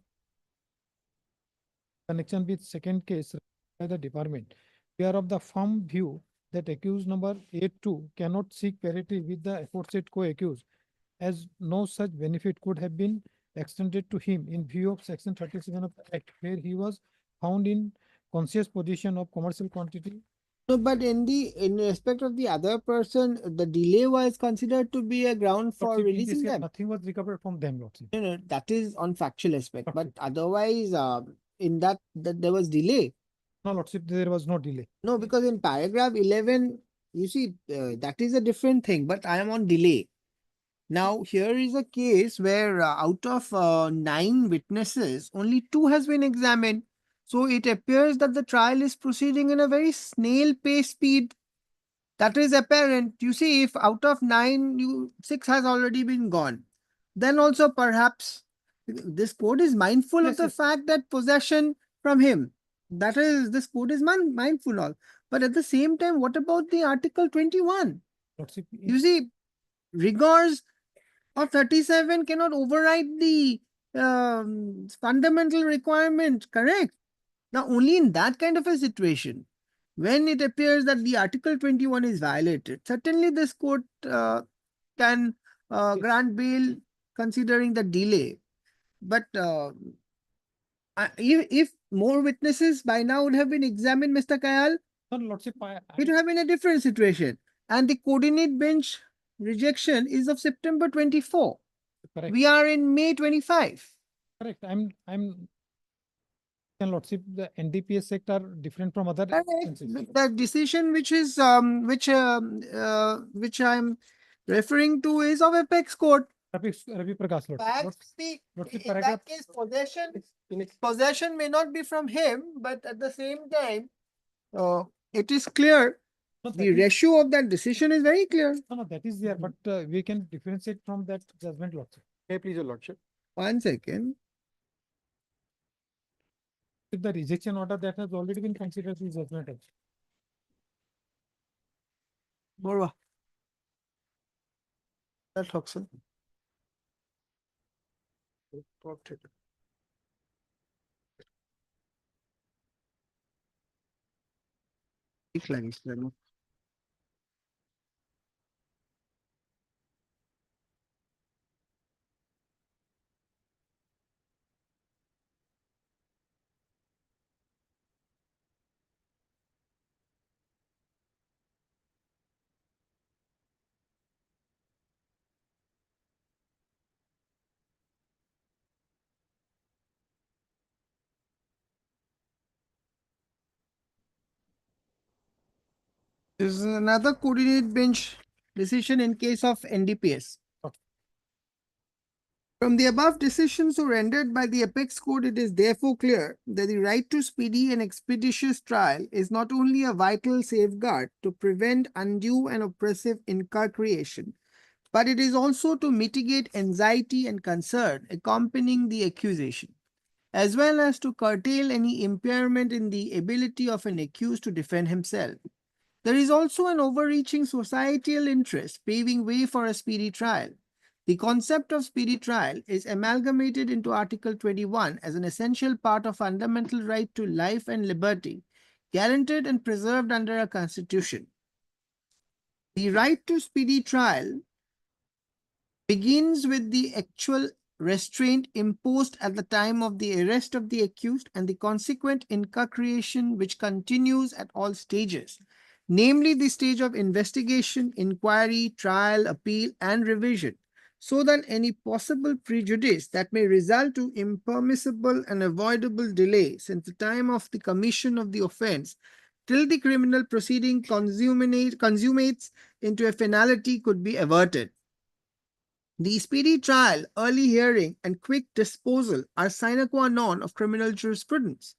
S17: connection with second case by the department. We are of the firm view that accused number A2 cannot seek parity with the aforesaid co-accused, as no such benefit could have been extended to him in view of section 37 of the Act, where he was found in conscious possession of commercial quantity.
S1: No, but in respect of the other person, the delay was considered to be a ground for
S17: Lordship, in this
S1: releasing
S17: case,
S1: them.
S17: nothing was recovered from them, Lordship.
S1: No, that is on factual aspect. But otherwise, in that there was delay.
S17: No, Lordship, there was no delay.
S1: No, because in paragraph 11, you see, that is a different thing, but I am on delay. Now, here is a case where out of 9 witnesses, only 2 has been examined. So it appears that the trial is proceeding in a very snail pace speed. That is apparent. You see, if out of 9, 6 has already been gone, then also perhaps this court is mindful of the fact that possession from him. That is, this court is mindful of. But at the same time, what about the Article 21?
S17: Lordship,
S1: You see, rigors of 37 cannot override the fundamental requirement, correct? Now, only in that kind of a situation, when it appears that the Article 21 is violated, certainly this court can grant bail considering the delay. But if more witnesses by now would have been examined, Mr. Kayal,
S17: No, Lordship,
S1: it would have been a different situation. And the coordinate bench rejection is of September 24.
S17: Correct.
S1: We are in May 25.
S17: Correct. Lordship, the NDPS Act are different from other instances.
S1: The decision which I'm referring to is of apex court.
S17: Ravi Prakash, Lordship.
S1: In that case, possession may not be from him, but at the same time, it is clear. The ratio of that decision is very clear.
S17: No, that is there, but we can differentiate from that judgment, Lordship.
S16: May I please, your Lordship?
S1: 1 second.
S17: If the rejection order that has already been considered as judgment.
S1: Borwa. That Hoxon. This is another coordinate bench decision in case of NDPS. From the above decisions rendered by the Apex Court, it is therefore clear that the right to speedy and expeditious trial is not only a vital safeguard to prevent undue and oppressive incarceration, but it is also to mitigate anxiety and concern accompanying the accusation, as well as to curtail any impairment in the ability of an accused to defend himself. There is also an overreaching societal interest paving way for a speedy trial. The concept of speedy trial is amalgamated into Article 21 as an essential part of fundamental right to life and liberty, guaranteed and preserved under our Constitution. The right to speedy trial begins with the actual restraint imposed at the time of the arrest of the accused and the consequent incarceration which continues at all stages, namely the stage of investigation, inquiry, trial, appeal, and revision, so that any possible prejudice that may result to impermissible and avoidable delay since the time of the commission of the offense till the criminal proceeding consummates into a finality could be averted. The speedy trial, early hearing, and quick disposal are sine qua non of criminal jurisprudence.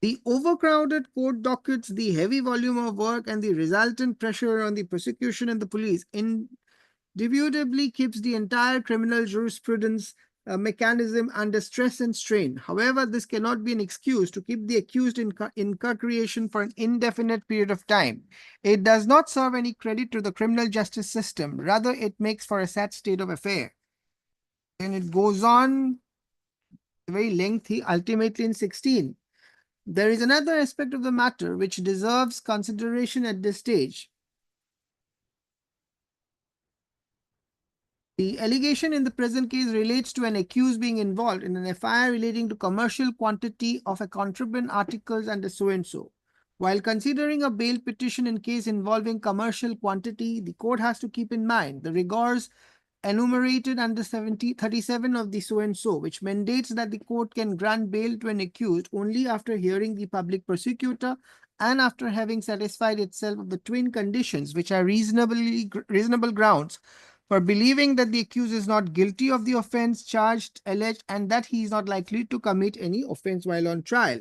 S1: The overcrowded court dockets, the heavy volume of work, and the resultant pressure on the prosecution and the police indubitably keeps the entire criminal jurisprudence mechanism under stress and strain. However, this cannot be an excuse to keep the accused in incarceration for an indefinite period of time. It does not serve any credit to the criminal justice system. Rather, it makes for a sad state of affair. And it goes on very lengthy, ultimately in 16. There is another aspect of the matter which deserves consideration at this stage. The allegation in the present case relates to an accused being involved in an FIR relating to commercial quantity of a contraband articles under so-and-so. While considering a bail petition in case involving commercial quantity, the court has to keep in mind the rigors enumerated under 37 of the so-and-so, which mandates that the court can grant bail to an accused only after hearing the public prosecutor and after having satisfied itself of the twin conditions, which are reasonable grounds for believing that the accused is not guilty of the offense charged, alleged, and that he is not likely to commit any offense while on trial.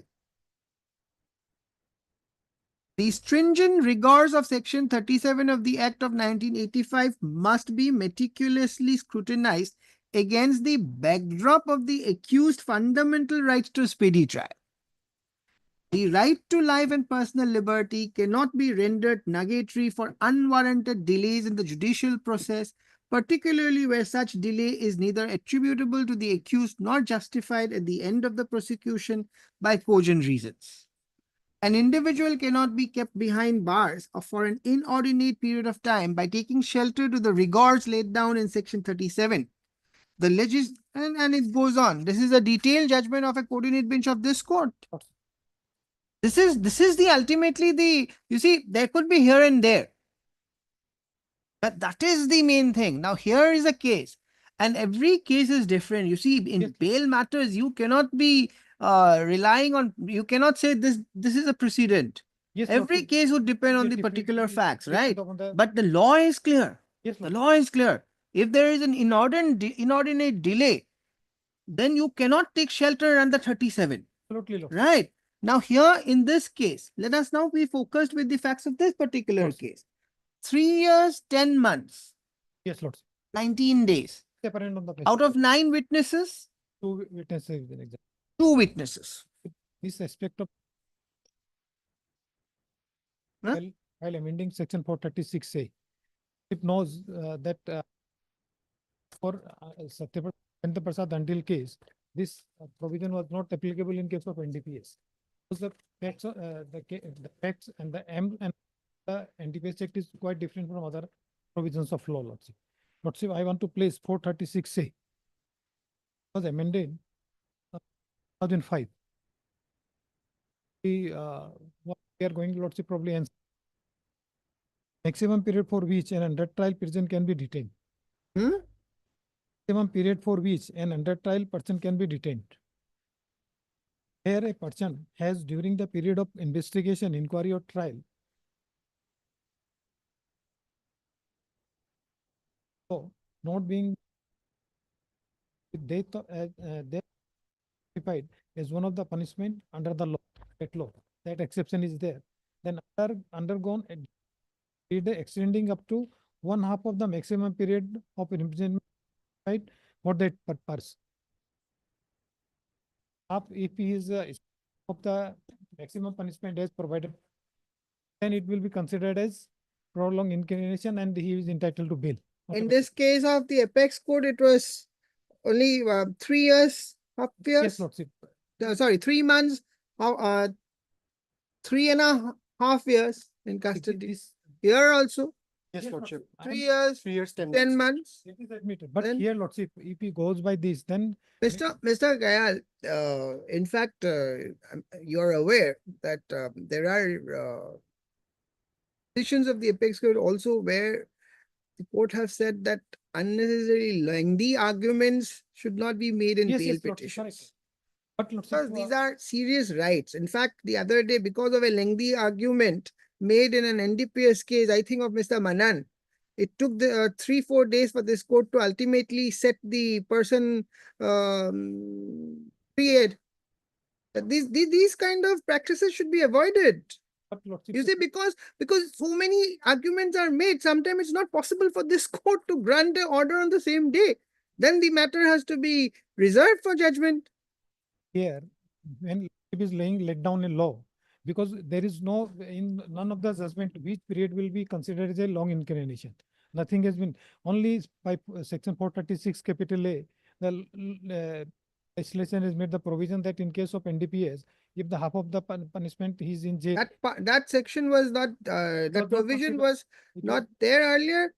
S1: The stringent rigors of Section 37 of the Act of 1985 must be meticulously scrutinized against the backdrop of the accused fundamental right to speedy trial. The right to life and personal liberty cannot be rendered nugatory for unwarranted delays in the judicial process, particularly where such delay is neither attributable to the accused nor justified at the end of the prosecution by cogent reasons. An individual cannot be kept behind bars for an inordinate period of time by taking shelter to the rigors laid down in Section 37. The and it goes on. This is a detailed judgment of a coordinate bench of this court. This is the ultimately the, you see, there could be here and there. But that is the main thing. Now here is a case, and every case is different. You see, in bail matters, you cannot be relying on, you cannot say this is a precedent.
S17: Yes,
S1: Every case would depend on the particular facts, right? But the law is clear.
S17: Yes,
S1: the law is clear. If there is an inordinate delay, then you cannot take shelter under 37.
S17: Absolutely.
S1: Right. Now here in this case, let us now be focused with the facts of this particular case. 3 years, 10 months.
S17: Yes, Lord.
S1: 19 days. Out of 9 witnesses,
S17: 2 witnesses.
S1: 2 witnesses.
S17: This aspect of
S1: Huh?
S17: while amending section 436A, it knows that for Satyendra Prasad until case, this provision was not applicable in case of NDPS. Because the facts and the M and the NDPS Act is quite different from other provisions of law, Lordship. Lordship, I want to place 436A. Was amended 2005. What we are going, Lordship, probably answer. Maximum period for which an under trial person can be detained. Maximum period for which an under trial person can be detained. Where a person has during the period of investigation, inquiry or trial not being they they classified as one of the punishment under the law, that law. That exception is there. Then undergone a period extending up to 1/2 of the maximum period of imprisonment, right, for that purpose. If he is of the maximum punishment as provided, then it will be considered as prolonged incarceration and he is entitled to bail.
S1: In this case of the apex code, it was only 3 years, half years.
S17: Yes, Lordship.
S1: Sorry, 3 months, 3.5 years in custody. Here also,
S16: Yes, Lordship.
S1: 3 years,
S16: 3 years, 10
S1: 10
S16: months.
S1: months.
S17: It is admitted, but
S1: Then-
S17: here, Lordship, if he goes by this, then
S1: Mr. Gayal, in fact, you're aware that there are positions of the apex code also where the court have said that unnecessary lengthy arguments should not be made in
S17: Yes,
S1: bail
S17: yes, Lordship, correct.
S1: petitions.
S17: But Lordship,
S1: Because these are serious rights. In fact, the other day, because of a lengthy argument made in an NDPS case, I think of Mr. Manan, it took the 3-4 days for this court to ultimately set the person period. These kind of practices should be avoided.
S17: but Lordship,
S1: You see, because so many arguments are made, sometimes it's not possible for this court to grant an order on the same day. Then the matter has to be reserved for judgment.
S17: here, when it is laid down in law, because there is no, in none of the judgment, which period will be considered as a long incarceration. Nothing has been, only by section 436 capital A, the legislation has made the provision that in case of NDPS, if the half of the punishment he is in jail.
S1: That section was not, that
S17: not
S1: provision
S17: considered-
S1: was
S17: it
S1: not there earlier.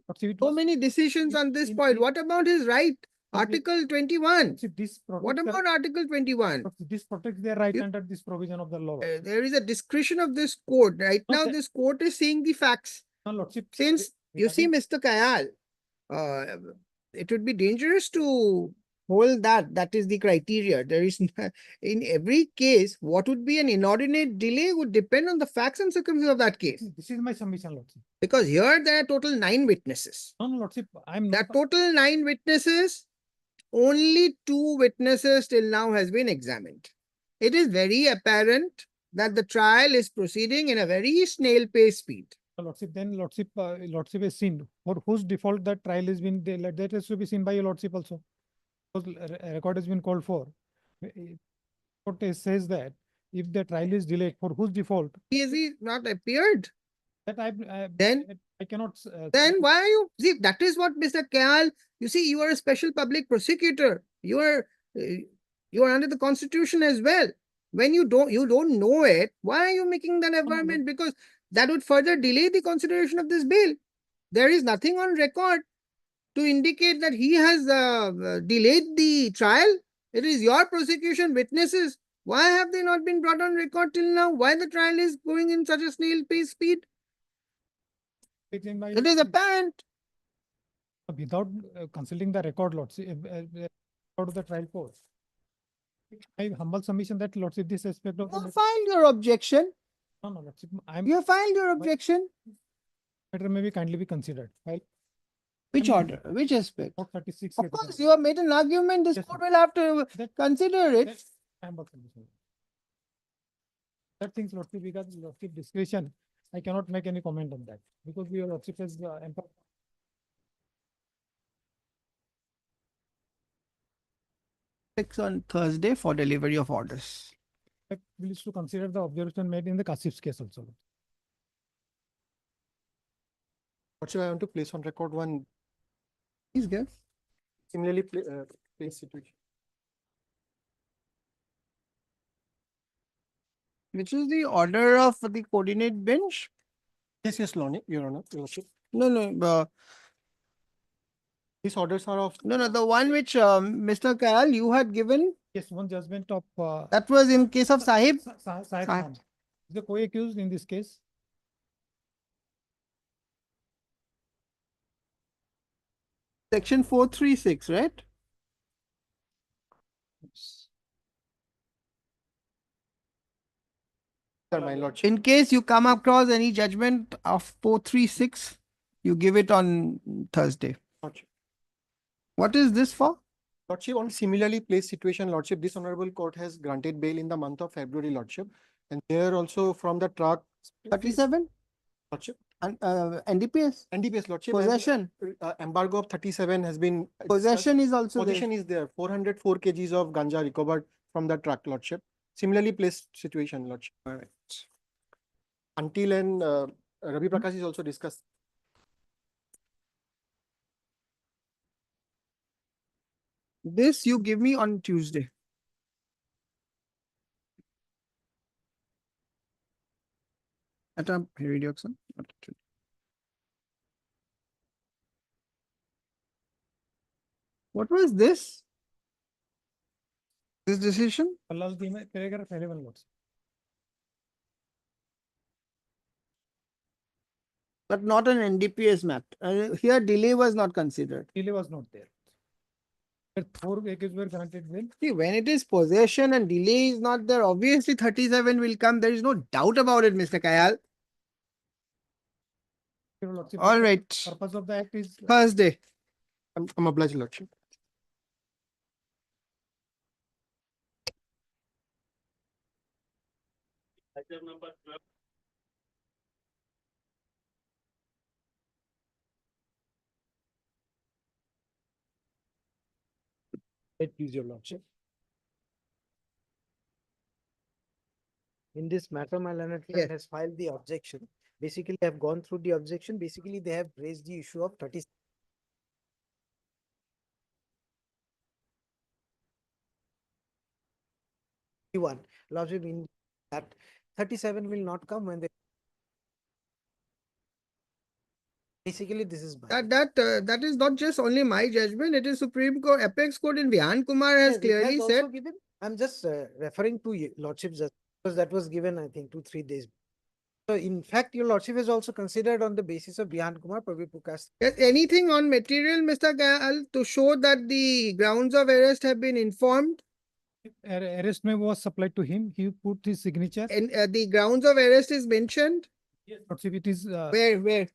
S17: Lordship, it
S1: So
S17: was-
S1: many decisions on this
S17: in-
S1: point.
S17: in-
S1: What about his right?
S17: in-
S1: Article 21.
S17: Lordship, this
S1: What
S17: protects their-
S1: about Article 21?
S17: Lordship, this protects their right
S1: You-
S17: under this provision of the law.
S1: There is a discretion of this court. Right
S17: No,
S1: now,
S17: that-
S1: this court is seeing the facts.
S17: No, Lordship,
S1: Since you see,
S17: regarding-
S1: Mr. Kayal, it would be dangerous to hold that is the criteria. There is, in every case, what would be an inordinate delay would depend on the facts and circumstances of that case.
S17: This is my submission, Lordship.
S1: Because here there are total 9 witnesses.
S17: No, Lordship, I'm
S1: There
S17: not.
S1: are total 9 witnesses. Only 2 witnesses till now has been examined. It is very apparent that the trial is proceeding in a very snail pace speed.
S17: Lordship, then Lordship, Lordship is seen for whose default that trial has been, that has to be seen by your Lordship also. Because a record has been called for. Court says that if the trial is delayed, for whose default?
S1: Is he not appeared?
S17: That
S1: Then
S17: I cannot.
S1: Then why are you, see, that is what Mr. Kayal, you see, you are a special public prosecutor. You are under the constitution as well. When you don't know it, why are you making that averment? Because that would further delay the consideration of this bill. There is nothing on record to indicate that he has delayed the trial. It is your prosecution witnesses. Why have they not been brought on record till now? Why the trial is going in such a snail pace speed? It is apparent.
S17: Without consulting the record, Lordship, out of the trial court. My humble submission that Lordship, this aspect of.
S1: You have filed your objection.
S17: No, Lordship,
S1: You have filed your objection.
S17: Matter may be kindly be considered.
S1: Which order? Which aspect?
S17: 436.
S1: Of course, you have made an argument. This court will have to consider it.
S17: That things Lordship, because Lordship discretion, I cannot make any comment on that because your Lordship has empowered.
S1: On Thursday for delivery of orders.
S17: Will is to consider the observation made in the Kasif's case also.
S16: Lordship, I want to place on record one
S1: Please give.
S16: similarly placed situation.
S1: Which is the order of the coordinate bench?
S16: Yes, yes, Your Honor, Your Lordship.
S1: No.
S16: These orders are of.
S1: No, the one which Mr. Kayal, you had given.
S17: Yes, one judgment of.
S1: That was in case of Sahib.
S17: Sahib Khan. The co-accused in this case.
S1: Section 436, right?
S16: My Lordship.
S1: In case you come across any judgment of 436, you give it on Thursday.
S16: Lordship.
S1: What is this for?
S16: Lordship, on similarly placed situation, Lordship, this honorable court has granted bail in the month of February, Lordship. And there also from the truck.
S1: 37?
S16: Lordship.
S1: And NDPS?
S16: NDPS, Lordship. and,
S1: Possession?
S16: Embargo of 37 has been.
S1: Possession is also there.
S16: Possession is there. 404 kgs of ganja recovered from the truck, Lordship. Similarly placed situation, Lordship.
S1: All right.
S16: Until and Ravi Prakash is also discussed.
S1: This you give me on Tuesday. At a Heridoxon. What was this? This decision? But not an NDPS map. Here delay was not considered.
S17: Delay was not there. But 4 cases were granted bail.
S1: See, when it is possession and delay is not there, obviously 37 will come. There is no doubt about it, Mr. Kayal. All right.
S17: Purpose of the act is
S1: Thursday.
S16: I'm obliged, Lordship.
S2: Item number 12.
S6: Please, your Lordship. In this matter, my learned friend has filed the objection. Basically, I have gone through the objection. Basically, they have raised the issue of 30. One, Lordship, in that 37 will not come when they. Basically, this is
S1: That is not just only my judgment. It is Supreme Court, Apex Court in Vihankumar has clearly said.
S6: I'm just referring to your Lordship just because that was given, I think, 2-3 days. So, in fact, your Lordship is also considered on the basis of Vihankumar Pravipukas.
S1: Yes, anything on material, Mr. Kayal, to show that the grounds of arrest have been informed?
S17: Arrest memo was supplied to him. He put his signature.
S1: And the grounds of arrest is mentioned?
S17: Yes. Lordship, it is.
S1: Where?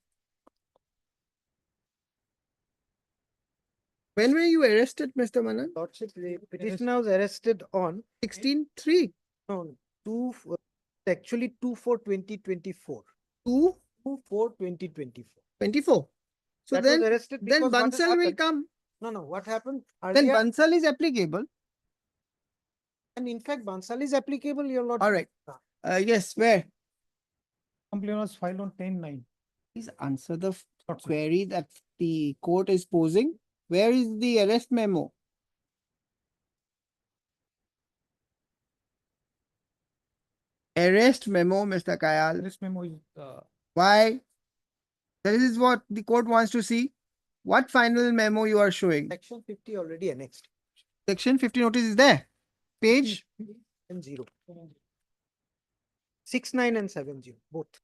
S1: When were you arrested, Mr. Manan?
S6: Lordship, the petitioner was arrested on
S1: 16/3.
S6: No, actually 2/4/2024.
S1: 2/4/2024.
S6: 24.
S1: So
S6: That
S1: then,
S6: was arrested
S1: then
S6: because what has
S1: Bansal will
S6: happened-
S1: come.
S6: No, what happened?
S1: Then
S6: Earlier,
S1: Bansal is applicable.
S6: and in fact, Bansal is applicable, your Lordship.
S1: All right. Yes, where?
S17: Complaint was filed on 10/9.
S1: Please answer the query that the court is posing. Where is the arrest memo? Arrest memo, Mr. Kayal.
S17: Arrest memo is.
S1: Why? This is what the court wants to see. What final memo you are showing?
S6: Section 50 already annexed.
S1: Section 50 notice is there. Page?
S6: And 0. 69 and 70, both.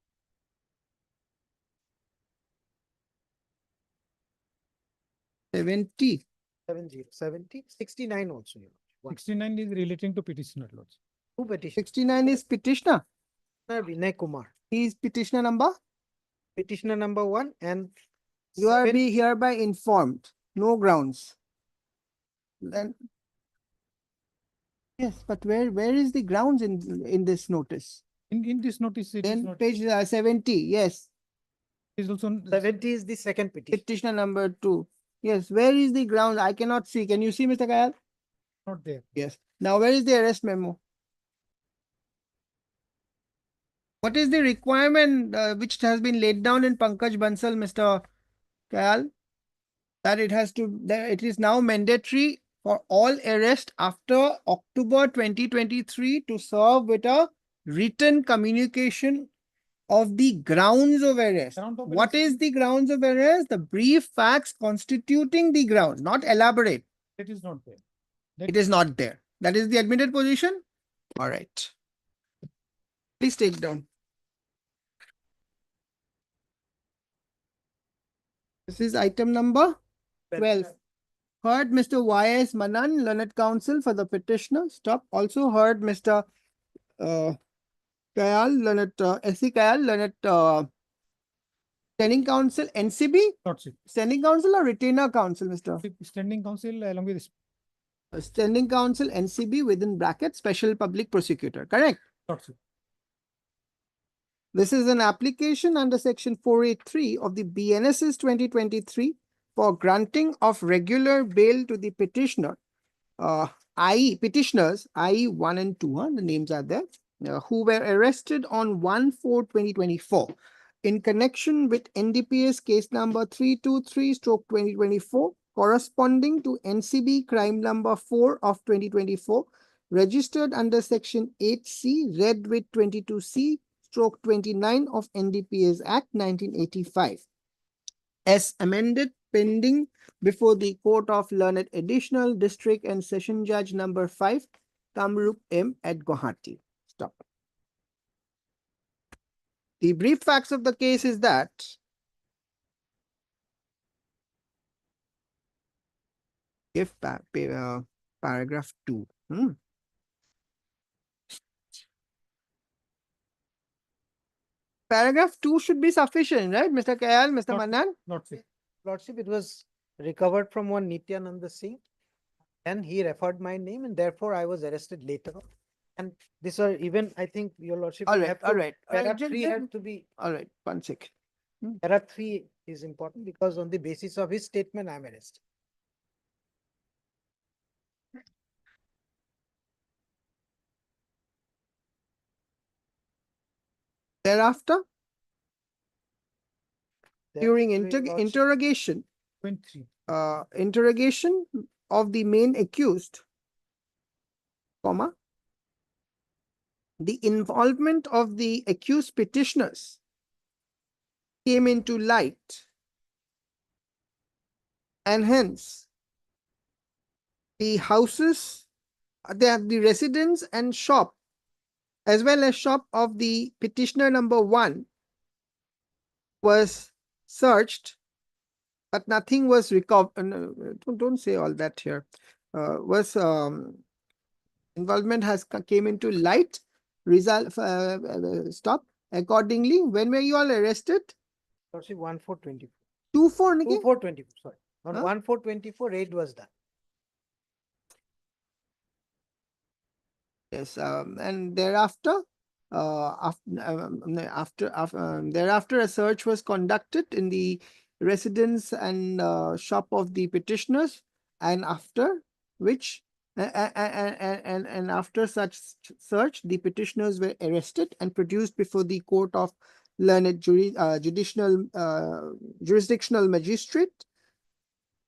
S1: 70.
S6: 70, 69 also.
S17: 69 is relating to petitioner, Lordship.
S6: Who petition?
S1: 69 is petitioner.
S6: Vinay Kumar.
S1: He is petitioner number?
S6: Petitioner number 1 and
S1: You are be hereby informed. No grounds. Then yes, but where is the grounds in this notice?
S17: In this notice, it is
S1: Then
S17: not.
S1: page 70. Yes.
S17: Is also
S6: 70 is the second petition.
S1: Petitioner number 2. Yes. Where is the ground? I cannot see. Can you see, Mr. Kayal?
S17: not there.
S1: Yes. Now, where is the arrest memo? What is the requirement which has been laid down in Pankaj Bansal, Mr. Kayal? That it is now mandatory for all arrest after October 2023 to serve with a written communication of the grounds of arrest. What is the grounds of arrest? The brief facts constituting the grounds, not elaborate.
S17: It is not there.
S1: It is not there. That is the admitted position. All right. Please take down. This is item number 12. Heard Mr. Y.S. Manan, learned counsel for the petitioner. Stop. Also heard Mr. Kayal, learned S.C. Kayal, learned Standing counsel, NCB?
S17: Lordship.
S1: Standing counsel or retainer counsel, Mr.?
S17: Standing counsel along with this.
S1: Standing counsel, NCB within bracket, special public prosecutor, correct?
S17: Lordship.
S1: This is an application under section 483 of the BNSS 2023 for granting of regular bail to the petitioner, i.e. petitioners, i.e. 1 and 2, the names are there, who were arrested on 1/4/2024 in connection with NDPS case number 323/2024 corresponding to NCB crime number 4 of 2024 registered under section 8C read with 22C/29 of NDPS Act 1985 as amended pending before the Court of Learned Additional District and Session Judge number 5 Kamrup M at Guwahati. Stop. The brief facts of the case is that if paragraph 2. Paragraph 2 should be sufficient, right, Mr. Kayal, Mr. Manan?
S6: Lordship, it was recovered from one Nityananda Singh, and he referred my name, and therefore I was arrested later. And these are even, I think, Your Lordship.
S1: All right, all right.
S6: Para 3 had to be.
S1: All right, 1 second.
S6: Para 3 is important because on the basis of his statement, I am arrested.
S1: Thereafter, during
S6: Lordship.
S1: interrogation, interrogation of the main accused, comma, the involvement of the accused petitioners came into light, and hence the houses, they have the residence and shop as well as shop of the petitioner number 1 was searched, but nothing was recovered. Don't say all that here. Involvement came into light. Result. Stop. Accordingly, when were you all arrested?
S6: Lordship, 1/4/24.
S1: 2/4,
S6: 2/4/24. Sorry, on 1/4/24, raid was done.
S1: Yes, and thereafter, thereafter a search was conducted in the residence and shop of the petitioners, and after which, and after such search, the petitioners were arrested and produced before the Court of Learned Jurisdictional Magistrate,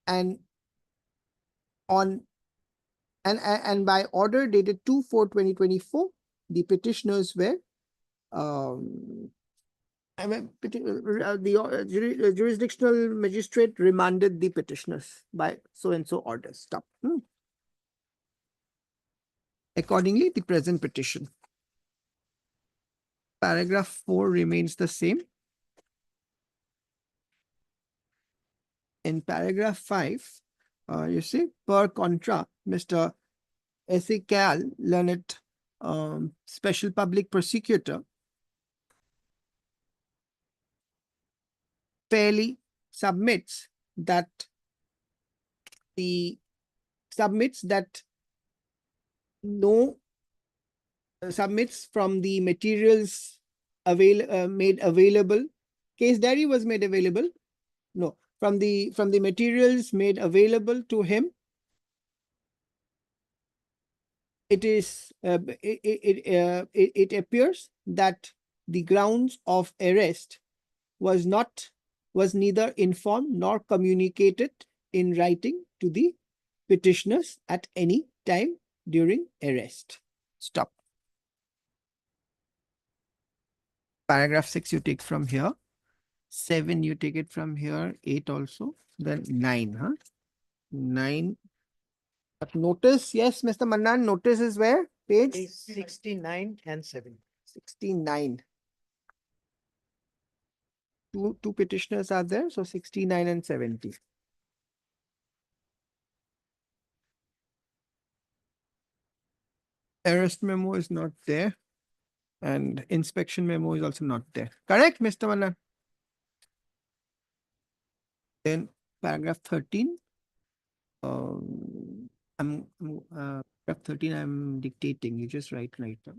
S1: and on and by order dated 2/4/2024, the petitioners were the jurisdictional magistrate remanded the petitioners by so and so orders. Stop. Accordingly, the present petition. Paragraph 4 remains the same. In paragraph 5, you see, per contra, Mr. S.A. Kayal, learned special public prosecutor, fairly submits that submits from the materials made available. Case diary was made available. No, from the materials made available to him, it appears that the grounds of arrest was neither informed nor communicated in writing to the petitioners at any time during arrest. Stop. Paragraph 6 you take from here. 7 you take it from here. 8 also. Then 9, 9. But notice, yes, Mr. Manan, notice is where? Page
S6: 69 and 70.
S1: 69. Two petitioners are there, so 69 and 70. Arrest memo is not there, and inspection memo is also not there. Correct, Mr. Manan? Then paragraph 13. Paragraph 13, I'm dictating. You just write right now.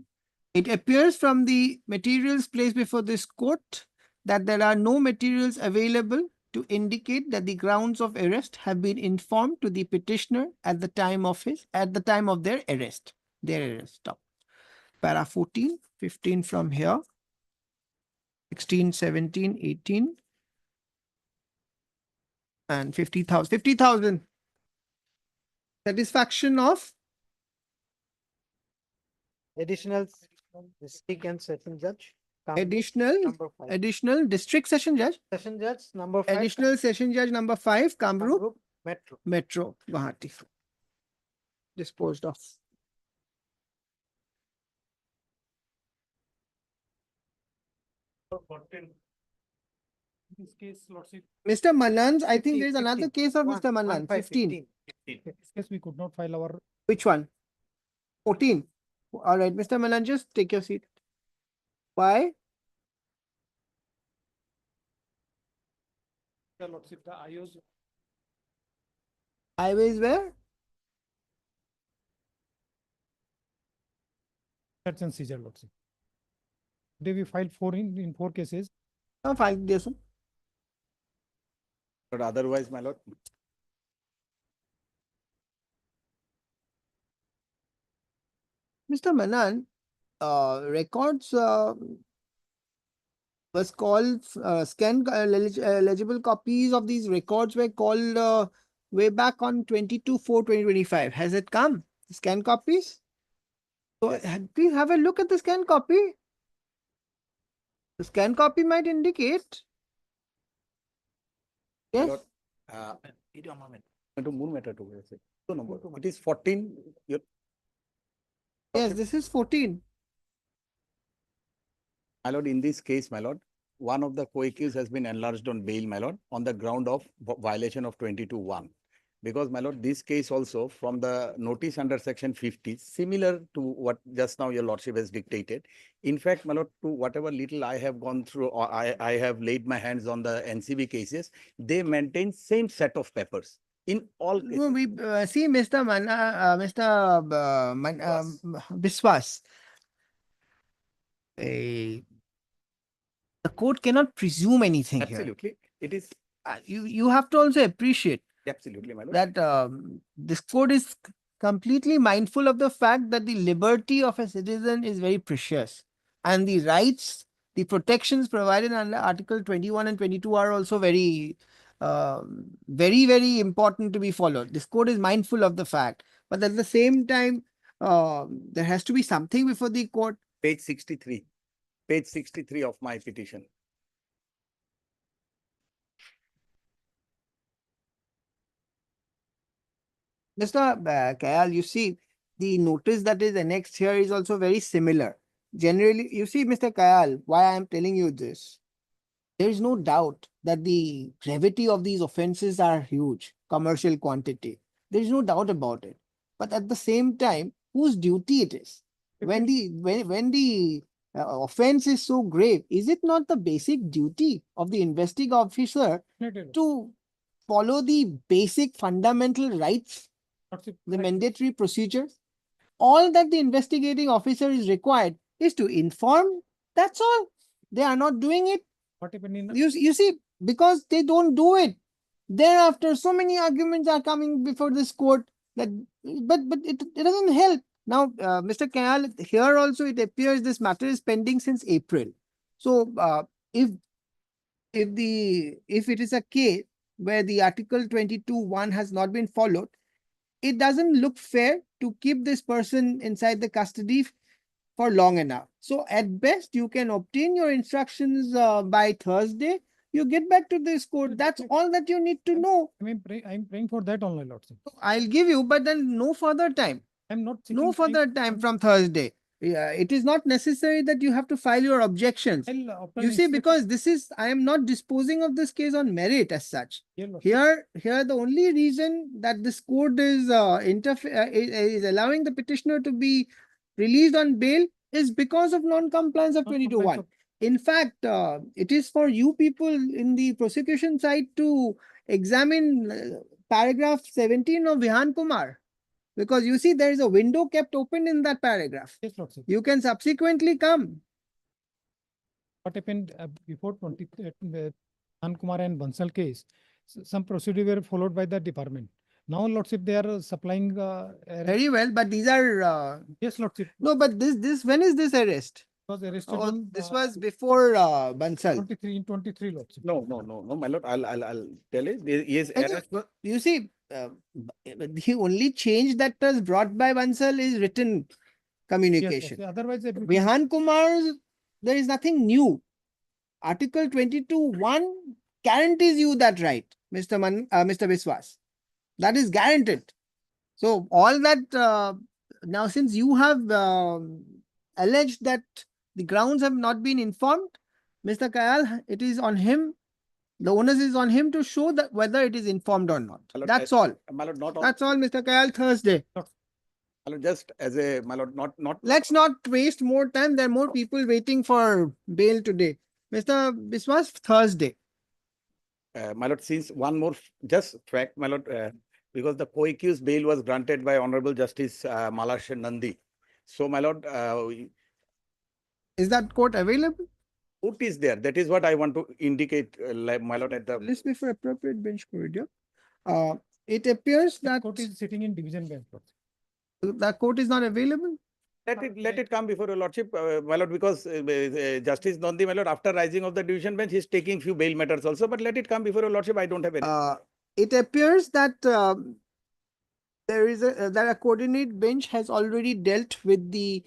S1: It appears from the materials placed before this court that there are no materials available to indicate that the grounds of arrest have been informed to the petitioner at the time of their arrest. Stop. Para 14, 15 from here, 16, 17, 18, and 50,000. 50,000. Satisfaction of
S6: Additional district and session judge.
S1: additional district session judge.
S6: Session judge number 5.
S1: Additional session judge number 5, Kamrup
S6: Metro.
S1: Guwahati. Disposed of.
S17: This case, Lordship,
S1: Mr. Manan's, I think
S6: 50,
S1: there is another
S6: 15.
S1: case of
S6: One,
S1: Mr. Manan. 15.
S17: this case we could not file our
S1: Which one? 14. All right, Mr. Manan, just take your seat. Why?
S17: Lordship, the IOs.
S1: Highways where?
S17: Search and seizure, Lordship. Today we filed 4 cases.
S1: File this one.
S7: But otherwise, my lord.
S1: Mr. Manan, records was called scanned legible copies of these records were called way back on 22/4/2025. Has it come? Scanned copies? So please have a look at the scanned copy. The scanned copy might indicate. Yes.
S7: It is 14.
S1: Yes, this is 14.
S7: My lord, in this case, my lord, one of the co-accused has been enlarged on bail, my lord, on the ground of violation of 22(1). Because, my lord, this case also from the notice under section 50, similar to what just now your lordship has dictated. In fact, my lord, to whatever little I have gone through, or I have laid my hands on the NCB cases, they maintain same set of papers in all cases.
S1: No, we see Mr. Biswas. The court cannot presume anything here.
S7: Absolutely. It is.
S1: You have to also appreciate
S7: Absolutely, my lord.
S1: that this court is completely mindful of the fact that the liberty of a citizen is very precious, and the rights, the protections provided under Article 21 and 22 are also very, very important to be followed. This court is mindful of the fact, but at the same time, there has to be something before the court.
S7: Page 63. Page 63 of my petition.
S1: Mr. Kayal, you see, the notice that is annexed here is also very similar. Generally, you see, Mr. Kayal, why I am telling you this, there is no doubt that the gravity of these offenses are huge, commercial quantity. There is no doubt about it. But at the same time, whose duty it is? When the offense is so grave, is it not the basic duty of the investigating officer to follow the basic fundamental rights, the mandatory procedures? All that the investigating officer is required is to inform. That's all. They are not doing it. You see, because they don't do it. Thereafter, so many arguments are coming before this court that, but it doesn't help. Now, Mr. Kayal, here also it appears this matter is pending since April. So, if it is a case where the Article 22(1) has not been followed, it doesn't look fair to keep this person inside the custody for long enough. So at best, you can obtain your instructions by Thursday. You get back to this court. That's all that you need to know.
S17: I'm praying for that only, Lordship.
S1: I'll give you, but then no further time.
S17: I'm not
S1: No further time from Thursday. It is not necessary that you have to file your objections. You see, because I am not disposing of this case on merit as such. Here, the only reason that this court is allowing the petitioner to be released on bail is because of non-compliance of 22(1). In fact, it is for you people in the prosecution side to examine paragraph 17 of Vihan Kumar. Because you see, there is a window kept open in that paragraph.
S17: Yes, Lordship.
S1: You can subsequently come.
S17: What happened before Kumar and Bansal case, some procedure were followed by the department. Now, Lordship, they are supplying.
S1: Very well, but these are.
S17: Yes, Lordship.
S1: No, but this when is this arrest?
S17: Was arrested
S1: Oh,
S17: on.
S1: this was before Bansal.
S17: 23, Lordship.
S7: No, my lord, I'll tell it. Yes,
S1: You see, the only change that was brought by Bansal is written communication.
S17: Yes, otherwise,
S1: Vihan Kumar, there is nothing new. Article 22(1) guarantees you that right, Mr. Biswas. That is guaranteed. So all that now, since you have alleged that the grounds have not been informed, Mr. Kayal, it is on him. The onus is on him to show that whether it is informed or not.
S7: My lord,
S1: That's all.
S7: My lord, not
S1: That's all, Mr. Kayal. Thursday.
S7: My lord, just as a, my lord, not.
S1: Let's not waste more time. There are more people waiting for bail today. Mr. Biswas, Thursday.
S7: My lord, since one more just fact, my lord, because the co-accused bail was granted by Honorable Justice Malash Nandi. So, my lord,
S1: is that court available?
S7: Court is there. That is what I want to indicate, my lord, at the
S1: list before appropriate bench corridor. It appears that
S17: court is sitting in division bench.
S1: The court is not available.
S7: Let it come before your lordship, my lord, because Justice Nandi, my lord, after rising of the division bench, he's taking few bail matters also. But let it come before your lordship. I don't have any.
S1: It appears that there is that a coordinate bench has already dealt with the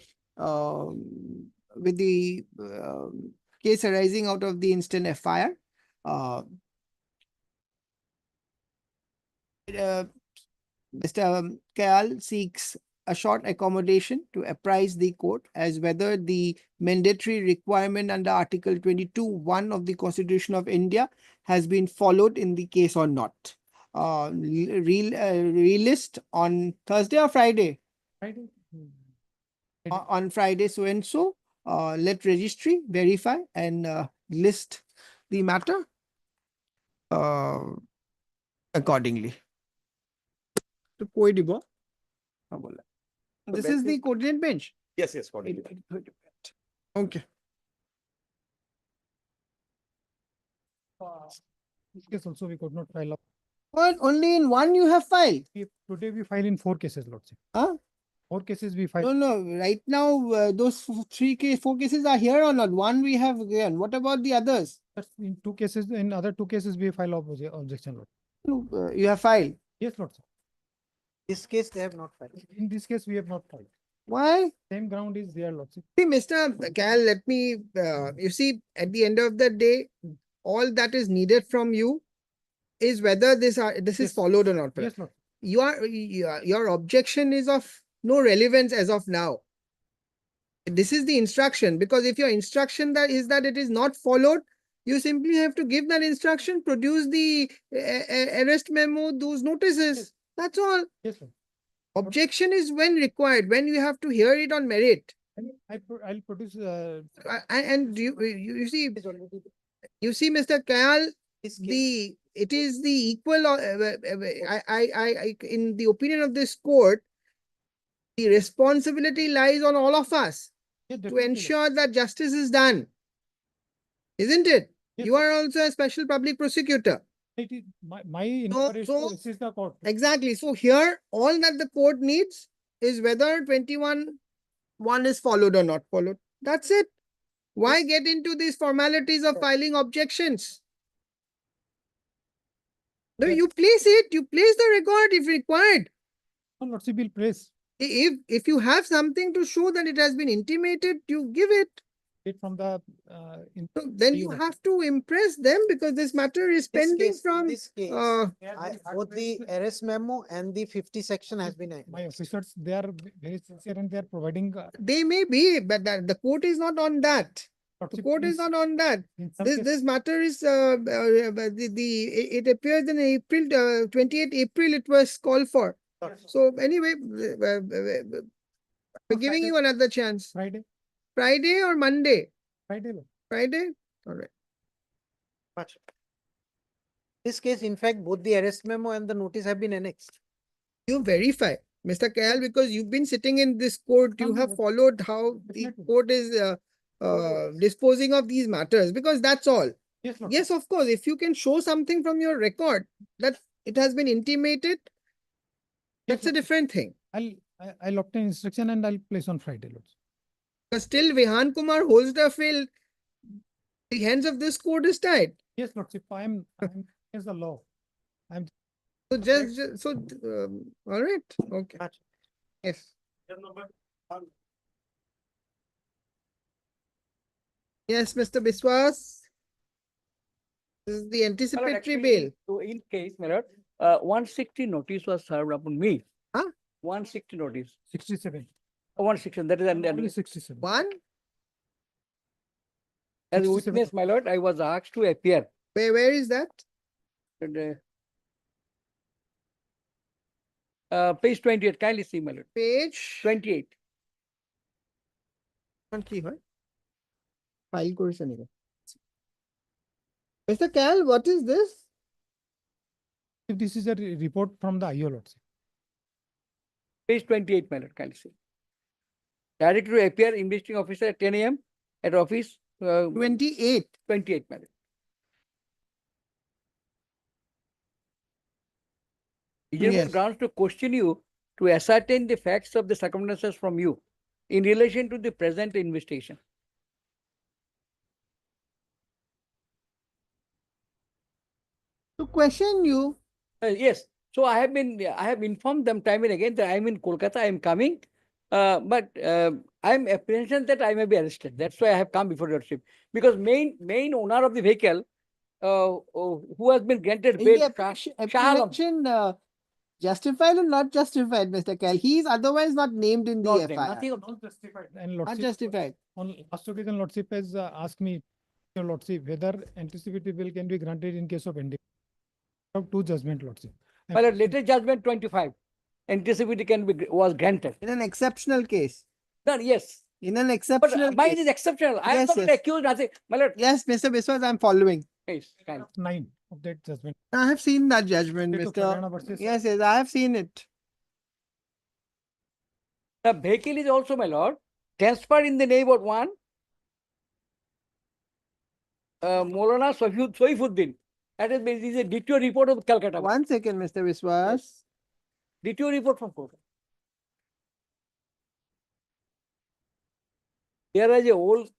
S1: case arising out of the instant FIR. Mr. Kayal seeks a short accommodation to apprise the court as whether the mandatory requirement under Article 22(1) of the Constitution of India has been followed in the case or not. Relist on Thursday or Friday?
S17: Friday.
S1: On Friday, so and so. Let registry verify and list the matter accordingly. To कोई डिबो हाँ बोला this is the coordinate bench.
S7: Yes, coordinate.
S1: Okay.
S17: This case also we could not file up.
S1: Well, only in one you have filed.
S17: Today we file in 4 cases, Lordship.
S1: Huh?
S17: 4 cases we file.
S1: No. Right now, those 4 cases are here or not? One we have again. What about the others?
S17: In 2 cases, in other 2 cases we file objection.
S1: Lord. You have filed?
S17: Yes, Lordship.
S6: This case they have not filed.
S17: In this case we have not filed.
S1: Why?
S17: Same ground is there, Lordship.
S1: See, Mr. Kayal, let me, you see, at the end of the day, all that is needed from you is whether this is followed or not.
S17: Yes, Lord.
S1: Your objection is of no relevance as of now. This is the instruction, because if your instruction that it is not followed, you simply have to give that instruction, produce the arrest memo, those notices. Yes. That's all.
S17: Yes, sir.
S1: Objection is when required, when you have to hear it on merit.
S17: I'll produce.
S1: And you see, Mr. Kayal, it is the equal. In the opinion of this court, the responsibility lies on all of us to ensure that justice is done. Isn't it? Yes, you are also a special public prosecutor.
S17: It is my inquiry is to assist the court.
S1: Exactly. So here, all that the court needs is whether 21(1) is followed or not followed. That's it. Why get into these formalities of filing objections? No, you place it. You place the record if required.
S17: Lordship will place.
S1: If you have something to show that it has been intimated, you give it.
S17: From the
S1: then you have to impress them, because this matter is pending from
S6: both the arrest memo and the 50 section has been.
S17: My officers, they are very sincere and they are providing.
S1: They may be, but the court is not on that. The court is not on that. This matter is it appears in April 28 April it was called for. So anyway, we're giving you another chance.
S17: Friday
S1: or Monday?
S17: Friday.
S1: Friday? All right.
S6: Much. This case, in fact, both the arrest memo and the notice have been annexed.
S1: You verify, Mr. Kayal, because you've been sitting in this court, you have followed how the court is disposing of these matters, because that's all.
S17: Yes, Lord.
S1: Yes, of course, if you can show something from your record that it has been intimated, that's a different thing.
S17: I'll obtain instruction and I'll place on Friday, Lord.
S1: But still, Vihan Kumar holds the field. The hands of this court is tied.
S17: Yes, Lordship, I'm against the law. I'm
S1: So all right, okay. Yes. Yes, Mr. Biswas. This is the anticipatory bail.
S13: So in case, my lord, 160 notice was served upon me.
S1: Huh?
S13: 160 notice.
S17: 67.
S13: 160, that is
S17: Only 67.
S1: One?
S13: As a
S17: 67.
S13: witness, my lord, I was asked to appear.
S1: Where is that?
S13: And, page 28, kindly see, my lord.
S1: Page
S13: 28.
S1: কি হয়? File করেছে নাকি? Mr. Cal, what is this?
S17: This is a report from the IO, Lordship.
S13: Page 28, my lord, kindly see. Directed to appear investigating officer at 10 a.m. at office.
S1: 28.
S13: 28, my lord. Reasonable grounds to question you to ascertain the facts of the circumstances from you in relation to the present investigation.
S1: To question you.
S13: Yes. So I have informed them time and again that I am in Kolkata, I am coming. But I am apprehension that I may be arrested. That's why I have come before your ship. Because main owner of the vehicle, who has been granted bail,
S1: Apprehension justified or not justified, Mr. Cal? He is otherwise not named in the
S13: Not named,
S1: FIR.
S13: nothing of
S17: Not justified. And
S1: Not
S17: Lordship,
S1: justified.
S17: on last occasion, Lordship has asked me, Your Lordship, whether anticipatory bail can be granted in case of NDPS. Of two judgment, Lordship.
S13: Well, latest judgment 25. Anticipatory was granted.
S1: In an exceptional case.
S13: No, yes.
S1: In an exceptional
S13: But mine
S1: case.
S13: is exceptional. I am
S1: Yes,
S13: not
S1: yes.
S13: accused, nothing. My lord.
S1: Yes, Mr. Biswas, I'm following.
S13: Yes, kind.
S17: 9 of that judgment.
S1: I have seen that judgment,
S17: State of
S1: Mr.
S17: Haryana versus-
S1: Yes, yes, I have seen it.
S13: The vehicle is also, my lord, transferred in the name of one Maulana Soifuddin. That is a DTO report of Calcutta.
S1: One second, Mr. Biswas.
S13: DTO report from Kolkata. There is a old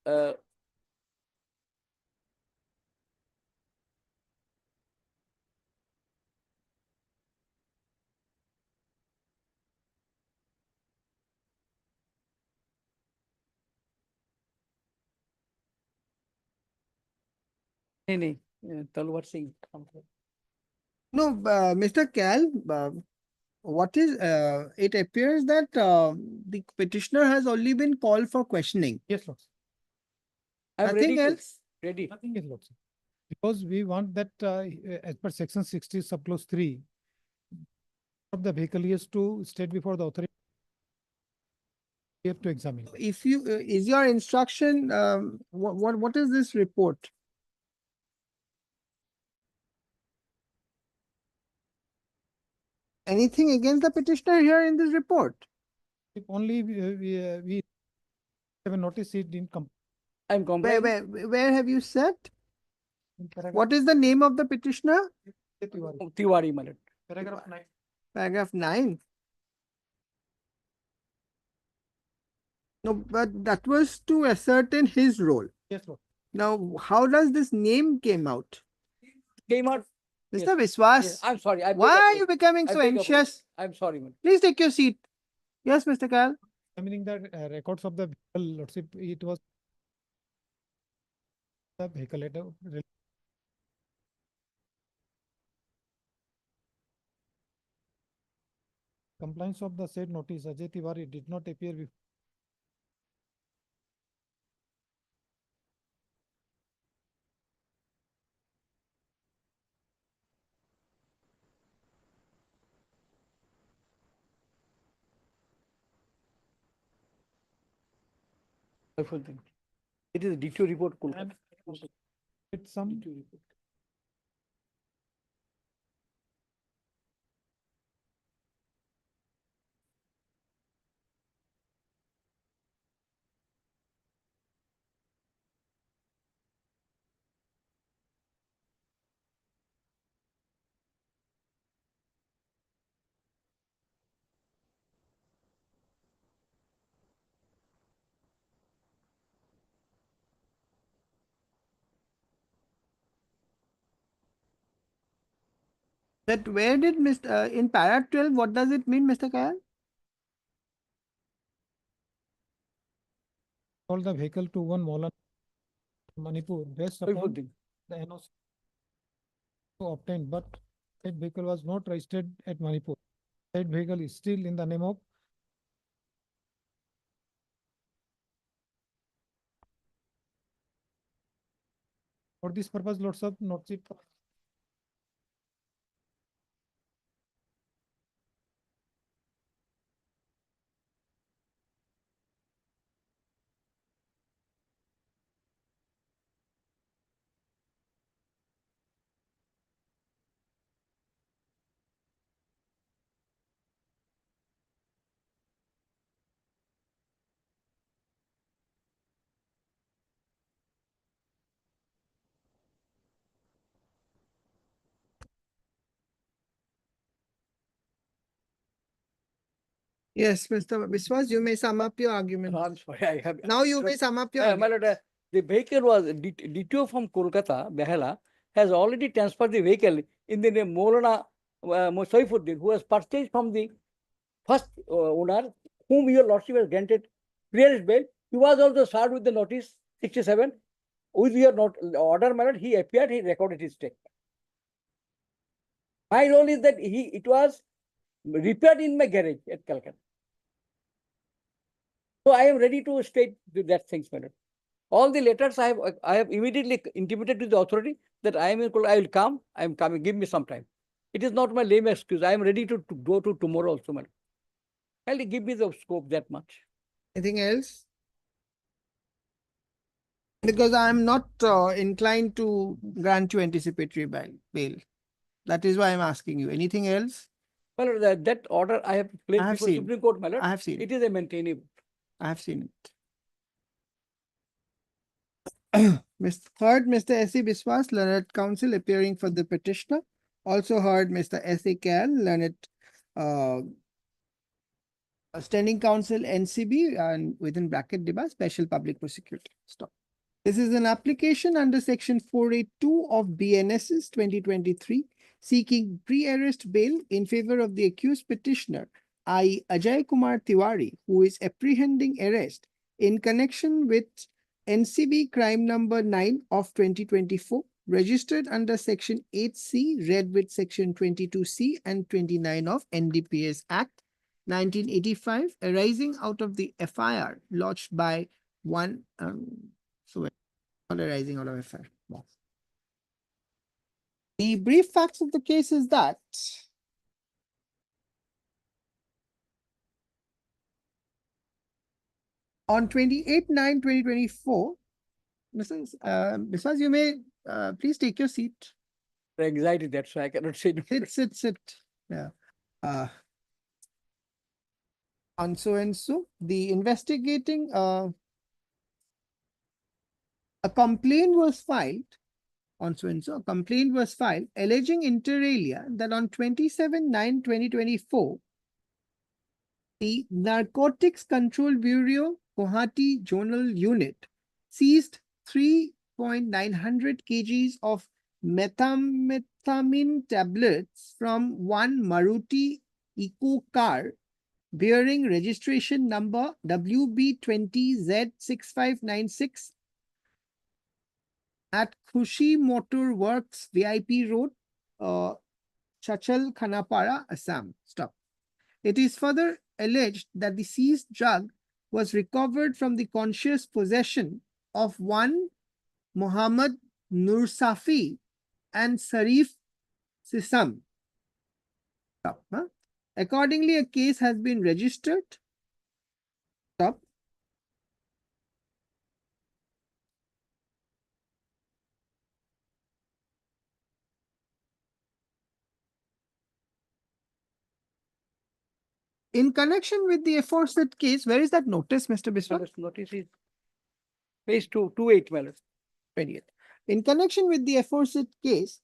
S13: Talwar Singh.
S1: No, Mr. Cal, what is, it appears that the petitioner has only been called for questioning.
S17: Yes, Lordship.
S13: I'm
S1: Nothing
S13: ready.
S1: else?
S13: Ready.
S17: Nothing is Lordship. Because we want that as per section 60 subclause 3 of the vehicle is to state before the authority. We have to examine.
S1: If you, is your instruction, what is this report? Anything against the petitioner here in this report?
S17: If only we have a notice it didn't come.
S13: I'm complying.
S1: Where have you said? What is the name of the petitioner?
S13: Tiwari, my lord.
S17: Paragraph 9.
S1: Paragraph 9. No, but that was to ascertain his role.
S17: Yes, Lord.
S1: Now, how does this name came out?
S13: Came out.
S1: Mr. Biswas,
S13: Yes, I'm sorry.
S1: why are you becoming so anxious?
S13: I'm sorry, man.
S1: Please take your seat. Yes, Mr. Kal.
S17: Examining the records of the vehicle, Lordship, it was the vehicle at a compliance of the said notice, Ajay Tiwari did not appear before.
S13: It is a DTO report, Kolkata.
S17: It's some.
S1: But where did Mr. In para 12, what does it mean, Mr. Kayal?
S17: All the vehicle to one Molan Manipur based upon
S13: Saifuddin.
S17: the NOC obtained, but that vehicle was not registered at Manipur. That vehicle is still in the name of for this purpose, lots of notice.
S1: Yes, Mr. Biswas, you may sum up your argument.
S13: I'm sorry, I have.
S1: Now you may sum up your
S13: My
S1: argument.
S13: lord, the vehicle was DTO from Kolkata, Behela, has already transferred the vehicle in the name Maulana Saifuddin, who has purchased from the first owner, whom your lordship has granted clearance bail. He was also served with the notice 67. With your order, my lord, he appeared, he recorded his statement. My role is that it was repaired in my garage at Calcutta. So I am ready to state that things, my lord. All the letters I have immediately intimated to the authority that I will come, I am coming, give me some time. It is not my lame excuse. I am ready to go to tomorrow also, madam. Kindly give me the scope that much.
S1: Anything else? Because I am not inclined to grant you anticipatory bail. That is why I am asking you. Anything else?
S13: Well, that order I have placed before Supreme Court, my lord.
S1: I have seen
S13: it. It is a maintainable.
S1: I have seen it. Heard Mr. S.E. Biswas, learned counsel appearing for the petitioner. Also heard Mr. S.A. Kal, learned standing counsel NCB and within bracket DIBA, special public prosecutor. Stop. This is an application under section 482 of BNSS 2023 seeking pre-arrest bail in favor of the accused petitioner, I. Ajay Kumar Tiwari, who is apprehending arrest in connection with NCB crime number 9 of 2024, registered under section 8C, read with section 22C and 29 of NDPS Act 1985, arising out of the FIR lodged by one, not arising out of FIR. The brief facts of the case is that on 28/9/2024, Mrs. You may please take your seat.
S13: Anxiety, that's why I cannot say no.
S1: Sit. Yeah. On so and so, the investigating a complaint was filed on so and so. A complaint was filed alleging inter alia that on 27/9/2024, the Narcotics Control Bureau Guwahati Zonal Unit seized 3.900 kgs of methamphetamine tablets from one Maruti Eco car bearing registration number WB20Z6596 at Khushi Motor Works VIP Road, Chachal Khanapara, Assam. Stop. It is further alleged that the seized drug was recovered from the conscious possession of one Muhammad Nursafi and Sarif Sisam. Stop. Accordingly, a case has been registered. Stop. in connection with the aforesaid case, where is that notice, Mr. Biswa?
S13: This notice is page 228, my lord.
S1: 20th. In connection with the aforesaid case,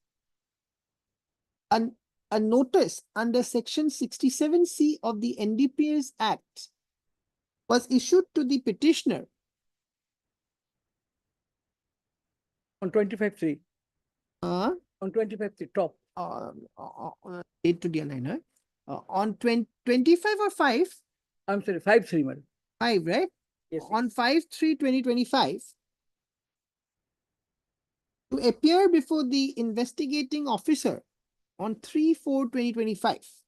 S1: a notice under section 67C of the NDPS Act was issued to the petitioner
S13: On 25.3.
S1: on
S13: On 25.3, top.
S1: date to the aligner on 25 or 5?
S13: I'm sorry, 5.3, madam.
S1: 5, right?
S13: Yes.
S1: On 5/3/2025 to appear before the investigating officer on 3/4/2025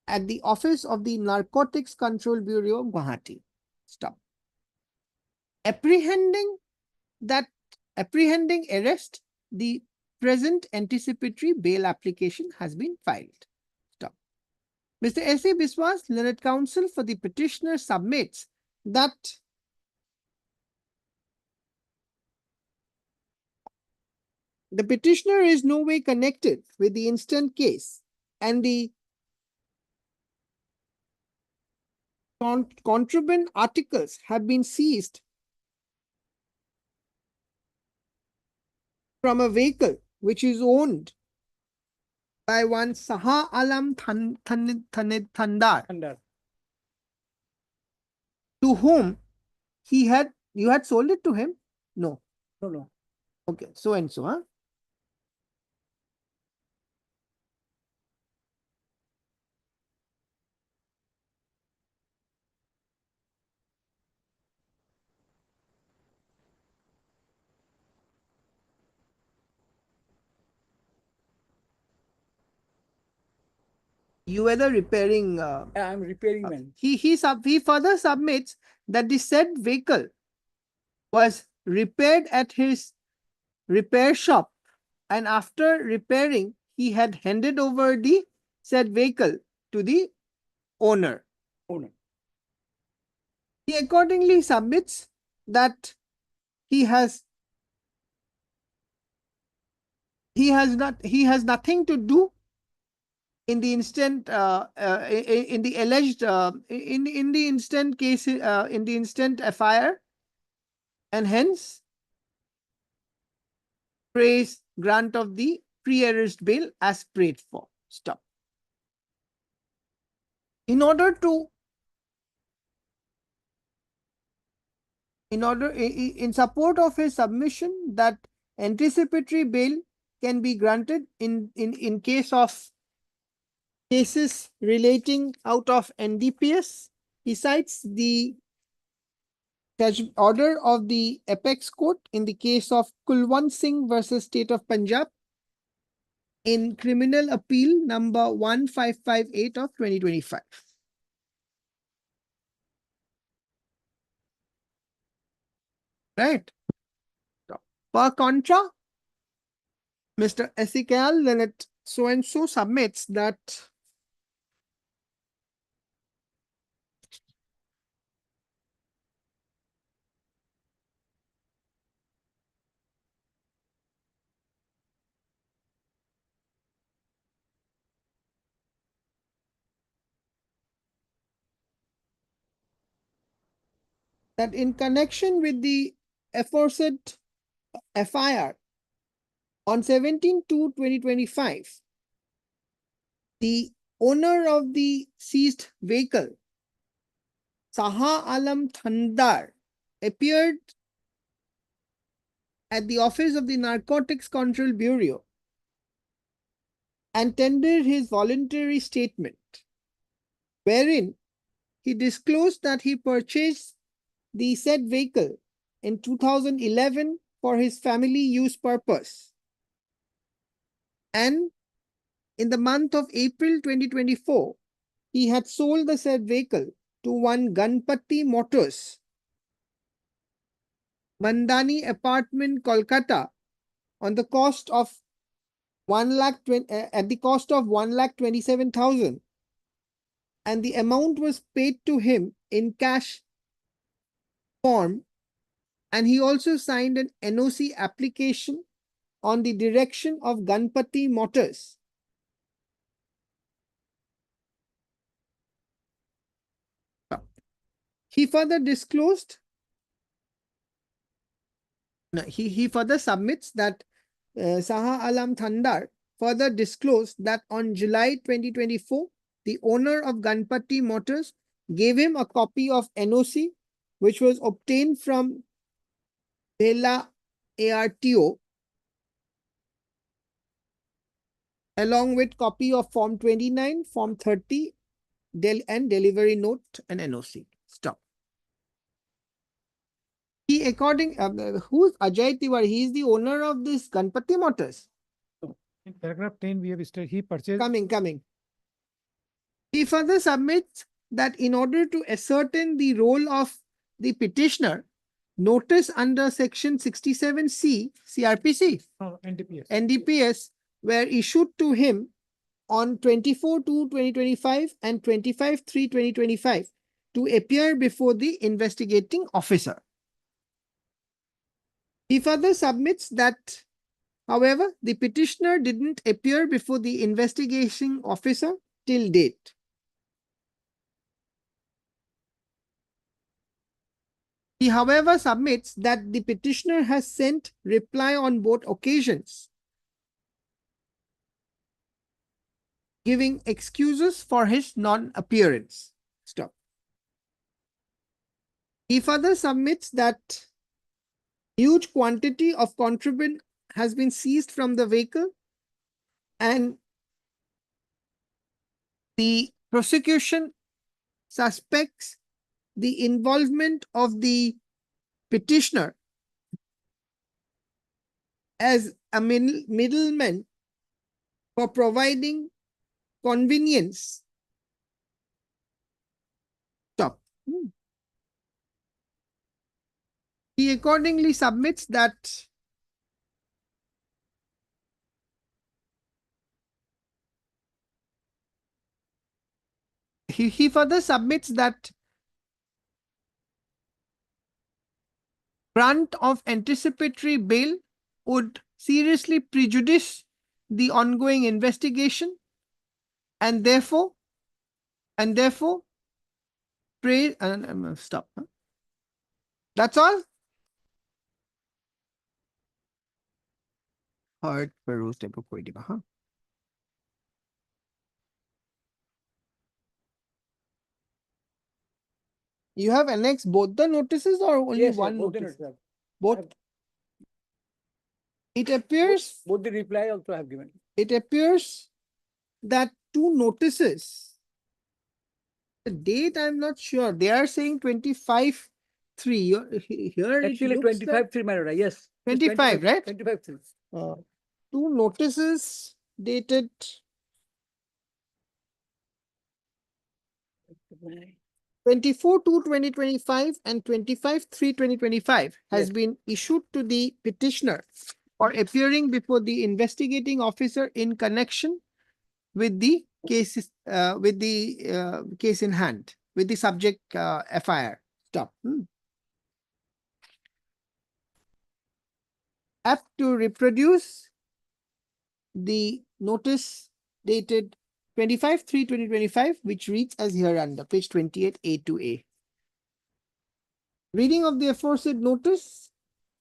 S1: at the office of the Narcotics Control Bureau, Guwahati. Stop. Apprehending arrest, the present anticipatory bail application has been filed. Stop. Mr. S.A. Biswas, learned counsel for the petitioner, submits that the petitioner is no way connected with the instant case and the contraband articles have been seized from a vehicle which is owned by one Saha Alam Thandar, to whom you had sold it to him? No.
S13: No.
S1: Okay, so and so, huh? You were the repairing.
S13: I'm repairing man.
S1: He further submits that the said vehicle was repaired at his repair shop, and after repairing, he had handed over the said vehicle to the owner. He accordingly submits that he has nothing to do in the instant in the alleged in the instant case in the instant FIR, and hence praise grant of the pre-arrest bail as prayed for. Stop. In support of his submission that anticipatory bail can be granted in case of cases relating out of NDPS, he cites the order of the Apex Court in the case of Kulwant Singh versus State of Punjab in Criminal Appeal number 1558 of 2025. Right. Per contra, Mr. Ezekiel Leonard so-and-so submits that in connection with the aforesaid FIR on 17/2/2025, the owner of the seized vehicle, Saha Alam Thandar, appeared at the office of the Narcotics Control Bureau and tendered his voluntary statement, wherein he disclosed that he purchased the said vehicle in 2011 for his family use purpose. And in the month of April 2024, he had sold the said vehicle to one Ganpati Motors, Mandani Apartment, Kolkata, on the cost of at the cost of 1,27,000, and the amount was paid to him in cash form, and he also signed an NOC application on the direction of Ganpati Motors. He further disclosed, no, he further submits that Saha Alam Thandar further disclosed that on July 2024, the owner of Ganpati Motors gave him a copy of NOC, which was obtained from Bela ARTO, along with copy of Form 29, Form 30, and delivery note and NOC. Stop. He who's Ajay Tiwari? He is the owner of this Ganpati Motors.
S17: In paragraph 10, we have stated he purchased.
S1: Coming. He further submits that in order to ascertain the role of the petitioner, notice under section 67C CRPC, NDPS were issued to him on 24/2/2025 and 25/3/2025 to appear before the investigating officer. He further submits that, however, the petitioner didn't appear before the investigating officer till date. He, however, submits that the petitioner has sent reply on both occasions, giving excuses for his non-appearance. Stop. He further submits that huge quantity of contraband has been seized from the vehicle and the prosecution suspects the involvement of the petitioner as a middleman for providing convenience. Stop. He accordingly submits that he further submits that grant of anticipatory bail would seriously prejudice the ongoing investigation and therefore pray and stop. That's all. Hard peruse type of huh? You have annexed both the notices or only
S13: Yes,
S1: one
S13: both the
S1: notice?
S13: notices.
S1: Both. It appears
S13: Both the reply also have given.
S1: it appears that two notices. The date I'm not sure. They are saying 25/3. Here
S13: Actually,
S1: it looks
S13: 25/3, my lord. Yes.
S1: 25, right?
S13: 25/3.
S1: Two notices dated 24/2/2025 and 25/3/2025 has been issued to the petitioner for appearing before the investigating officer in connection with the case case in hand, with the subject FIR. Stop. Have to reproduce the notice dated 25/3/2025, which reads as hereunder, page 28, A to A. Reading of the aforesaid notice,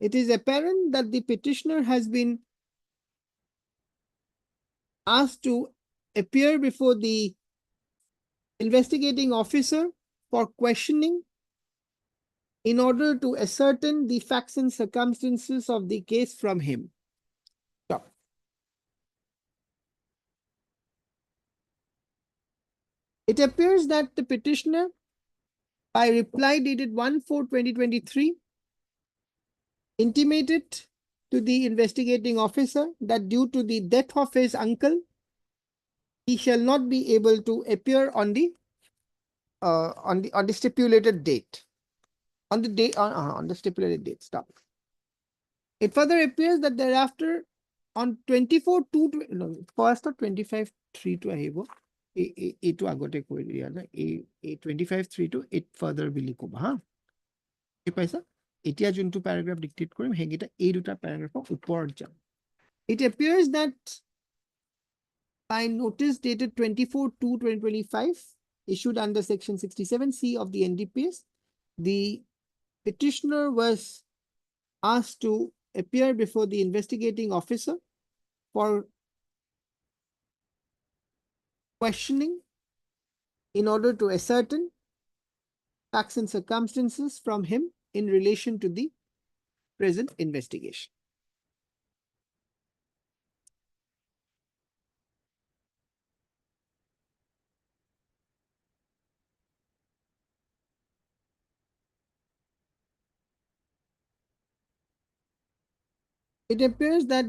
S1: it is apparent that the petitioner has been asked to appear before the investigating officer for questioning in order to ascertain the facts and circumstances of the case from him. Stop. It appears that the petitioner, by reply dated 1/4/2023, intimated to the investigating officer that due to the death of his uncle, he shall not be able to appear on the stipulated date. On the stipulated date. Stop. It further appears that thereafter, on 24/2, no, first or 25/3 to আহিব এইটো আগতে কৈ দিয়া যায় এই 25/3 to 8 further বুলি ক'বা হা কি পাইছা এতিয়া যোনটো প্যাৰাগ্ৰাফ ডিক্টেট কৰিম হেগিটা এই দুটা প্যাৰাগ্ৰাফৰ ওপৰত যাম. It appears that by notice dated 24/2/2025 issued under section 67C of the NDPS, the petitioner was asked to appear before the investigating officer for questioning in order to ascertain facts and circumstances from him in relation to the present investigation. It appears that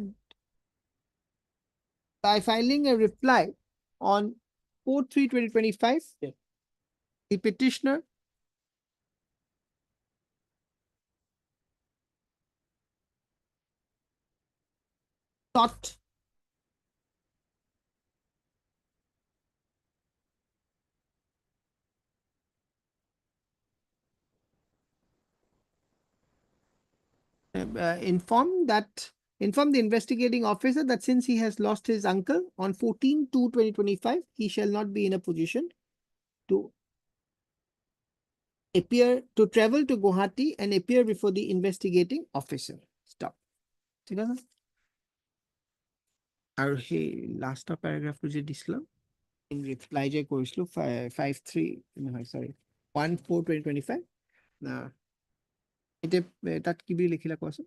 S1: by filing a reply on 4/3/2025, the petitioner sought inform the investigating officer that since he has lost his uncle on 14/2/2025, he shall not be in a position to travel to Guwahati and appear before the investigating officer. Stop. ঠিক আছে? আৰু সেই লাষ্টৰ পেৰাগ্ৰাফটো যে দিছিলো in reply যে কৰিছিলো 5/3 নহয় sorry 1/4/2025 এতিয়া তাত কি বুলি লিখিলা কোৱাচোন?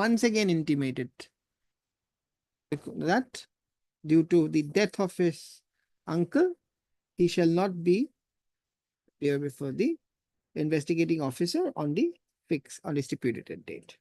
S1: Once again intimated that due to the death of his uncle, he shall not be appear before the investigating officer on the stipulated date.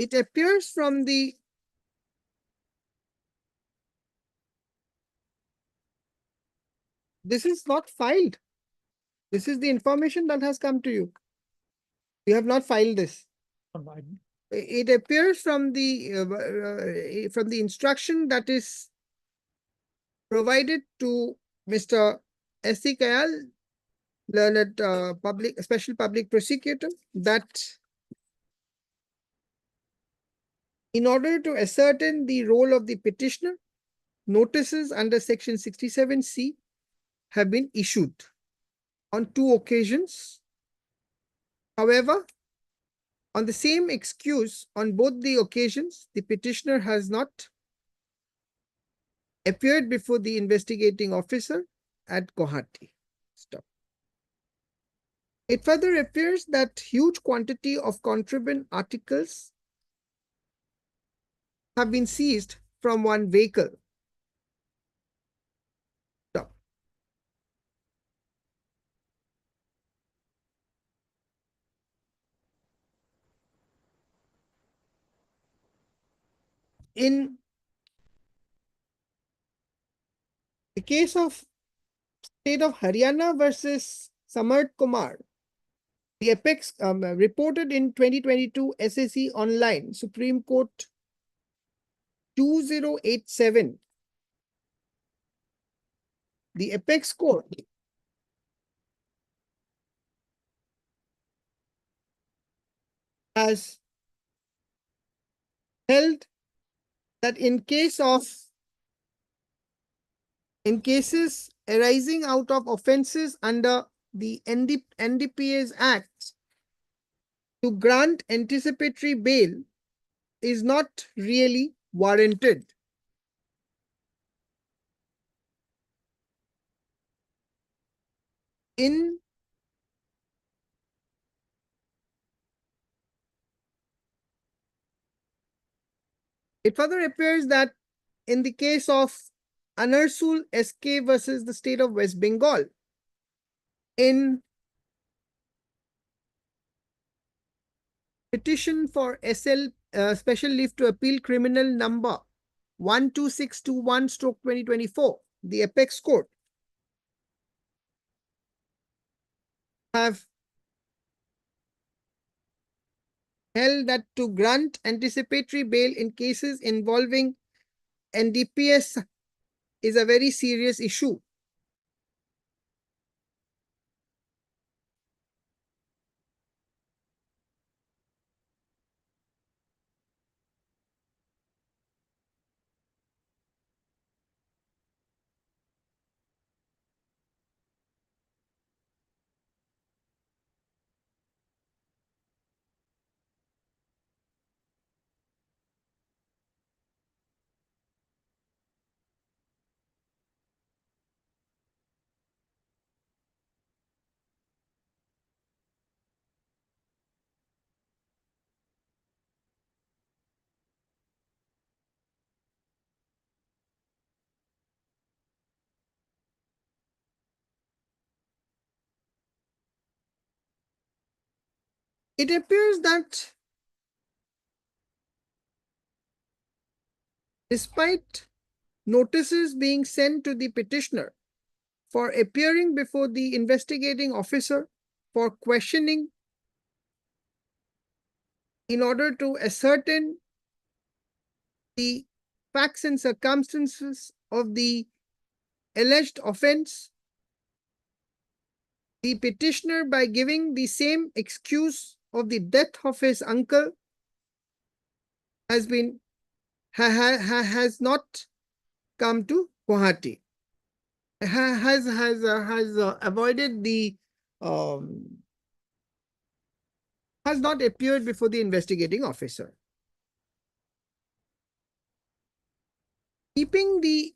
S1: It appears from the this is not filed. This is the information that has come to you. You have not filed this. It appears from the instruction that is provided to Mr. S.C. Kayal, learned special public prosecutor, that in order to ascertain the role of the petitioner, notices under section 67C have been issued on 2 occasions. However, on the same excuse, on both the occasions, the petitioner has not appeared before the investigating officer at Guwahati. Stop. It further appears that huge quantity of contraband articles have been seized from one vehicle. Stop. In the case of state of Haryana versus Manojkumar, the apex reported in 2022 SSC online, Supreme Court 2087. The apex court has held that in cases arising out of offenses under the NDPS Act, to grant anticipatory bail is not really warranted. It further appears that in the case of Anarsul SK versus the state of West Bengal, in petition for special leave to appeal criminal number 12621/2024, the Apex Court have held that to grant anticipatory bail in cases involving NDPS is a very serious issue. It appears that despite notices being sent to the petitioner for appearing before the investigating officer for questioning in order to ascertain the facts and circumstances of the alleged offense, the petitioner, by giving the same excuse of the death of his uncle, has not come to Guwahati, has avoided the has not appeared before the investigating officer. Keeping the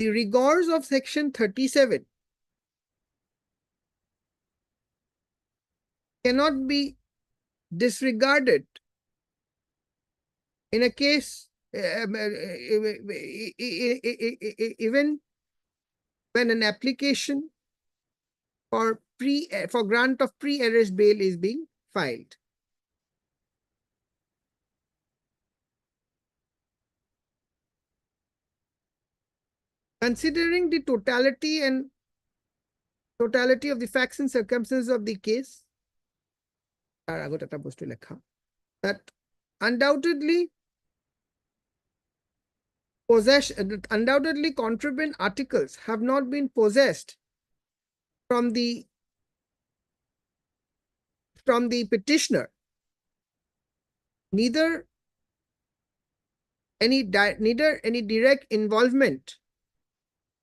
S1: rigors of Section 37 cannot be disregarded in a case even when an application for grant of pre-arrest bail is being filed. Considering the totality of the facts and circumstances of the case, that undoubtedly contraband articles have not been possessed from the petitioner, neither any direct involvement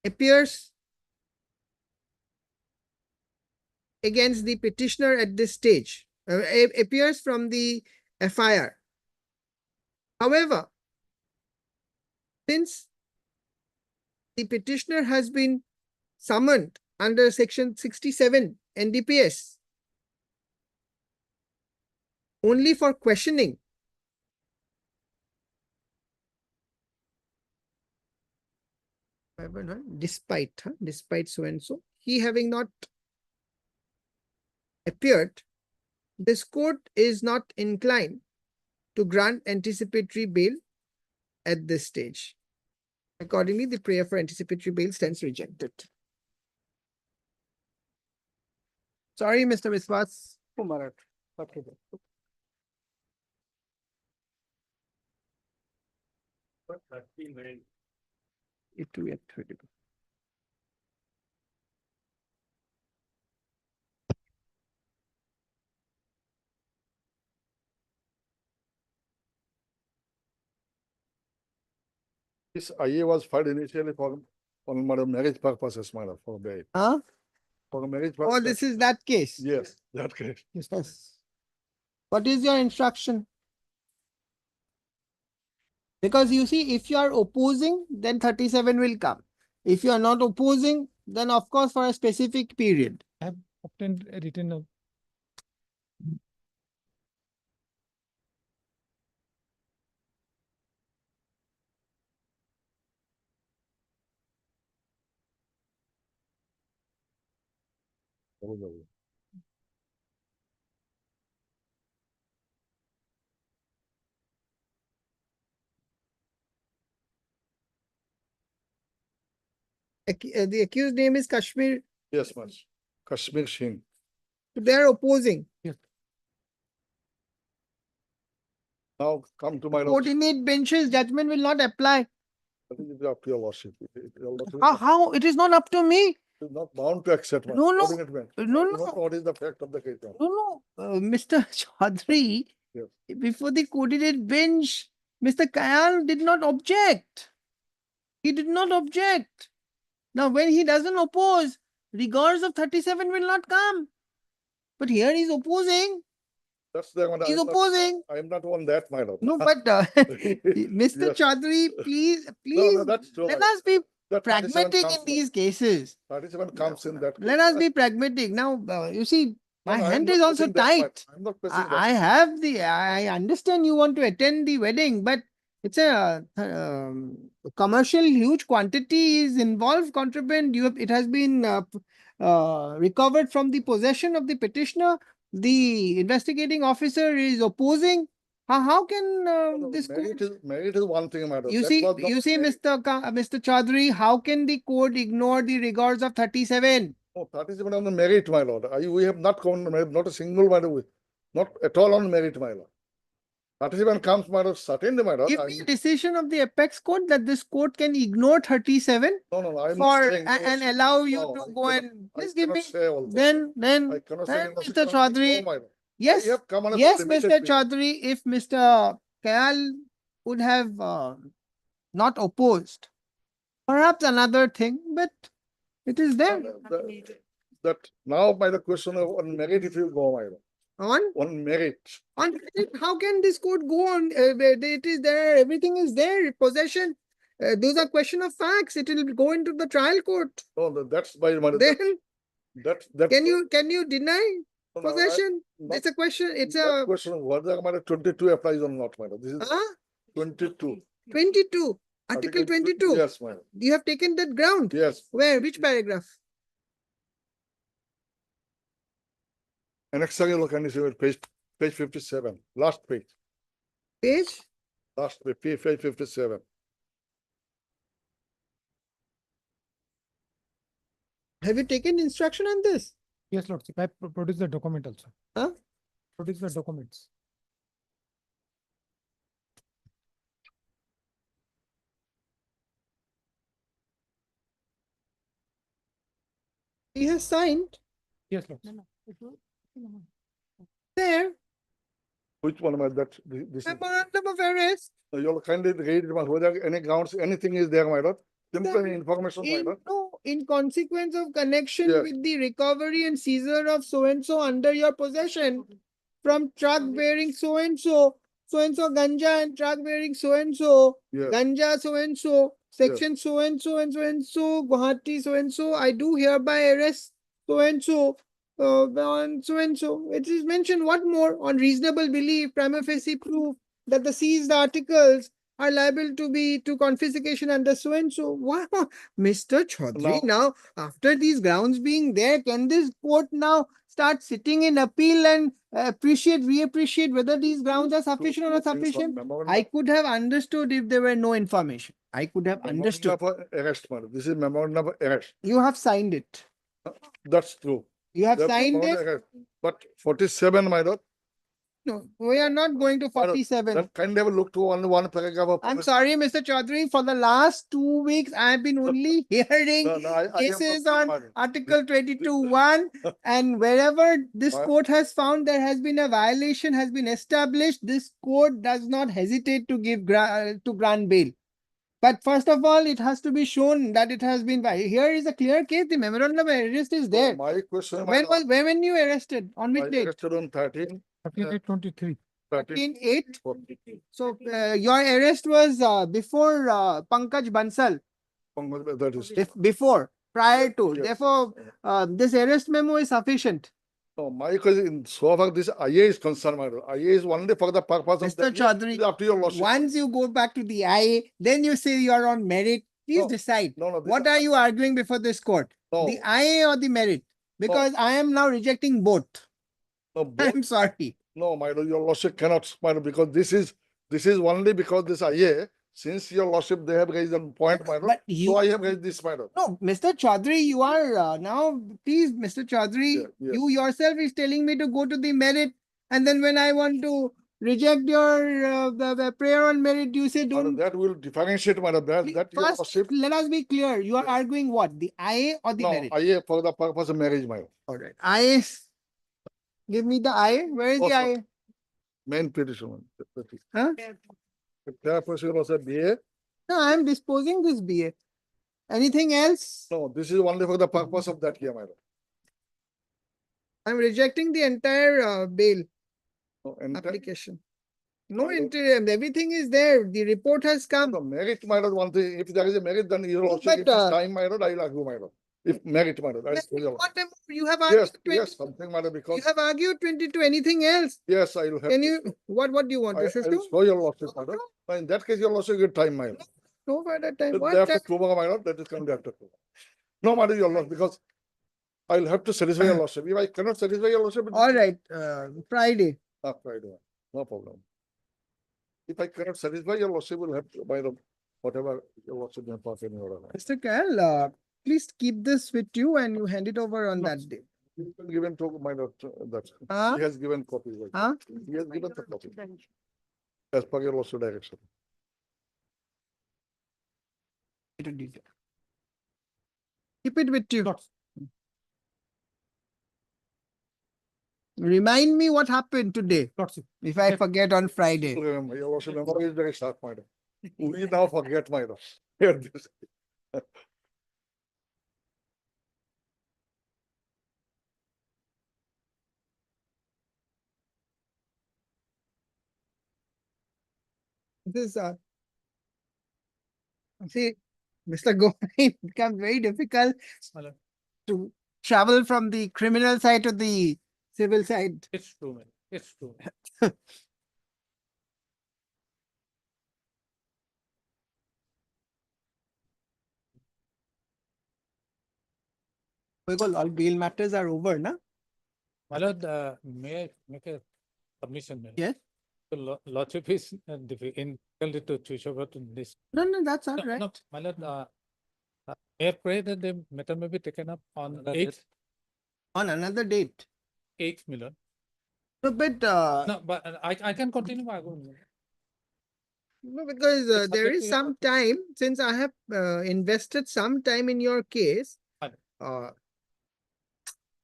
S1: appears against the petitioner at this stage, appears from the FIR. However, since the petitioner has been summoned under Section 67 NDPS only for questioning, despite so and so, he having not appeared, this court is not inclined to grant anticipatory bail at this stage. Accordingly, the prayer for anticipatory bail stands rejected. Sorry, Mr. Viswas.
S7: This IA was filed initially for marriage purposes, madam, for bail.
S1: Huh?
S7: For marriage
S1: Oh,
S7: purposes.
S1: this is that case.
S7: Yes, that case.
S1: Yes. What is your instruction? Because you see, if you are opposing, then 37 will come. If you are not opposing, then of course for a specific period.
S17: I have obtained a written
S1: The accused name is Kashmir.
S7: Yes, ma'am. Kashmir Singh.
S1: They are opposing.
S7: Now come to my lordship.
S1: Coordinate bench's judgment will not apply.
S7: That is up to your lordship. Your lordship is
S1: How? It is not up to me.
S7: not bound to accept. ma'am.
S1: No, no.
S7: Coordinate bench.
S1: No,
S7: I do
S1: no.
S7: not know what is the fact of the case. ma'am.
S1: No, Mr. Chaudhary,
S7: Yes.
S1: before the coordinate bench, Mr. Kayal did not object. He did not object. Now, when he doesn't oppose, regards of 37 will not come. But here he's opposing.
S7: That's the one.
S1: He's opposing.
S7: I am not on that, my lord.
S1: No, but Mr.
S7: Yes.
S1: Chaudhary, please,
S7: No, that's true.
S1: let
S7: my lord.
S1: us be
S7: That 37
S1: pragmatic
S7: comes-
S1: in these cases.
S7: 37 comes in that.
S1: Let us be pragmatic. Now, you see, my
S7: No, I am
S1: hand
S7: not
S1: is also
S7: pressing that, my-
S1: tight.
S7: I'm not pressing that.
S1: I understand you want to attend the wedding, but it's a commercial huge quantity is involved, contraband. It has been recovered from the possession of the petitioner. The investigating officer is opposing. How can this court?
S7: Merit is one thing, madam.
S1: You
S7: That
S1: see,
S7: was not merit.
S1: Mr. Chaudhary, how can the court ignore the regards of 37?
S7: No, 37 on the merit, my lord. We have not gone, not a single matter, not at all on merit, my lord. 37 comes, my lord, certainly, my lord.
S1: Give me a decision of the apex court that this court can ignore 37
S7: No, I'm
S1: for
S7: not saying.
S1: and allow you
S7: No,
S1: to
S7: I
S1: go
S7: cannot-
S1: and
S7: I
S1: please give
S7: cannot
S1: me.
S7: say all that.
S1: Then
S7: I cannot say in
S1: Mr.
S7: the-
S1: Chaudhary,
S7: No, my lord.
S1: yes,
S7: I have come on a
S1: yes,
S7: limited
S1: Mr.
S7: period.
S1: Chaudhary, if Mr. Kayal would have not opposed, perhaps another thing, but it is there.
S7: That now by the question of on merit, if you go, my lord. On merit.
S1: On merit, how can this court go on? Where it is there, everything is there, possession. Those are question of facts. It will go into the trial court.
S7: No, that's by my.
S1: Then
S7: That.
S1: can you deny
S7: No, no, I-
S1: possession?
S7: not-
S1: It's a question. It's
S7: That
S1: a
S7: question of whether my 22 applies or not, my lord. This is 22.
S1: 22. Article 22.
S7: Yes, my lord.
S1: You have taken that ground.
S7: Yes.
S1: Where? Which paragraph?
S7: Annexurial condition, page 57, last page,
S1: Page?
S7: last page 57.
S1: Have you taken instruction on this?
S17: Yes, Lordship. I produce the document also.
S1: Huh?
S17: Produce the documents.
S1: He has signed.
S17: Yes, Lordship.
S1: There.
S7: Which one am I that? This is,
S1: Memorandum of arrest.
S7: you'll kindly read it, whether any grounds, anything is there, my lord. Simple information, my lord.
S1: In consequence of connection
S7: Yes.
S1: with the recovery and seizure of so and so under your possession from truck bearing so and so ganja and truck bearing so and so
S7: Yes.
S1: ganja so and so section so and so and so and so Guwahati so and so, I do hereby arrest so and so on so and so. It is mentioned what more on reasonable belief, prima facie proof that the seized articles are liable to be to confiscation under so and so. Wow, Mr. Chaudhary, now after these grounds being there, can this court now start sitting in appeal and reappreciate whether these grounds are sufficient or not sufficient? I could have understood if there were no information. I could have understood.
S7: Memorandum of arrest, my lord. This is memorandum of arrest.
S1: You have signed it.
S7: That's true.
S1: You have
S7: That's
S1: signed
S7: memorandum
S1: it.
S7: of arrest. But 47, my lord.
S1: No, we are not going to 47.
S7: That kindly have a look to only one paragraph of.
S1: I'm sorry, Mr. Chaudhary, for the last 2 weeks, I've been only hearing
S7: I have
S1: cases
S7: not-
S1: on Article 22(1), and wherever this court has found there has been a violation has been established, this court does not hesitate to give to grant bail. But first of all, it has to be shown that it has been here is a clear case. The memorandum of arrest is there.
S7: My question, my
S1: When you arrested? On which
S7: I
S1: date?
S7: arrested on 13.
S17: 3823.
S1: 13/8. So your arrest was before Pankaj Bansal.
S7: That is.
S1: Before, prior to.
S7: Yes.
S1: Therefore, this arrest memo is sufficient.
S7: No, my question, so far this IA is concerned, my lord. IA is only for the purpose of.
S1: Mr. Chaudhary,
S7: Up to your lordship.
S1: once you go back to the IA, then you say you are on merit. Please decide.
S7: No,
S1: What are you arguing before this court?
S7: No.
S1: The IA or the merit? because I am now rejecting both.
S7: No, both,
S1: I'm sorry.
S7: no, my lord, your lordship cannot, my lord, because this is only because this IA, since your lordship, they have raised a point, my lord.
S1: But you-
S7: So I have raised this, my lord.
S1: No, Mr. Chaudhary, you are now, please, Mr. Chaudhary,
S7: Yeah, yeah.
S1: you yourself is telling me to go to the merit. And then when I want to reject your the prayer on merit, you say
S7: My lord,
S1: don't.
S7: that will differentiate, my lord, that your
S1: First,
S7: lordship.
S1: let us be clear. You are arguing what? The IA or the
S7: No,
S1: merit?
S7: IA for the purpose of marriage, my lord.
S1: All right. IA. Give me the IA. Where is
S7: Oh,
S1: the
S7: sorry.
S1: IA?
S7: Main petition.
S1: Huh?
S7: Therefore, was a BA.
S1: No, I am disposing this BA. Anything else?
S7: No, this is only for the purpose of that here, my lord.
S1: I'm rejecting the entire bail
S7: No, and
S1: application. No
S7: My lord.
S1: interim. Everything is there. The report has come.
S7: the merit, my lord, one thing, if there is a merit, then your lordship,
S1: but,
S7: if it's time, my lord, I will argue, my lord. If merit, my lord, that's your lord.
S1: What time you have argued?
S7: Yes,
S1: 20,
S7: yes, something, my lord, because
S1: you have argued 22. Anything else?
S7: yes, I will have.
S1: Can
S7: to
S1: you?
S7: show.
S1: What do you want?
S7: I
S1: This is
S7: will
S1: to
S7: show your lordship, my lord. But in that case, your lordship get time, my lord.
S1: no further time.
S7: Day
S1: What
S7: after
S1: time?
S7: tomorrow, my lord, that is coming after tomorrow. No, my lord, your lord, because I will have to satisfy your lordship. If I cannot satisfy your lordship,
S1: All right. Friday.
S7: Friday, no problem. If I cannot satisfy your lordship, will have to buy the whatever your lordship may pass in your order.
S1: Mr. Kal, please keep this with you and you hand it over on that day.
S7: You can give him to my lord, that
S1: Huh?
S7: he has given copies. Right?
S1: Huh?
S7: He has given the copy as per your lordship direction.
S1: Keep it with you. Remind me what happened today. If I forget on Friday.
S7: Remember, your lordship memory is very sharp, my lord. We now forget, my lord. Hear this.
S1: This is see, Mr. Govind, it becomes very difficult to travel from the criminal side to the civil side.
S3: It's true, man. It's true.
S1: Because all bail matters are over, na?
S3: My lord, may I make a submission? Madam?
S1: Yes.
S3: The lordship is entitled to choose over to this.
S1: No, that's all right.
S3: No, my lord, may I pray that the matter may be taken up on 8th,
S1: On another date.
S3: 8th, my lord.
S1: No, but
S3: No, but I can continue my argument.
S1: no, because
S3: It's
S1: there
S3: subject
S1: is
S3: to your
S1: some time since I have invested some time in your case.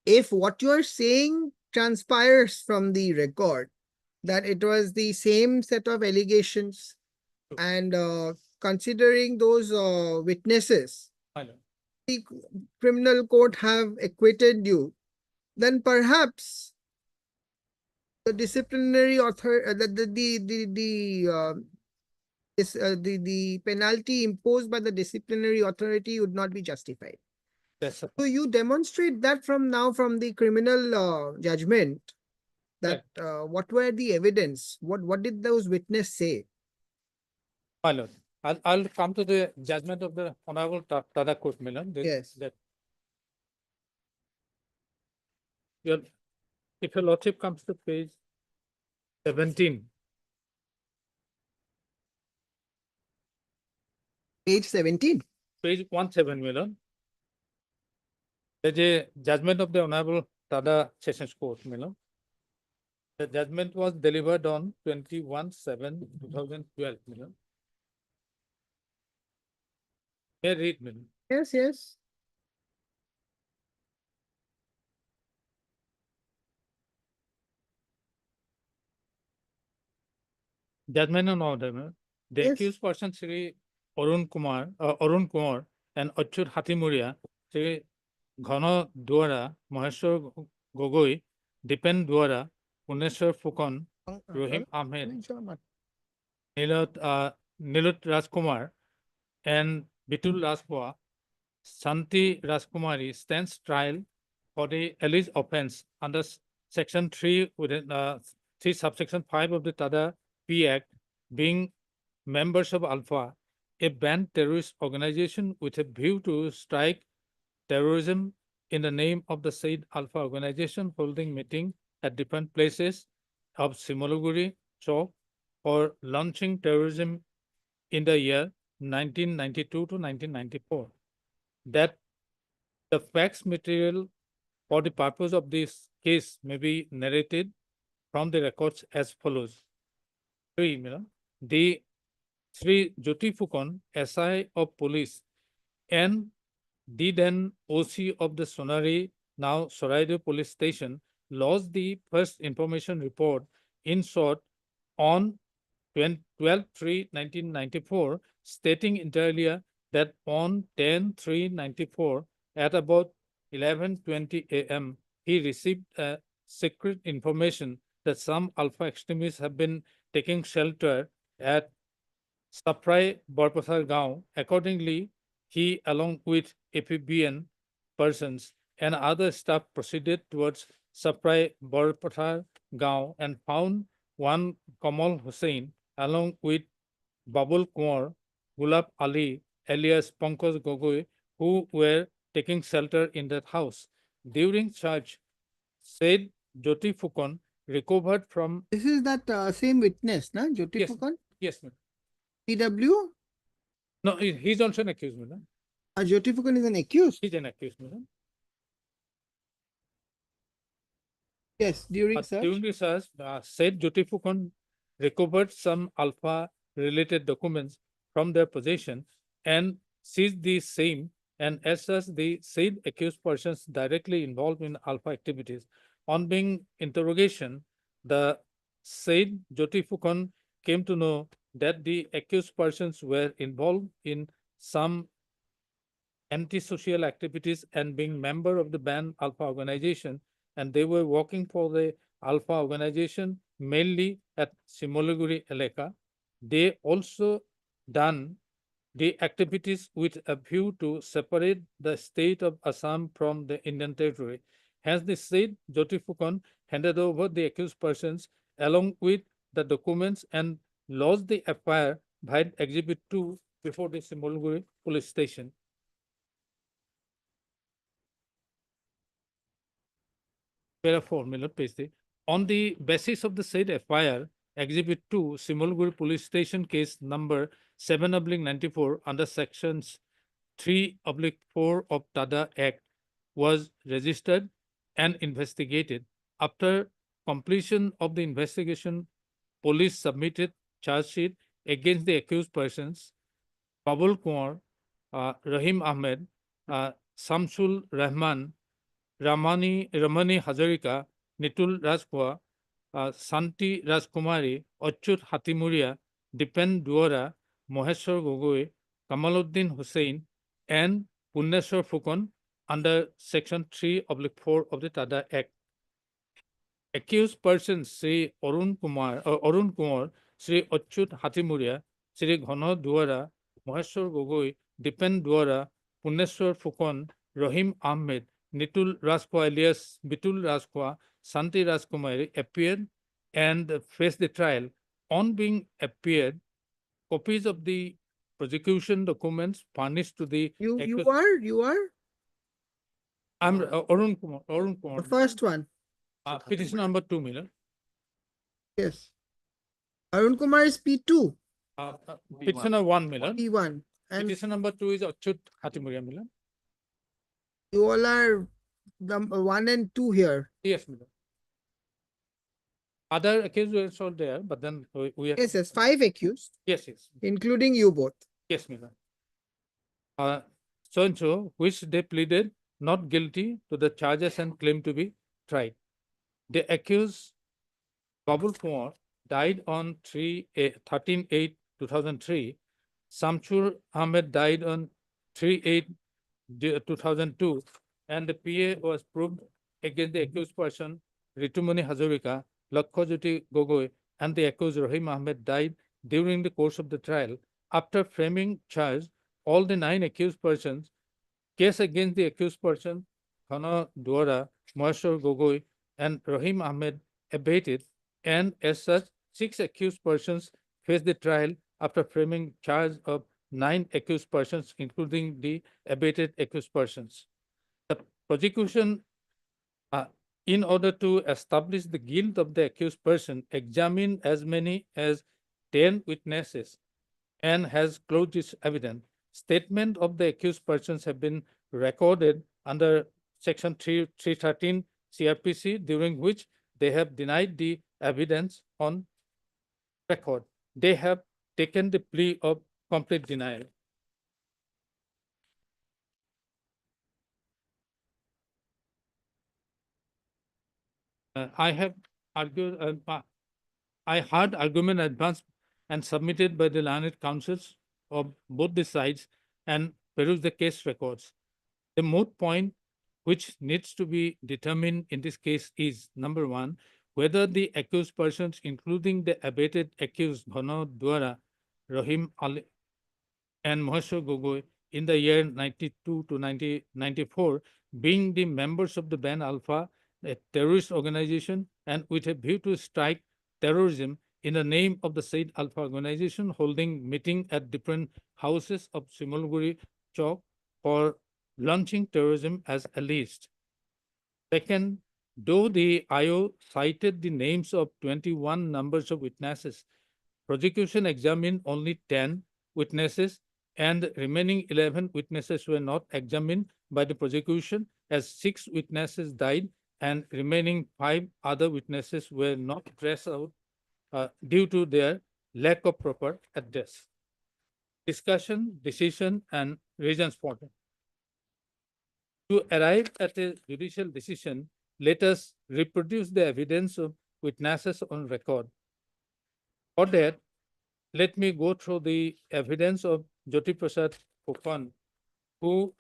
S1: If what you are saying transpires from the record that it was the same set of allegations and considering those witnesses, the criminal court have acquitted you, then perhaps the disciplinary the penalty imposed by the disciplinary authority would not be justified.
S3: Yes, sir.
S1: So you demonstrate that from the criminal judgment that what were the evidence? What did those witnesses say?
S3: My lord, I'll come to the judgment of the Honorable Tada Court, my lord.
S1: Yes.
S3: That if your lordship comes to page 17.
S1: Page 17.
S3: Page 17, my lord. There's a judgment of the Honorable Tada Sessions Court, my lord. The judgment was delivered on 21/7/2012, my lord. May I read, my lord?
S1: Yes, yes.
S3: Judgment on order, my lord. The
S1: Yes.
S3: accused person, Sri Arun Kumar and Achut Hatimuria, Sri Ghana Duara, Maheshwar Gogoi, Dipen Duara, Puneshwar Fukan, Rohim Ahmed, Nilut Rajkumar, and Bitul Rajpua, Santi Rajkumari stands trial for the alleged offense under Section 3 within 3 subsection 5 of the Tada P Act, being members of Alpha, a banned terrorist organization with a view to strike terrorism in the name of the said Alpha organization holding meeting at different places of Simolaguri, Chowk for launching terrorism in the year 1992 to 1994. That the facts material for the purpose of this case may be narrated from the records as follows. 3. The Sri Jyoti Fukan, SI of Police, and the then OC of the Sonari, now Soraido Police Station, lodged the first information report in short on 12/3/1994, stating inter alia that on 10/3/94 at about 11:20 a.m., he received a secret information that some Alpha extremists have been taking shelter at Saprai Borpathar Gaon. Accordingly, he, along with APBN persons and other staff, proceeded towards Saprai Borpathar Gaon and found one Kamal Hussein along with Babul Kumar, Gildar Ali, alias Pankaj Gogoi, who were taking shelter in that house. During search, said Jyoti Fukan recovered from.
S1: This is that same witness, na? Jyoti
S3: Yes.
S1: Fukan?
S3: Yes, ma'am.
S1: PW?
S3: No, he's also an accused, madam.
S1: Jyoti Fukan is an accused?
S3: He's an accused, madam.
S1: Yes, during search.
S3: During the search, said Jyoti Fukan recovered some Alpha-related documents from their possession and seized the same, and as such, the said accused persons directly involved in Alpha activities. On being interrogation, the said Jyoti Fukan came to know that the accused persons were involved in some antisocial activities and being member of the banned Alpha organization, and they were working for the Alpha organization mainly at Simolaguri Eleka. They also done the activities with a view to separate the state of Assam from the Indian territory. Hence, the said Jyoti Fukan handed over the accused persons along with the documents and lodged the FIR via Exhibit 2 before the Simolaguri police station. Para 4, page 3. On the basis of the said FIR, Exhibit 2, Simolaguri Police Station case number 7/94 under sections 3/4 of TADA Act was registered and investigated. After completion of the investigation, police submitted charge sheet against the accused persons, Babul Kumar, Rahim Ahmed, Samsul Rahman, Ramani Hazarika, Nitul Rajkua, Santi Rajkumari, Achyut Hatimuria, Dipen Duara, Moheshwar Gogoi, Kamaluddin Hussain, and Punneshwar Fukan under Section 3/4 of the TADA Act. Accused persons Sri Arun Kumar, Sri Achyut Hatimuria, Sri Ghana Duara, Moheshwar Gogoi, Dipen Duara, Punneshwar Fukan, Rahim Ahmed, Nitul Rajkua alias Bitul Rajkua, Santi Rajkumari appeared and faced the trial. On being appeared, copies of the prosecution documents furnished to the
S1: You are?
S3: I'm Arun Kumar.
S1: The first one.
S3: Petition number 2, Miller.
S1: Yes. Arun Kumar is P2.
S3: Petitioner 1, Miller.
S1: P1. And
S3: Petition number 2 is Achyut Hatimuria, Miller.
S1: you all are number 1 and 2 here.
S3: Yes, Miller. Other accused were also there, but then we have.
S1: Yes, 5 accused.
S3: Yes, yes.
S1: Including you both.
S3: Yes, Miller. So and so, which they pleaded not guilty to the charges and claimed to be tried. The accused Babul Kumar died on 13/8/2003. Samsur Ahmed died on 3/8/2002, and the PA was proved against the accused person Ritumani Hazarika, Lakshajyoti Gogoi, and the accused Rahim Ahmed died during the course of the trial. After framing charge, all the 9 accused persons, case against the accused person, Khana Duara, Moheshwar Gogoi, and Rahim Ahmed abated, and as such, 6 accused persons faced the trial after framing charge of 9 accused persons, including the abated accused persons. The Prosecution, in order to establish the guilt of the accused person, examined as many as 10 witnesses and has closed its evidence. Statement of the accused persons have been recorded under Section 313 CRPC, during which they have denied the evidence on record. They have taken the plea of complete denial. I have argued, I heard argument advanced and submitted by the learned counsels of both the sides and perused the case records. The moot point which needs to be determined in this case is, number one, whether the accused persons, including the abated accused Bhano Dwara, Rahim Ali, and Moheshwar Gogoi, in the year 92 to 1994, being the members of the Band Alpha, a terrorist organization, and with a view to strike terrorism in the name of the said Alpha organization, holding meeting at different houses of Simulguri Chowk for launching terrorism as alleged. Second, though the IO cited the names of 21 numbers of witnesses, prosecution examined only 10 witnesses, and remaining 11 witnesses were not examined by the prosecution, as 6 witnesses died and remaining 5 other witnesses were not traced out due to their lack of proper address. Discussion, decision, and reasons for it. To arrive at a judicial decision, let us reproduce the evidence of witnesses on record. For that, let me go through the evidence of Jyoti Prasad Fukan, who,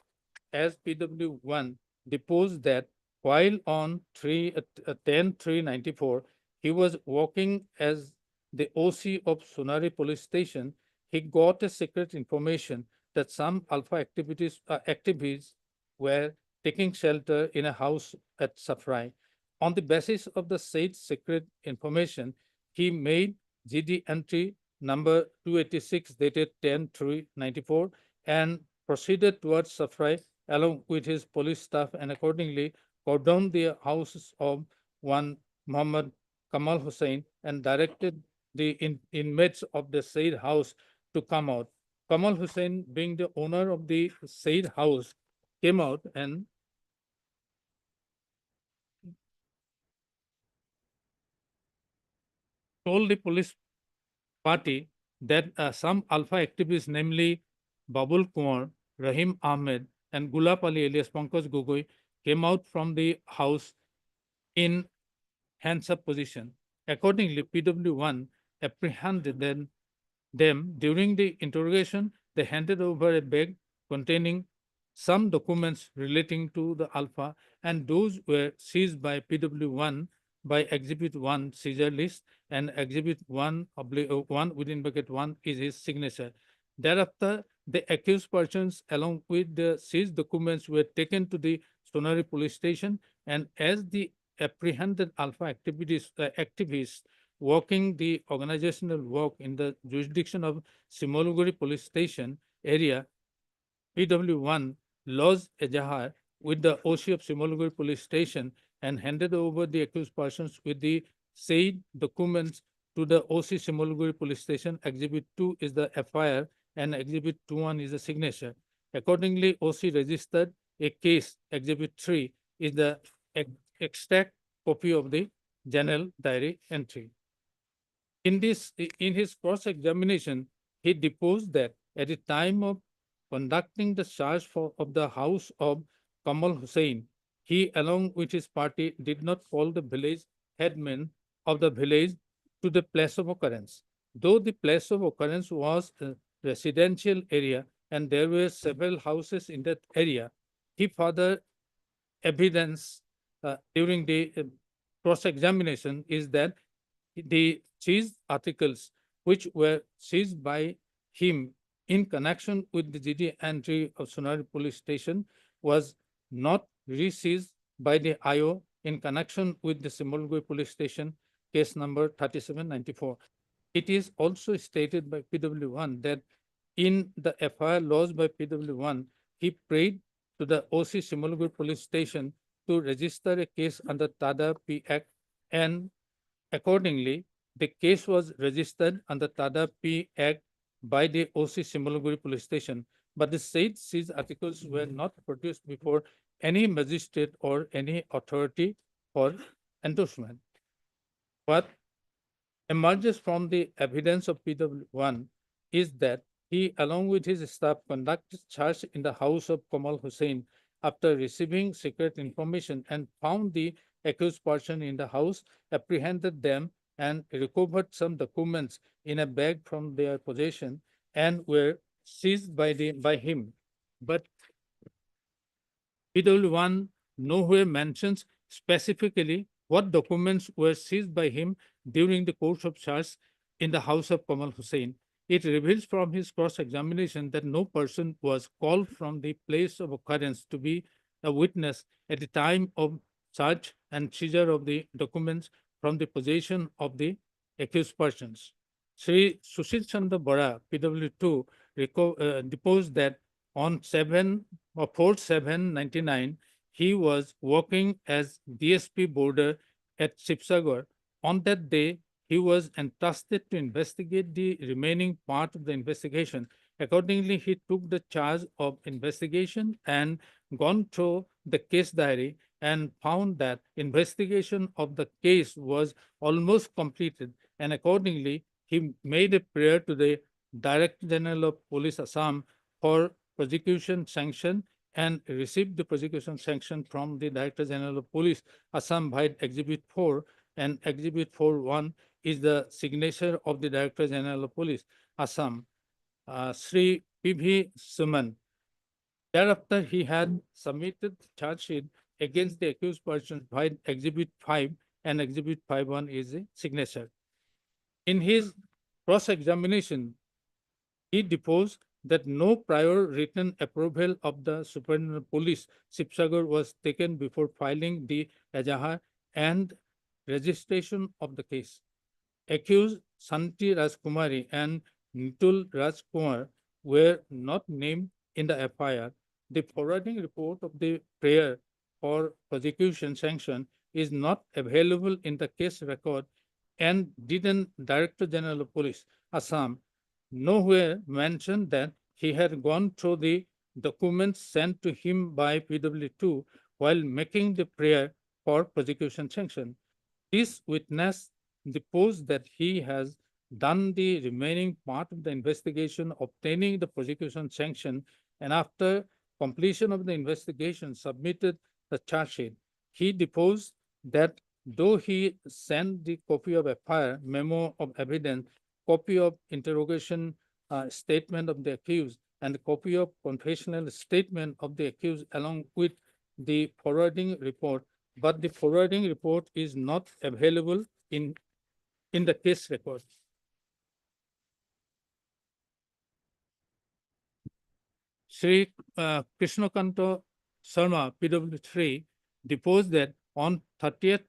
S3: as PW1, deposed that while on 10/3/94, he was working as the OC of Sonari police station. He got a secret information that some Alpha activists were taking shelter in a house at Safrai. On the basis of the said secret information, he made GD entry number 286 dated 10/3/94 and proceeded towards Safrai along with his police staff, and accordingly cordoned the houses of one Muhammad Kamal Hussein and directed the inmates of the said house to come out. Kamal Hussein, being the owner of the said house, came out and told the police party that some Alpha activists, namely Babul Kumar, Rahim Ahmed, and Gulab Ali alias Pankaj Gogoi, came out from the house in hands-up position. Accordingly, PW1 apprehended them. During the interrogation, they handed over a bag containing some documents relating to the Alpha, and those were seized by PW1 by Exhibit 1 seizure list, and Exhibit 1 within bracket 1 is his signature. Thereafter, the accused persons along with the seized documents were taken to the Sonari police station, and as the apprehended Alpha activists working the organizational work in the jurisdiction of Simoluguri police station area, PW1 lodged Ejahar with the OC of Simoluguri police station and handed over the accused persons with the said documents to the OC Simoluguri police station. Exhibit 2 is the FIR and Exhibit 21 is the signature. Accordingly, OC registered a case. Exhibit 3 is the extract copy of the general diary entry. In his cross-examination, he deposed that at the time of conducting the search of the house of Kamal Hussein, he, along with his party, did not call the village headman of the village to the place of occurrence. Though the place of occurrence was a residential area and there were several houses in that area, he further evidence during the cross-examination is that the seized articles which were seized by him in connection with the GD entry of Sonari police station was not re-seized by the IO in connection with the Simolgui police station case number 3794. It is also stated by PW1 that in the FIR lodged by PW1, he prayed to the OC Simulgur Police Station to register a case under TADA P Act, and accordingly, the case was registered under TADA P Act by the OC Simulguri Police Station, but the said seized articles were not produced before any magistrate or any authority for endorsement. What emerges from the evidence of PW1 is that he, along with his staff, conducted search in the house of Kamal Hussein after receiving secret information and found the accused person in the house, apprehended them, and recovered some documents in a bag from their possession and were seized by him. But PW1 nowhere mentions specifically what documents were seized by him during the course of search in the house of Kamal Hussein. It reveals from his cross-examination that no person was called from the place of occurrence to be a witness at the time of search and seizure of the documents from the possession of the accused persons. Sri Sushil Chandra Bora, PW2, deposed that on 4/7/99, he was working as DSP boarder at Sipsagar. On that day, he was entrusted to investigate the remaining part of the investigation. Accordingly, he took the charge of investigation and gone through the case diary and found that investigation of the case was almost completed, and accordingly, he made a prayer to the Director General of Police Assam for prosecution sanction and received the prosecution sanction from the Director General of Police Assam via Exhibit 4, and Exhibit 4.1 is the signature of the Director General of Police Assam, Sri P.V. Suman. Thereafter, he had submitted charge sheet against the accused person via Exhibit 5, and Exhibit 5.1 is a signature. In his cross-examination, he deposed that no prior written approval of the Superintendent of Police Sipsagar was taken before filing the Ejaha and registration of the case. Accused Santi Rajkumari and Nitul Rajkumar were not named in the FIR. The forwarding report of the prayer for prosecution sanction is not available in the case record, and didn't Director General of Police Assam nowhere mentioned that he had gone through the documents sent to him by PW2 while making the prayer for prosecution sanction. This witness deposed that he has done the remaining part of the investigation, obtaining the prosecution sanction, and after completion of the investigation, submitted the charge sheet. He deposed that though he sent the copy of FIR, memo of evidence, copy of interrogation statement of the accused, and a copy of confessional statement of the accused along with the forwarding report, but the forwarding report is not available in the case record. Sri Krishnakanto Sharma, PW3, deposed that on 30th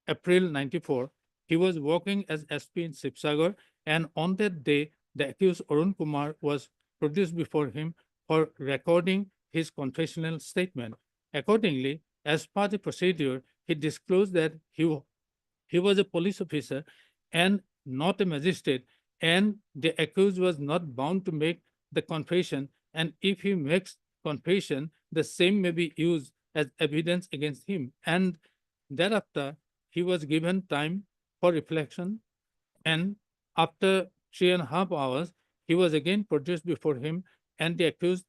S3: April 94, he was working as SP in Sipsagar, and on that day, the accused Arun Kumar was produced before him for recording his confessional statement. Accordingly, as per the procedure, he disclosed that he was a police officer and not a magistrate, and the accused was not bound to make the confession, and if he makes confession, the same may be used as evidence against him. And thereafter, he was given time for reflection, and after 3.5 hours, he was again produced before him, and the accused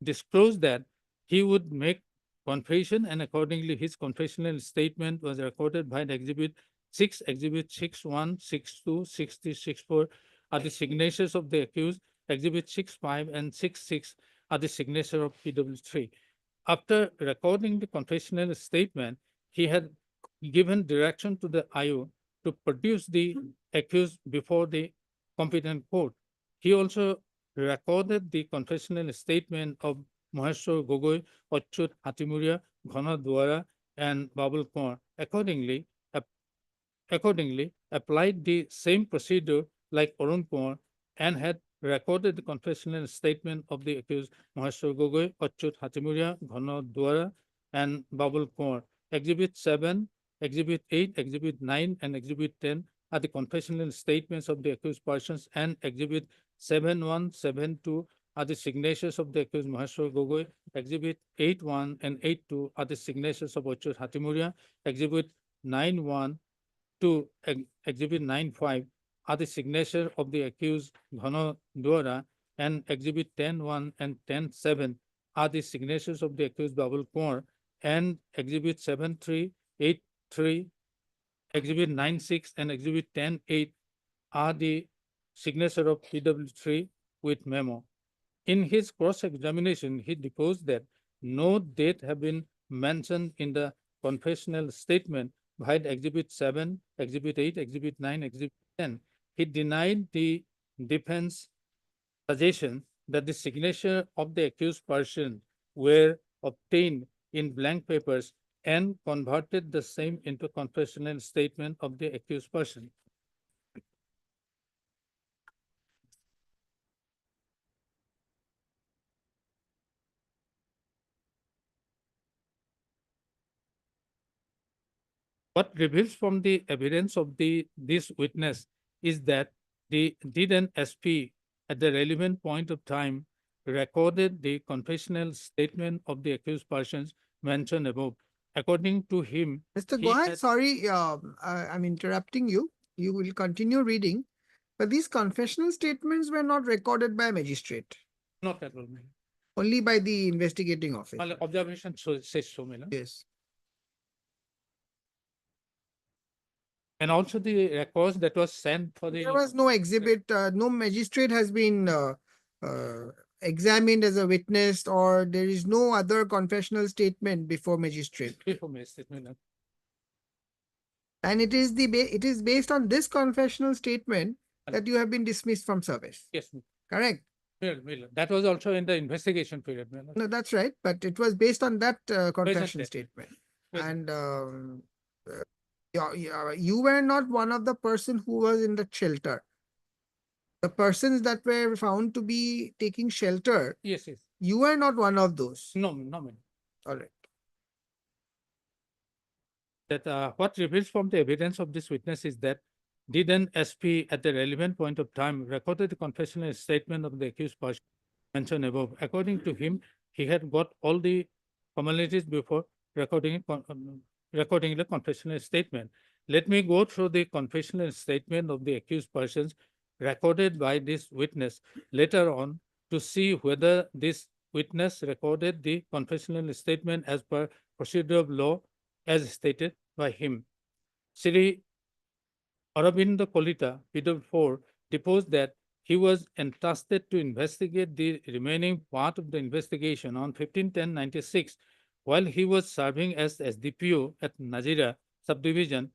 S3: disclosed that he would make confession, and accordingly his confessional statement was recorded by the Exhibit 6, Exhibit 6.1, 6.2, 6.3, 6.4 are the signatures of the accused. Exhibit 6.5 and 6.6 are the signature of PW3. After recording the confessional statement, he had given direction to the IO to produce the accused before the competent court. He also recorded the confessional statement of Maheshwar Gogoi, Achyut Hatimuria, Ghana Dwara, and Babul Kumar. Accordingly, applied the same procedure like Arun Kumar and had recorded the confessional statement of the accused Maheshwar Gogoi, Achyut Hatimuria, Ghana Dwara, and Babul Kaur. Exhibit 7, Exhibit 8, Exhibit 9, and Exhibit 10 are the confessional statements of the accused persons, and Exhibit 7.1, 7.2 are the signatures of the accused Maheshwar Gogoi. Exhibit 8.1 and 8.2 are the signatures of Achyut Hatimuria. Exhibit 9.1 to Exhibit 9.5 are the signature of the accused Ghana Dwara, and Exhibit 10.1 and 10.7 are the signatures of the accused Babul Kaur, and Exhibit 7.3, 8.3, Exhibit 9.6, and Exhibit 10.8 are the signature of PW3 with memo. In his cross-examination, he deposed that no date have been mentioned in the confessional statement by Exhibit 7, Exhibit 8, Exhibit 9, Exhibit 10. He denied the defense suggestion that the signature of the accused person were obtained in blank papers and converted the same into confessional statement of the accused person. What reveals from the evidence of this witness is that did an SP at the relevant point of time recorded the confessional statement of the accused persons mentioned above. According to him,
S1: Mr.
S3: he
S1: Gohai,
S3: had-
S1: sorry, I'm interrupting you. You will continue reading, but these confessional statements were not recorded by a magistrate,
S3: not at all, ma'am.
S1: only by the investigating officer.
S3: Well, observation says so, madam.
S1: Yes.
S3: And also the records that was sent for the
S1: There was no exhibit, no magistrate has been uh, examined as a witness, or there is no other confessional statement before magistrate.
S3: before my statement. Madam.
S1: And it is it is based on this confessional statement that you have been dismissed from service.
S3: Yes, ma'am.
S1: Correct?
S3: That was also in the investigation period, madam.
S1: No, that's right. But it was based on that confession
S3: that.
S1: statement.
S3: Present.
S1: And you were not one of the person who was in the shelter. The persons that were found to be taking shelter,
S3: Yes, yes.
S1: you were not one of those.
S3: No, no, madam.
S1: All right.
S3: That what reveals from the evidence of this witness is that did an SP at the relevant point of time recorded the confessional statement of the accused person mentioned above. According to him, he had got all the formalities before recording the confessional statement. Let me go through the confessional statement of the accused persons recorded by this witness later on to see whether this witness recorded the confessional statement as per procedural law as stated by him. Sri Aurobindo Kolita, PW4, deposed that he was entrusted to investigate the remaining part of the investigation on 15/10/96 while he was serving as SDPO at Nazira subdivision.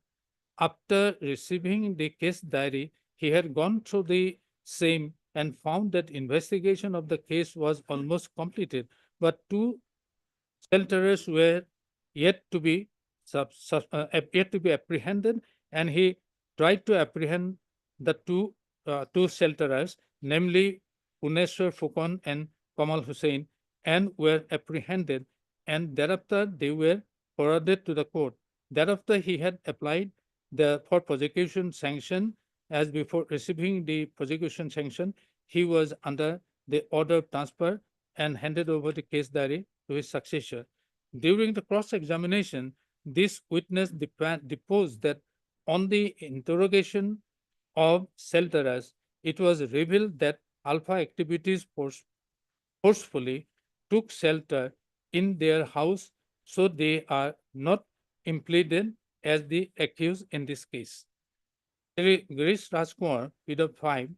S3: After receiving the case diary, he had gone through the same and found that investigation of the case was almost completed, but two shelterers were yet to be apprehended, and he tried to apprehend the two shelterers, namely Puneshwar Fukan and Kamal Hussein, and were apprehended, and thereafter they were forwarded to the court. Thereafter he had applied for prosecution sanction. As before receiving the prosecution sanction, he was under the order of transfer and handed over the case diary to his successor. During the cross-examination, this witness deposed that on the interrogation of shelterers, it was revealed that Alpha Activities forcefully took shelter in their house, so they are not implicated as the accused in this case. Girish Rajkumar, PW5,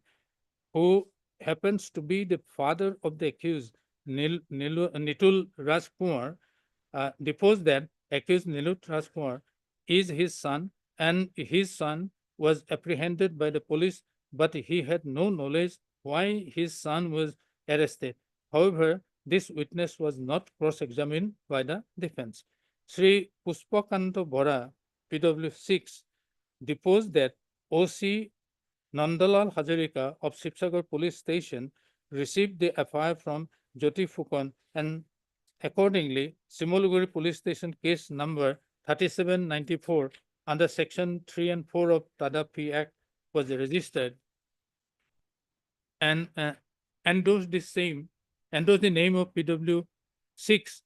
S3: who happens to be the father of the accused, Nitul Rajkumar, deposed that accused Nilut Rajkumar is his son, and his son was apprehended by the police, but he had no knowledge why his son was arrested. However, this witness was not cross-examined by the defense. Sri Pushpakanto Bora, PW6, deposed that OC Nandalal Hazarika of Sibsagar Police Station received the FIR from Jyoti Fukan, and accordingly, Simoluguri Police Station case number 3794 under section 3 and 4 of Tadapi Act was registered and endorsed the name of PW 6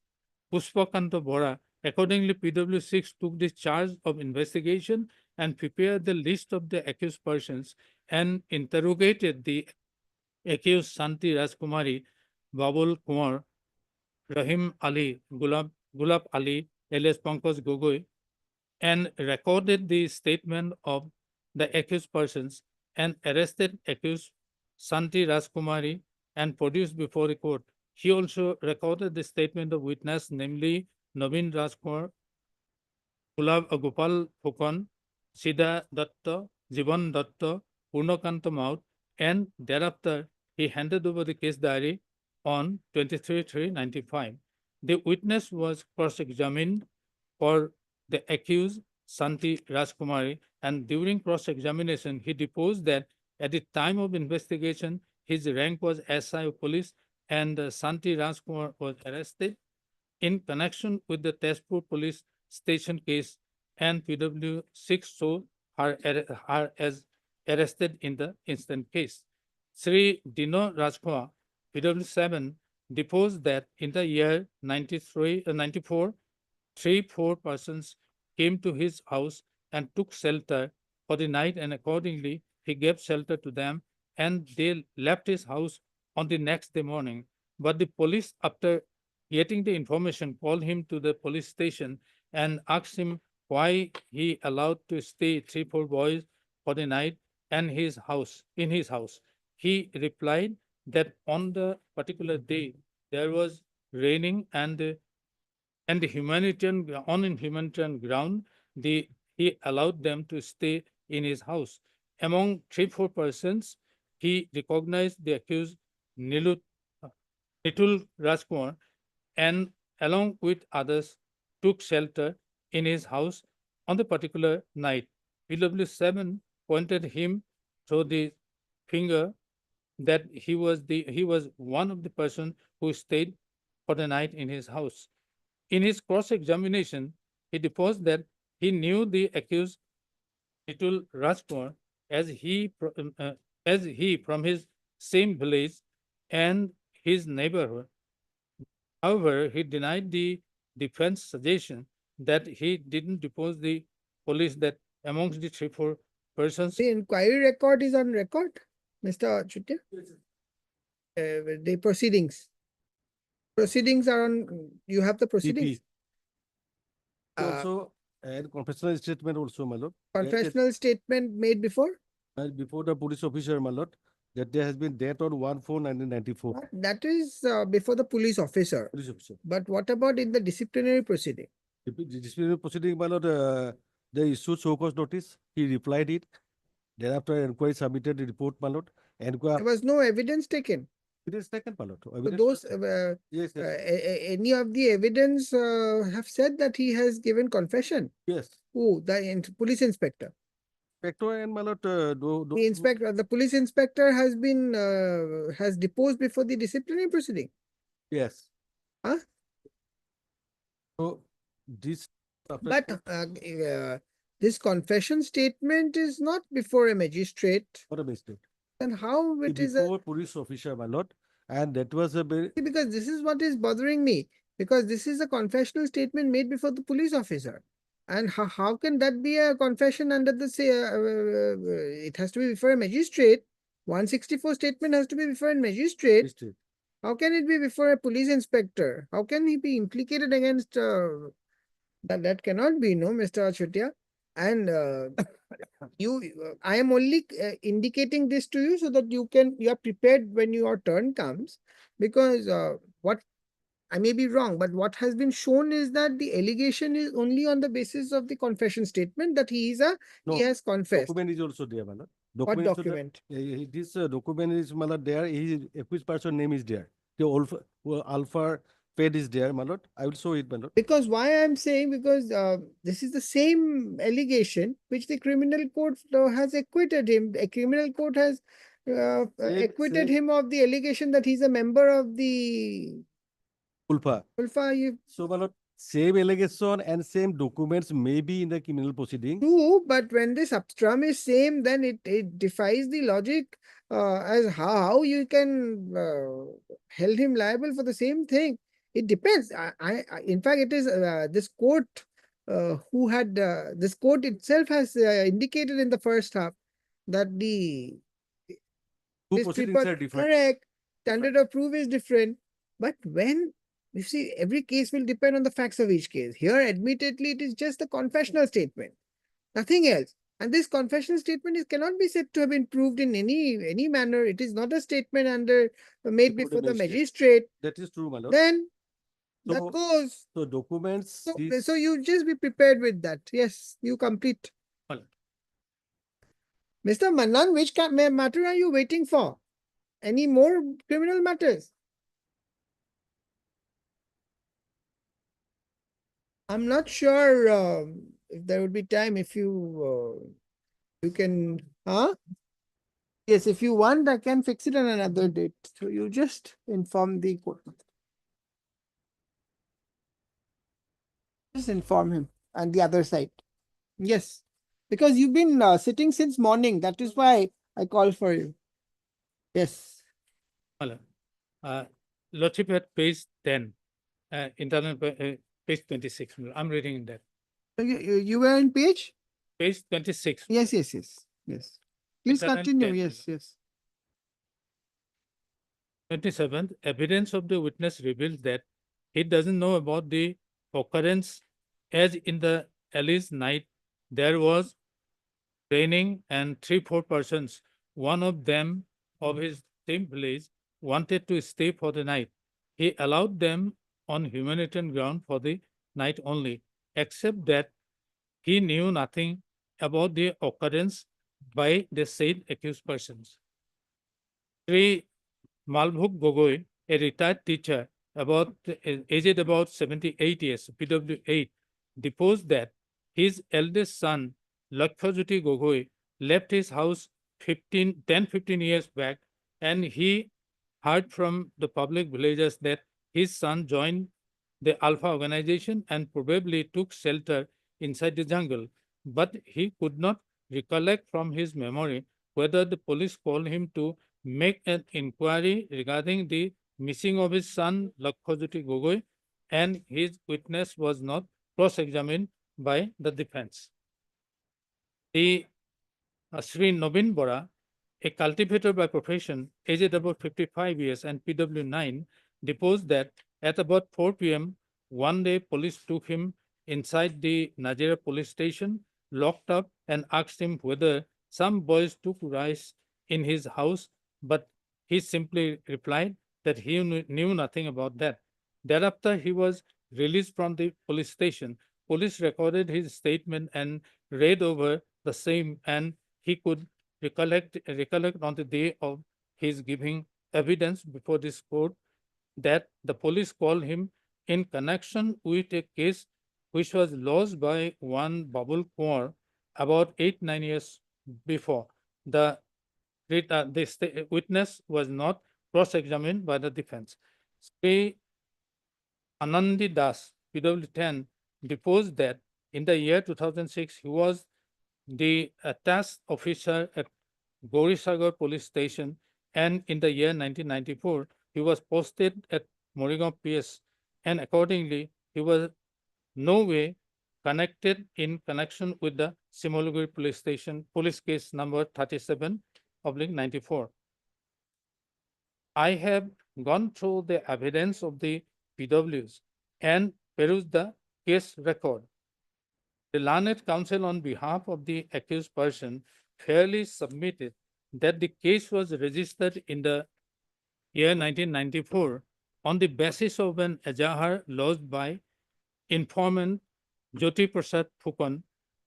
S3: Puspakanta Bora. Accordingly, PW 6 took the charge of investigation and prepared the list of the accused persons and interrogated the accused Santi Rajkumari, Babul Kumar, Rahim Ali, Gulab Ali, alias Pankaj Gogoi, and recorded the statement of the accused persons and arrested accused Santi Rajkumari and produced before the court. He also recorded the statement of witness, namely Naveen Rajkumar, Gopal Fukan, Sida Datta, Jivan Datta, Purnakanta Maut, and thereafter he handed over the case diary on 23/3/95. The witness was cross-examined for the accused Santi Rajkumari, and during cross-examination he deposed that at the time of investigation his rank was SI of police, and Santi Rajkumar was arrested in connection with the Tezpur police station case, and PW 6 saw her as arrested in the instant case. Sri Dino Rajkumar, PW 7, deposed that in the year 94, 3-4 persons came to his house and took shelter for the night, and accordingly he gave shelter to them, and they left his house on the next day morning. But the police, after getting the information, called him to the police station and asked him why he allowed to stay 3-4 boys for the night and in his house. He replied that on the particular day there was raining, and the humanitarian ground, he allowed them to stay in his house. Among 3-4 persons, he recognized the accused Nitul Rajkumar, and along with others took shelter in his house on the particular night. PW7 pointed him through the finger that he was one of the persons who stayed for the night in his house. In his cross-examination, he deposed that he knew the accused Nitul Rajkumar as he from his same village and his neighborhood. However, he denied the defense suggestion that he didn't depose the police that amongst the 3-4 persons.
S1: The inquiry record is on record, Mr. Chutia? The proceedings. Proceedings are on, you have the proceedings?
S18: Also, and confessional statement also, my lord.
S1: Confessional statement made before?
S18: Before the police officer, my lord, that there has been death on 1/4/1994.
S1: That is before the police officer.
S18: Police officer.
S1: But what about in the disciplinary proceeding?
S18: The disciplinary proceeding, my lord, they issued show cause notice. He replied it. Thereafter, inquiry submitted the report, my lord.
S1: There was no evidence taken.
S18: It is taken, my lord.
S1: So those,
S18: Yes,
S1: any of the evidence have said that he has given confession?
S18: Yes.
S1: Who? The police inspector?
S18: Inspector and my lord,
S1: The police inspector has been has deposed before the disciplinary proceeding.
S18: Yes.
S1: Huh?
S18: So this.
S1: But this confession statement is not before a magistrate.
S18: Not a magistrate.
S1: Then how it is
S18: before police officer, my lord, and that was a very.
S1: Because this is what is bothering me. Because this is a confessional statement made before the police officer. And how can that be a confession under the say? It has to be before a magistrate. 164 statement has to be before a magistrate. How can it be before a police inspector? How can he be implicated against that cannot be, no, Mr. Chutia. And I am only indicating this to you so that you are prepared when your turn comes, because what I may be wrong, but what has been shown is that the allegation is only on the basis of the confession statement that he has confessed.
S18: Document is also there, my lord.
S1: What document?
S18: This document is, my lord, there. His accused person name is there. The Alpha paid is there, my lord. I will show it, my lord.
S1: Because why I'm saying, because this is the same allegation which the criminal court has acquitted him. A criminal court has acquitted him of the allegation that he's a member of the
S18: Ulfa. So, my lord, same allegation and same documents may be in the criminal proceeding.
S1: True, but when the substrum is same, then it defies the logic as how you can held him liable for the same thing. It depends. In fact, it is this court who had this court itself has indicated in the first half that the
S18: Two
S1: these
S18: proceedings
S1: people
S18: are different.
S1: correct standard of proof is different. But when you see, every case will depend on the facts of each case. Here, admittedly, it is just a confessional statement, nothing else. And this confessional statement cannot be said to have been proved in any manner. It is not a statement made before the magistrate.
S18: That is true, my lord.
S1: Then that goes.
S18: So documents.
S1: So you just be prepared with that. Yes, you complete. Mr. Manan, which matter are you waiting for? Any more criminal matters? I'm not sure if there would be time if you can, huh? Yes, if you want, I can fix it on another date. So you just inform the court. Just inform him and the other side. Yes, because you've been sitting since morning. That is why I call for you. Yes.
S3: Hello. Lordship at page 10, internal page 26. I'm reading in that.
S1: You were in page?
S3: Page 26.
S1: Yes. Please
S3: Internal
S1: continue.
S3: 10.
S1: Yes.
S3: 27th, evidence of the witness reveals that he doesn't know about the occurrence, as in the Alice night there was raining and 3-4 persons, one of them of his same village, wanted to stay for the night. He allowed them on humanitarian ground for the night only, except that he knew nothing about the occurrence by the said accused persons. Sri Malbhuk Gogoi, a retired teacher aged about 78 years, PW8, deposed that his eldest son, Lakshajyoti Gogoi, left his house 10-15 years back, and he heard from the public villagers that his son joined the Alpha organization and probably took shelter inside the jungle, but he could not recollect from his memory whether the police called him to make an inquiry regarding the missing of his son Lakshajyoti Gogoi, and his witness was not cross-examined by the defense. The Sri Nobin Bora, a cultivator by profession, aged about 55 years and PW9, deposed that at about 4 p.m. one day police took him inside the Najera police station, locked up, and asked him whether some boys took rice in his house, but he simply replied that he knew nothing about that. Thereafter, he was released from the police station. Police recorded his statement and read over the same, and he could recollect on the day of his giving evidence before this court that the police called him in connection with a case which was lost by one Babul Kaur about 8-9 years before. The witness was not cross-examined by the defense. Sri Anandi Das, PW10, deposed that in the year 2006, he was the task officer at Gaurisagar police station, and in the year 1994, he was posted at Morigaon PS, and accordingly, he was no way connected in connection with the Simoluguri police station, police case number 37/94. I have gone through the evidence of the PWs and perused the case record. The learned counsel on behalf of the accused person fairly submitted that the case was registered in the year 1994 on the basis of an Ejahar lodged by informant Jyoti Prasad Phukon.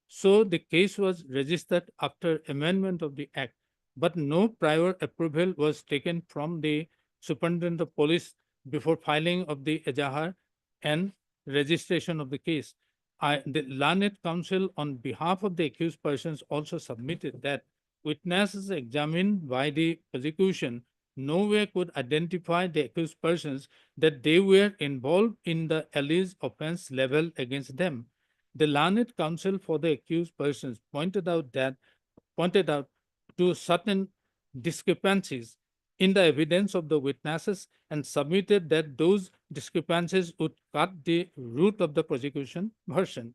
S3: So the case was registered after amendment of the Act, but no prior approval was taken from the Superintendent of Police before filing of the Ejahar and registration of the case. The learned counsel on behalf of the accused persons also submitted that witnesses examined by the prosecution nowhere could identify the accused persons that they were involved in the alleged offense level against them. The learned counsel for the accused persons pointed out to certain discrepancies in the evidence of the witnesses and submitted that those discrepancies would cut the root of the prosecution version.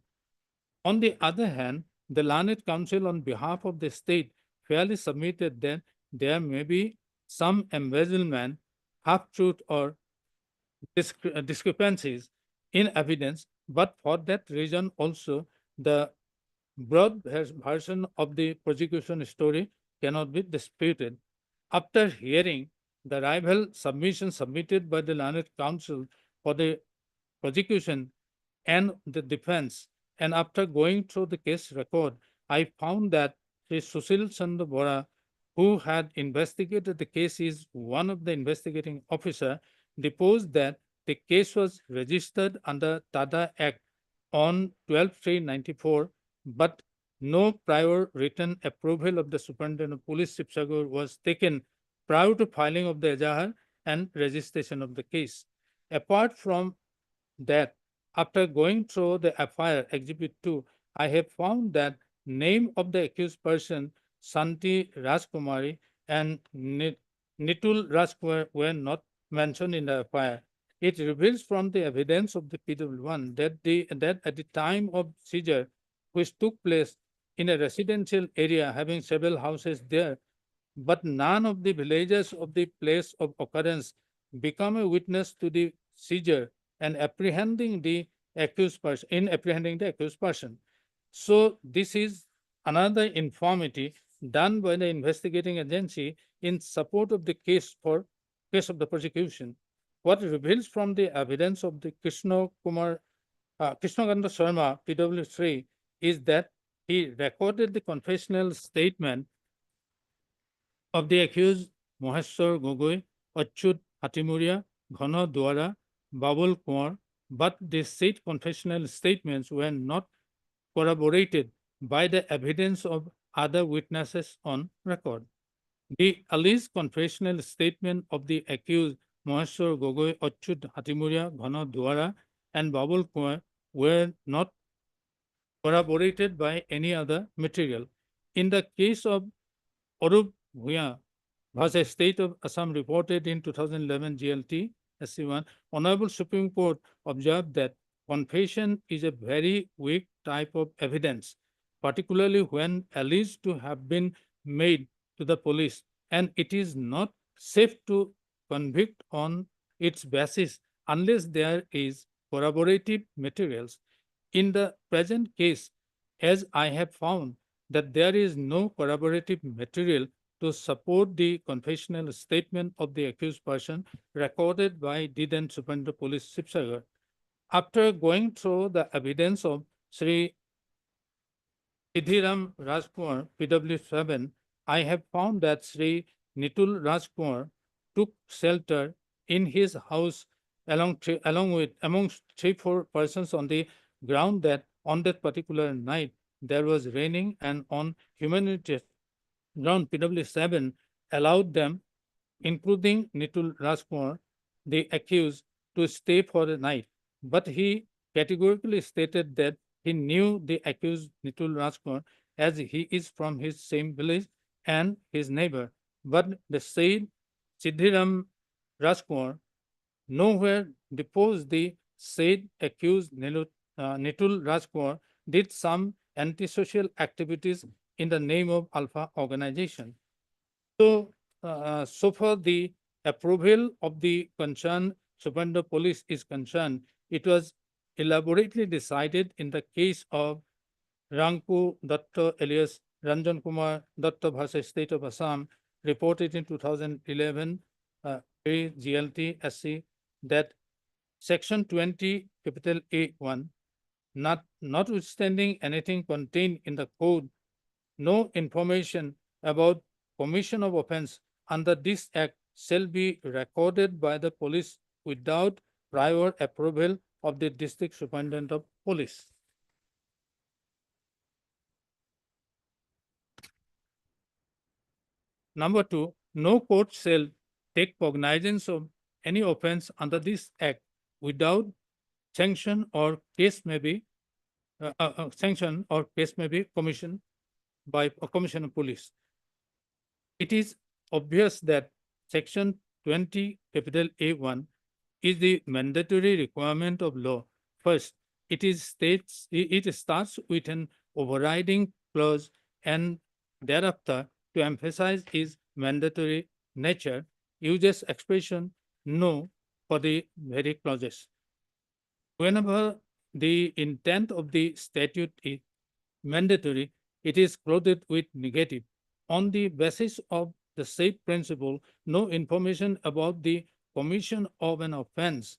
S3: On the other hand, the learned counsel on behalf of the state fairly submitted that there may be some embezzlement, half-truth, or discrepancies in evidence, but for that reason also the broad version of the prosecution story cannot be disputed. After hearing the rival submission submitted by the learned counsel for the prosecution and the defense, and after going through the case record, I found that Sri Sushil Chandra Bora, who had investigated the case, is one of the investigating officer, deposed that the case was registered under Tada Act on 12/3/94, but no prior written approval of the Superintendent of Police Sibsagar was taken prior to filing of the Ejahar and registration of the case. Apart from that, after going through the FIR Exhibit 2, I have found that name of the accused person, Santi Rajkumari and Nitul Rajkumar, were not mentioned in the FIR. It reveals from the evidence of the PW1 that at the time of seizure, which took place in a residential area having several houses there, but none of the villagers of the place of occurrence become a witness to the seizure and apprehending the accused person. So this is another infirmity done by the investigating agency in support of the case of the prosecution. What reveals from the evidence of the Krishnakanda Sharma, PW3, is that he recorded the confessional statement of the accused Moheshwar Gogoi, Achyut Hatimuria, Ghana Dwara, Babul Kumar, but the said confessional statements were not corroborated by the evidence of other witnesses on record. The alleged confessional statement of the accused Moheshwar Gogoi, Achyut Hatimuria, Ghana Dwara, and Babul Kumar were not corroborated by any other material. In the case of Arup Bhuya versus State of Assam reported in 2011 GLT SC1, Honorable Supreme Court observed that confession is a very weak type of evidence, particularly when alleged to have been made to the police, and it is not safe to convict on its basis unless there is corroborative materials. In the present case, as I have found that there is no corroborative material to support the confessional statement of the accused person recorded by then Superintendent of Police Sibsagar. After going through the evidence of Sri Siddhiram Rajkumar, PW7, I have found that Sri Nitul Rajkumar took shelter in his house amongst 3-4 persons on the ground that on that particular night there was raining, and on humanitarian ground PW7 allowed them, including Nitul Rajkumar, the accused, to stay for the night. But he categorically stated that he knew the accused Nitul Rajkumar as he is from his same village and his neighbor. But the said Siddhiram Rajkumar nowhere deposed the said accused Nitul Rajkumar did some antisocial activities in the name of Alpha organization. So, so far the approval of the concerned Superintendent of Police is concerned, it was elaborately decided in the case of Ranku Datta alias Ranjan Kumar Datta versus State of Assam, reported in 2011 GLT SC, that Section 20 capital A1, notwithstanding anything contained in the code, no information about commission of offense under this act shall be recorded by the police without prior approval of the district superintendent of police. Number two, no court shall take cognizance of any offense under this act without sanction or case may be sanction or case may be commissioned by a commissioner of police. It is obvious that section 20 capital A1 is the mandatory requirement of law. First, it starts with an overriding clause and thereafter to emphasize its mandatory nature, uses expression no for the very clauses. Whenever the intent of the statute is mandatory, it is clothed with negative. On the basis of the said principle, no information about the commission of an offense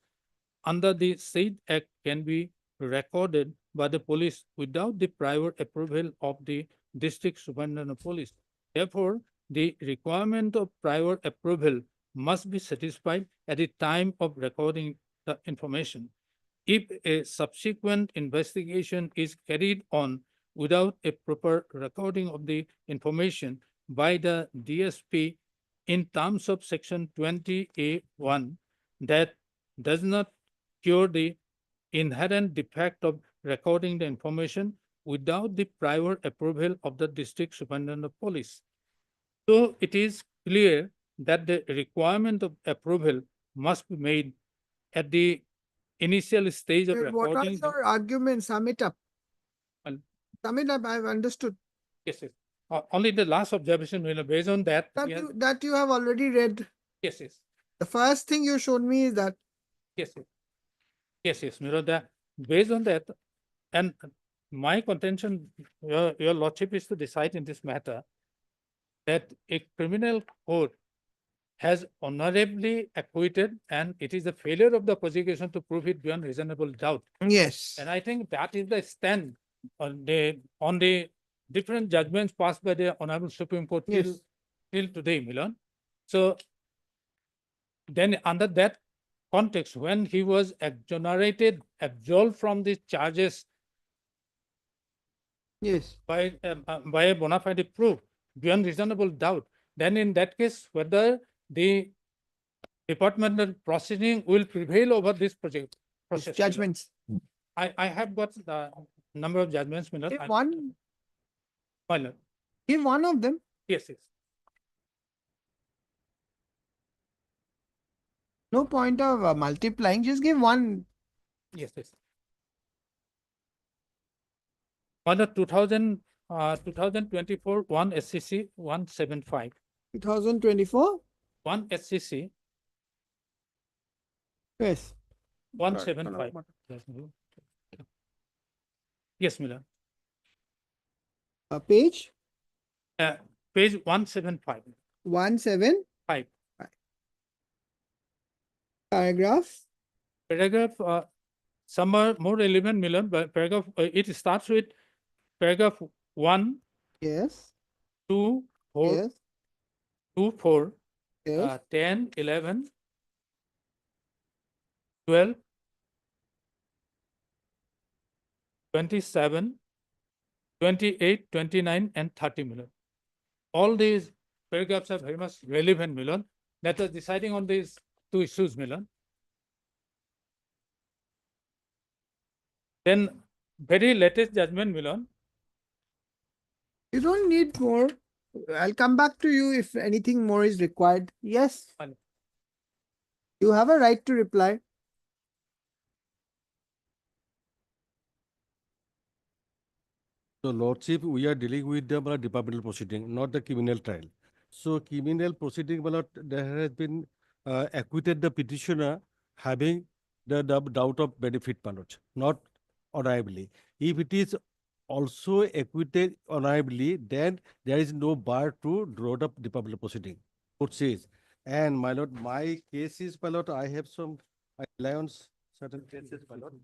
S3: under the said act can be recorded by the police without the prior approval of the district superintendent of police. Therefore, the requirement of prior approval must be satisfied at the time of recording the information. If a subsequent investigation is carried on without a proper recording of the information by the DSP in terms of section 20A1, that does not cure the inherent defect of recording the information without the prior approval of the district superintendent of police. So it is clear that the requirement of approval must be made at the initial stage of
S1: What are
S3: recording.
S1: your arguments? Sum it up. Sum it up, I've understood.
S3: Yes, yes. Only the last observation, based on that.
S1: That you have already read.
S3: Yes, yes.
S1: The first thing you showed me is that.
S3: Yes, yes. Yes, yes, Miranda. Based on that, and my contention, your lordship, is to decide in this matter that a criminal court has honorably acquitted, and it is the failure of the prosecution to prove it beyond reasonable doubt.
S1: Yes.
S3: And I think that is the stand on the different judgments passed by the Honorable Supreme Court till today, Milan. So then under that context, when he was exonerated, absolved from the charges by a bona fide proof beyond reasonable doubt, then in that case, whether the departmental proceeding will prevail over this project process.
S1: Judgments.
S3: I have got the number of judgments, Milan.
S1: Give one.
S3: Milan.
S1: Give one of them.
S3: Yes, yes.
S1: No point of multiplying, just give one.
S3: Yes, yes. On the 2024 1 SCC 175.
S1: 2024?
S3: 1 SCC.
S1: Yes.
S3: 175. Yes, Milan.
S1: Page?
S3: Page 175.
S1: 175. Paragraph?
S3: Paragraph, some are more relevant, Milan, but paragraph, it starts with paragraph 1.
S1: Yes.
S3: 2, 4.
S1: Yes.
S3: 2, 4.
S1: Yes.
S3: 10, 11. 12. 27. 28, 29, and 30, Milan. All these paragraphs are very much relevant, Milan. That is deciding on these two issues, Milan. Then very latest judgment, Milan.
S1: You don't need more. I'll come back to you if anything more is required. Yes. You have a right to reply.
S18: So Lordship, we are dealing with the departmental proceeding, not the criminal trial. So criminal proceeding, there has been acquitted the petitioner having the doubt of benefit, not honorably. If it is also acquitted honorably, then there is no bar to draw up departmental proceeding. Court says. And my lord, my case is, my lord, I have some, I rely on certain cases, my lord.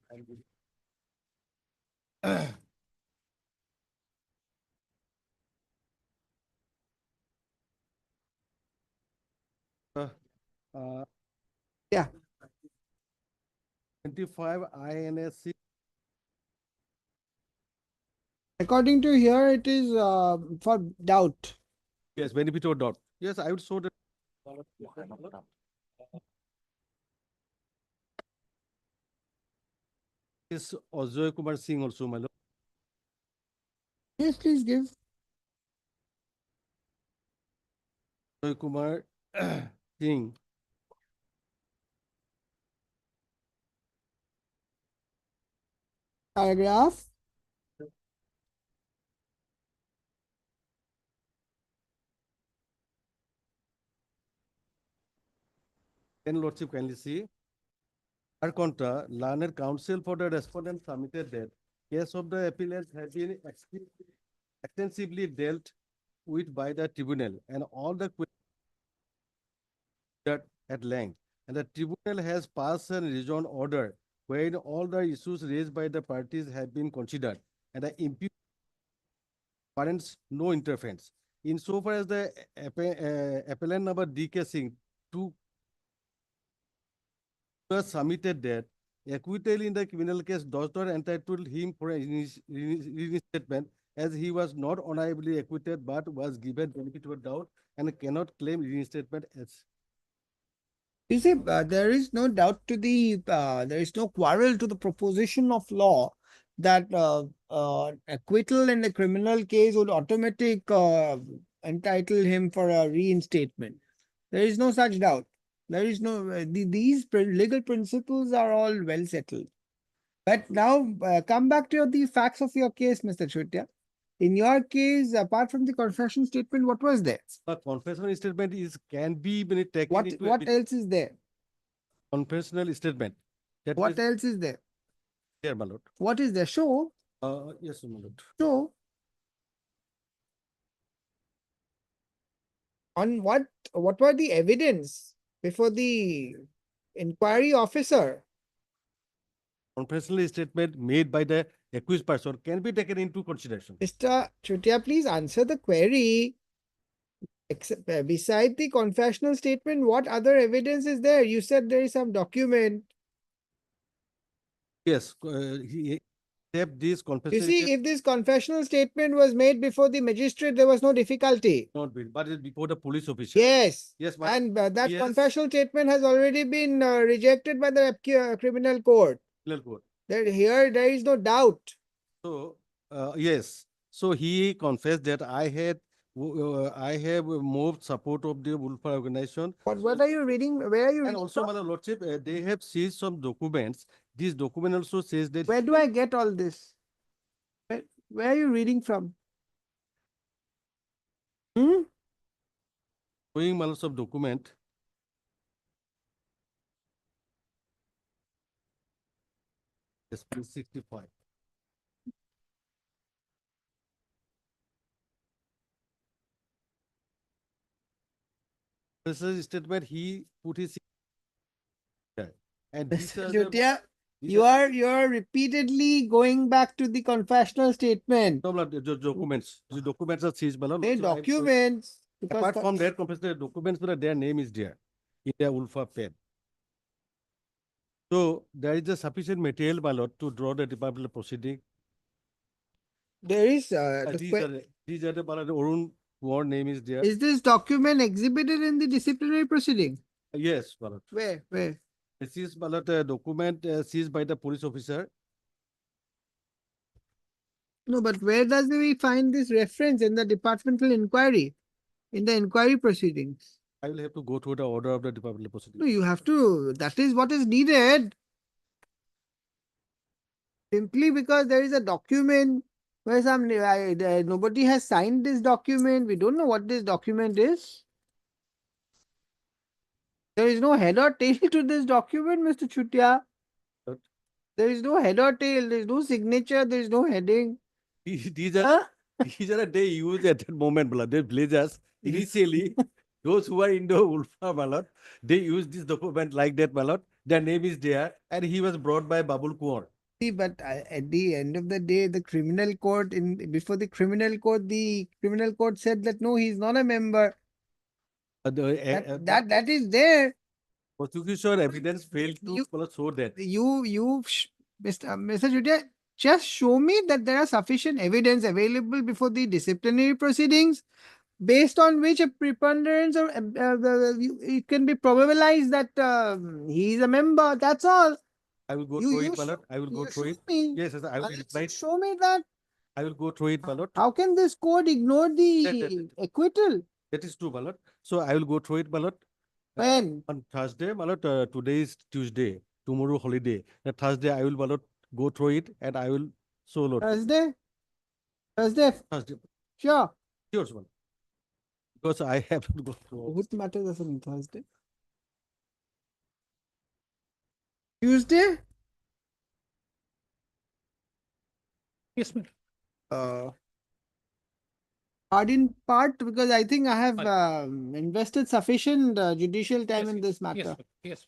S1: Yeah.
S18: 25 INS.
S1: According to here, it is for doubt.
S18: Yes, benefit or doubt. Yes, I would show that. Is Ajay Kumar Singh also, my lord?
S1: Yes, please give.
S18: Ajay Kumar Singh.
S1: Paragraph.
S18: Then Lordship kindly see. Per contra, learned counsel for the respondent submitted that case of the appellant has been extensively dealt with by the tribunal and all the questions at length. And the tribunal has passed a rejoin order wherein all the issues raised by the parties have been considered and the warrants no interference. Insofar as the appellant number DK Singh to was submitted that acquittal in the criminal case does not entitle him for a reinstatement as he was not honorably acquitted but was given benefit of doubt and cannot claim reinstatement as.
S1: You see, there is no doubt to the, there is no quarrel to the proposition of law that acquittal in a criminal case would automatically entitle him for a reinstatement. There is no such doubt. There is no, these legal principles are all well settled. But now come back to the facts of your case, Mr. Chutia. In your case, apart from the confession statement, what was there?
S18: The confessional statement can be taken
S1: What else is there?
S18: Confessional statement.
S1: What else is there?
S18: Here, my lord.
S1: What is there? Show.
S18: Yes, my lord.
S1: Show. On what were the evidence before the inquiry officer?
S18: Confessional statement made by the accused person can be taken into consideration.
S1: Mr. Chutia, please answer the query. Beside the confessional statement, what other evidence is there? You said there is some document.
S18: Yes, he accept this
S1: You
S18: confessional.
S1: see, if this confessional statement was made before the magistrate, there was no difficulty.
S18: Not been, but it's before the police officer.
S1: Yes.
S18: Yes,
S1: And that
S18: yes.
S1: confessional statement has already been rejected by the criminal court.
S18: Criminal court.
S1: Here, there is no doubt.
S18: So, yes. So he confessed that I have moved support of the Wolfar organization.
S1: What are you reading? Where are you
S18: And
S1: reading
S18: also,
S1: from?
S18: my lordship, they have seized some documents. This document also says that.
S1: Where do I get all this? Where are you reading from?
S18: Showing my lordship document. Yes, please 65. Statement he put his. And these are the,
S1: Chutia, you are repeatedly going back to the confessional statement.
S18: no, the documents. The documents are seized.
S1: Hey, documents.
S18: Apart from that, confessional documents, their name is there in their Ulfa pen. So there is a sufficient material, my lord, to draw the departmental proceeding.
S1: There is
S18: These are the Arun Kumar name is there.
S1: Is this document exhibited in the disciplinary proceeding?
S18: Yes, my lord.
S1: Where?
S18: This is, my lord, a document seized by the police officer.
S1: No, but where does we find this reference in the departmental inquiry, in the inquiry proceedings?
S18: I will have to go through the order of the departmental proceeding.
S1: No, you have to. That is what is needed. Simply because there is a document where nobody has signed this document. We don't know what this document is. There is no head or tail to this document, Mr. Chutia. There is no head or tail. There is no signature. There is no heading.
S18: These are they use at that moment, the villagers. Initially, those who are in the Ulfa Malot, they use this document like that Malot. Their name is there, and he was brought by Babul Kaur.
S1: See, but at the end of the day, the criminal court before the criminal court said that no, he's not a member. That is there.
S18: Prosecution evidence failed to show that.
S1: Mr. Judia, just show me that there are sufficient evidence available before the disciplinary proceedings based on which a preponderance or it can be probabilized that he is a member. That's all.
S18: I will go through it, my lord. I will go through it. Yes, yes, I will reply.
S1: Show me that.
S18: I will go through it, my lord.
S1: How can this court ignore the acquittal?
S18: That is true, my lord. So I will go through it, my lord.
S1: When?
S18: On Thursday, my lord. Today is Tuesday. Tomorrow holiday. Thursday I will, my lord, go through it and I will show lord.
S1: Thursday? Thursday?
S18: Thursday.
S1: Sure.
S18: Sure, sir. Because I have to go through.
S1: What matters is on Thursday? Tuesday?
S3: Yes, ma'am.
S1: Hard in part because I think I have invested sufficient judicial time in this matter.
S3: Yes.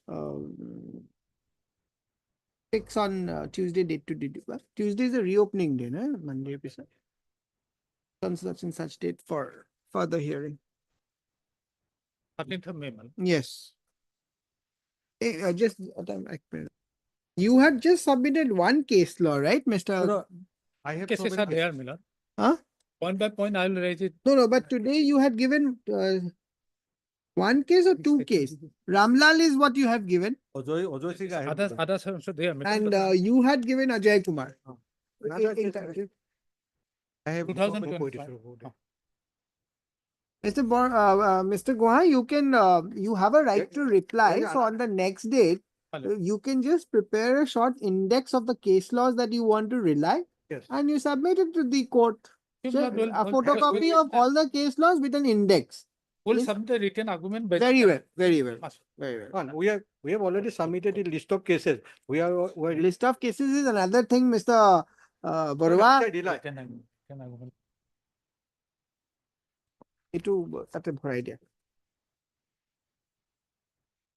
S1: Fix on Tuesday date to date. Tuesday is a reopening day, no? Monday episode. On such and such date for further hearing.
S3: 13th of May, ma'am.
S1: Yes. You had just submitted one case law, right, Mr.
S18: No, I have
S3: Cases are there, Miller.
S1: Huh?
S3: Point by point, I will raise it.
S1: No, but today you had given one case or two cases. Ramlal is what you have given.
S18: Ojoy Singh, I have.
S3: Others are also there.
S1: And you had given Ajay Kumar.
S18: I have
S3: 2025.
S1: Mr. Guha, you can you have a right to reply. So on the next date, you can just prepare a short index of the case laws that you want to rely, and you submit it to the court.
S3: Yes,
S1: So, a photocopy of all the case laws with an index.
S3: We'll submit a written argument.
S1: Very well, very well, very well.
S16: We have already submitted a list of cases.
S1: List of cases is another thing, Mr. Barwa. Such a good idea.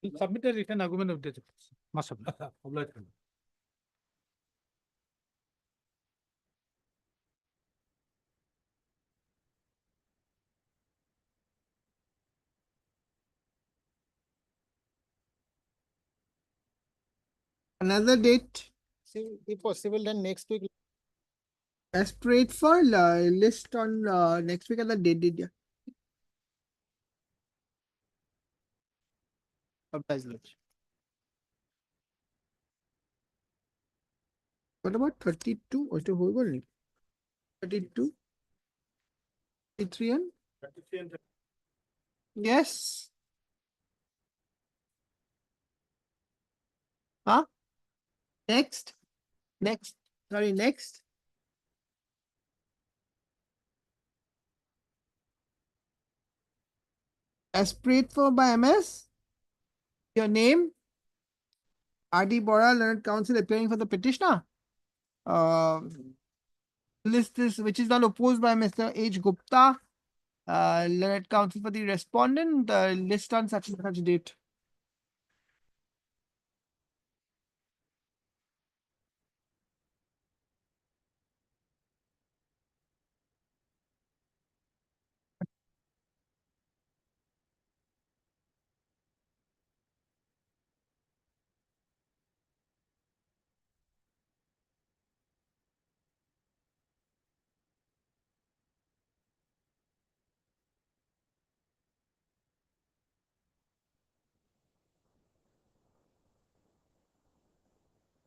S3: We'll submit a written argument of this. Must have.
S1: Another date.
S6: See, if possible, then next week.
S1: Let's wait for list on next week and the date. Yeah. What about 32? What's the whole one? 32? 33 and? Yes. Huh? Next. Sorry, next. As prayed for by MS. Your name? R.D. Bora, Learned Counsel appearing for the petitioner. List is which is not opposed by Mr. H. Gupta, Learned Counsel for the respondent. List on such and such date.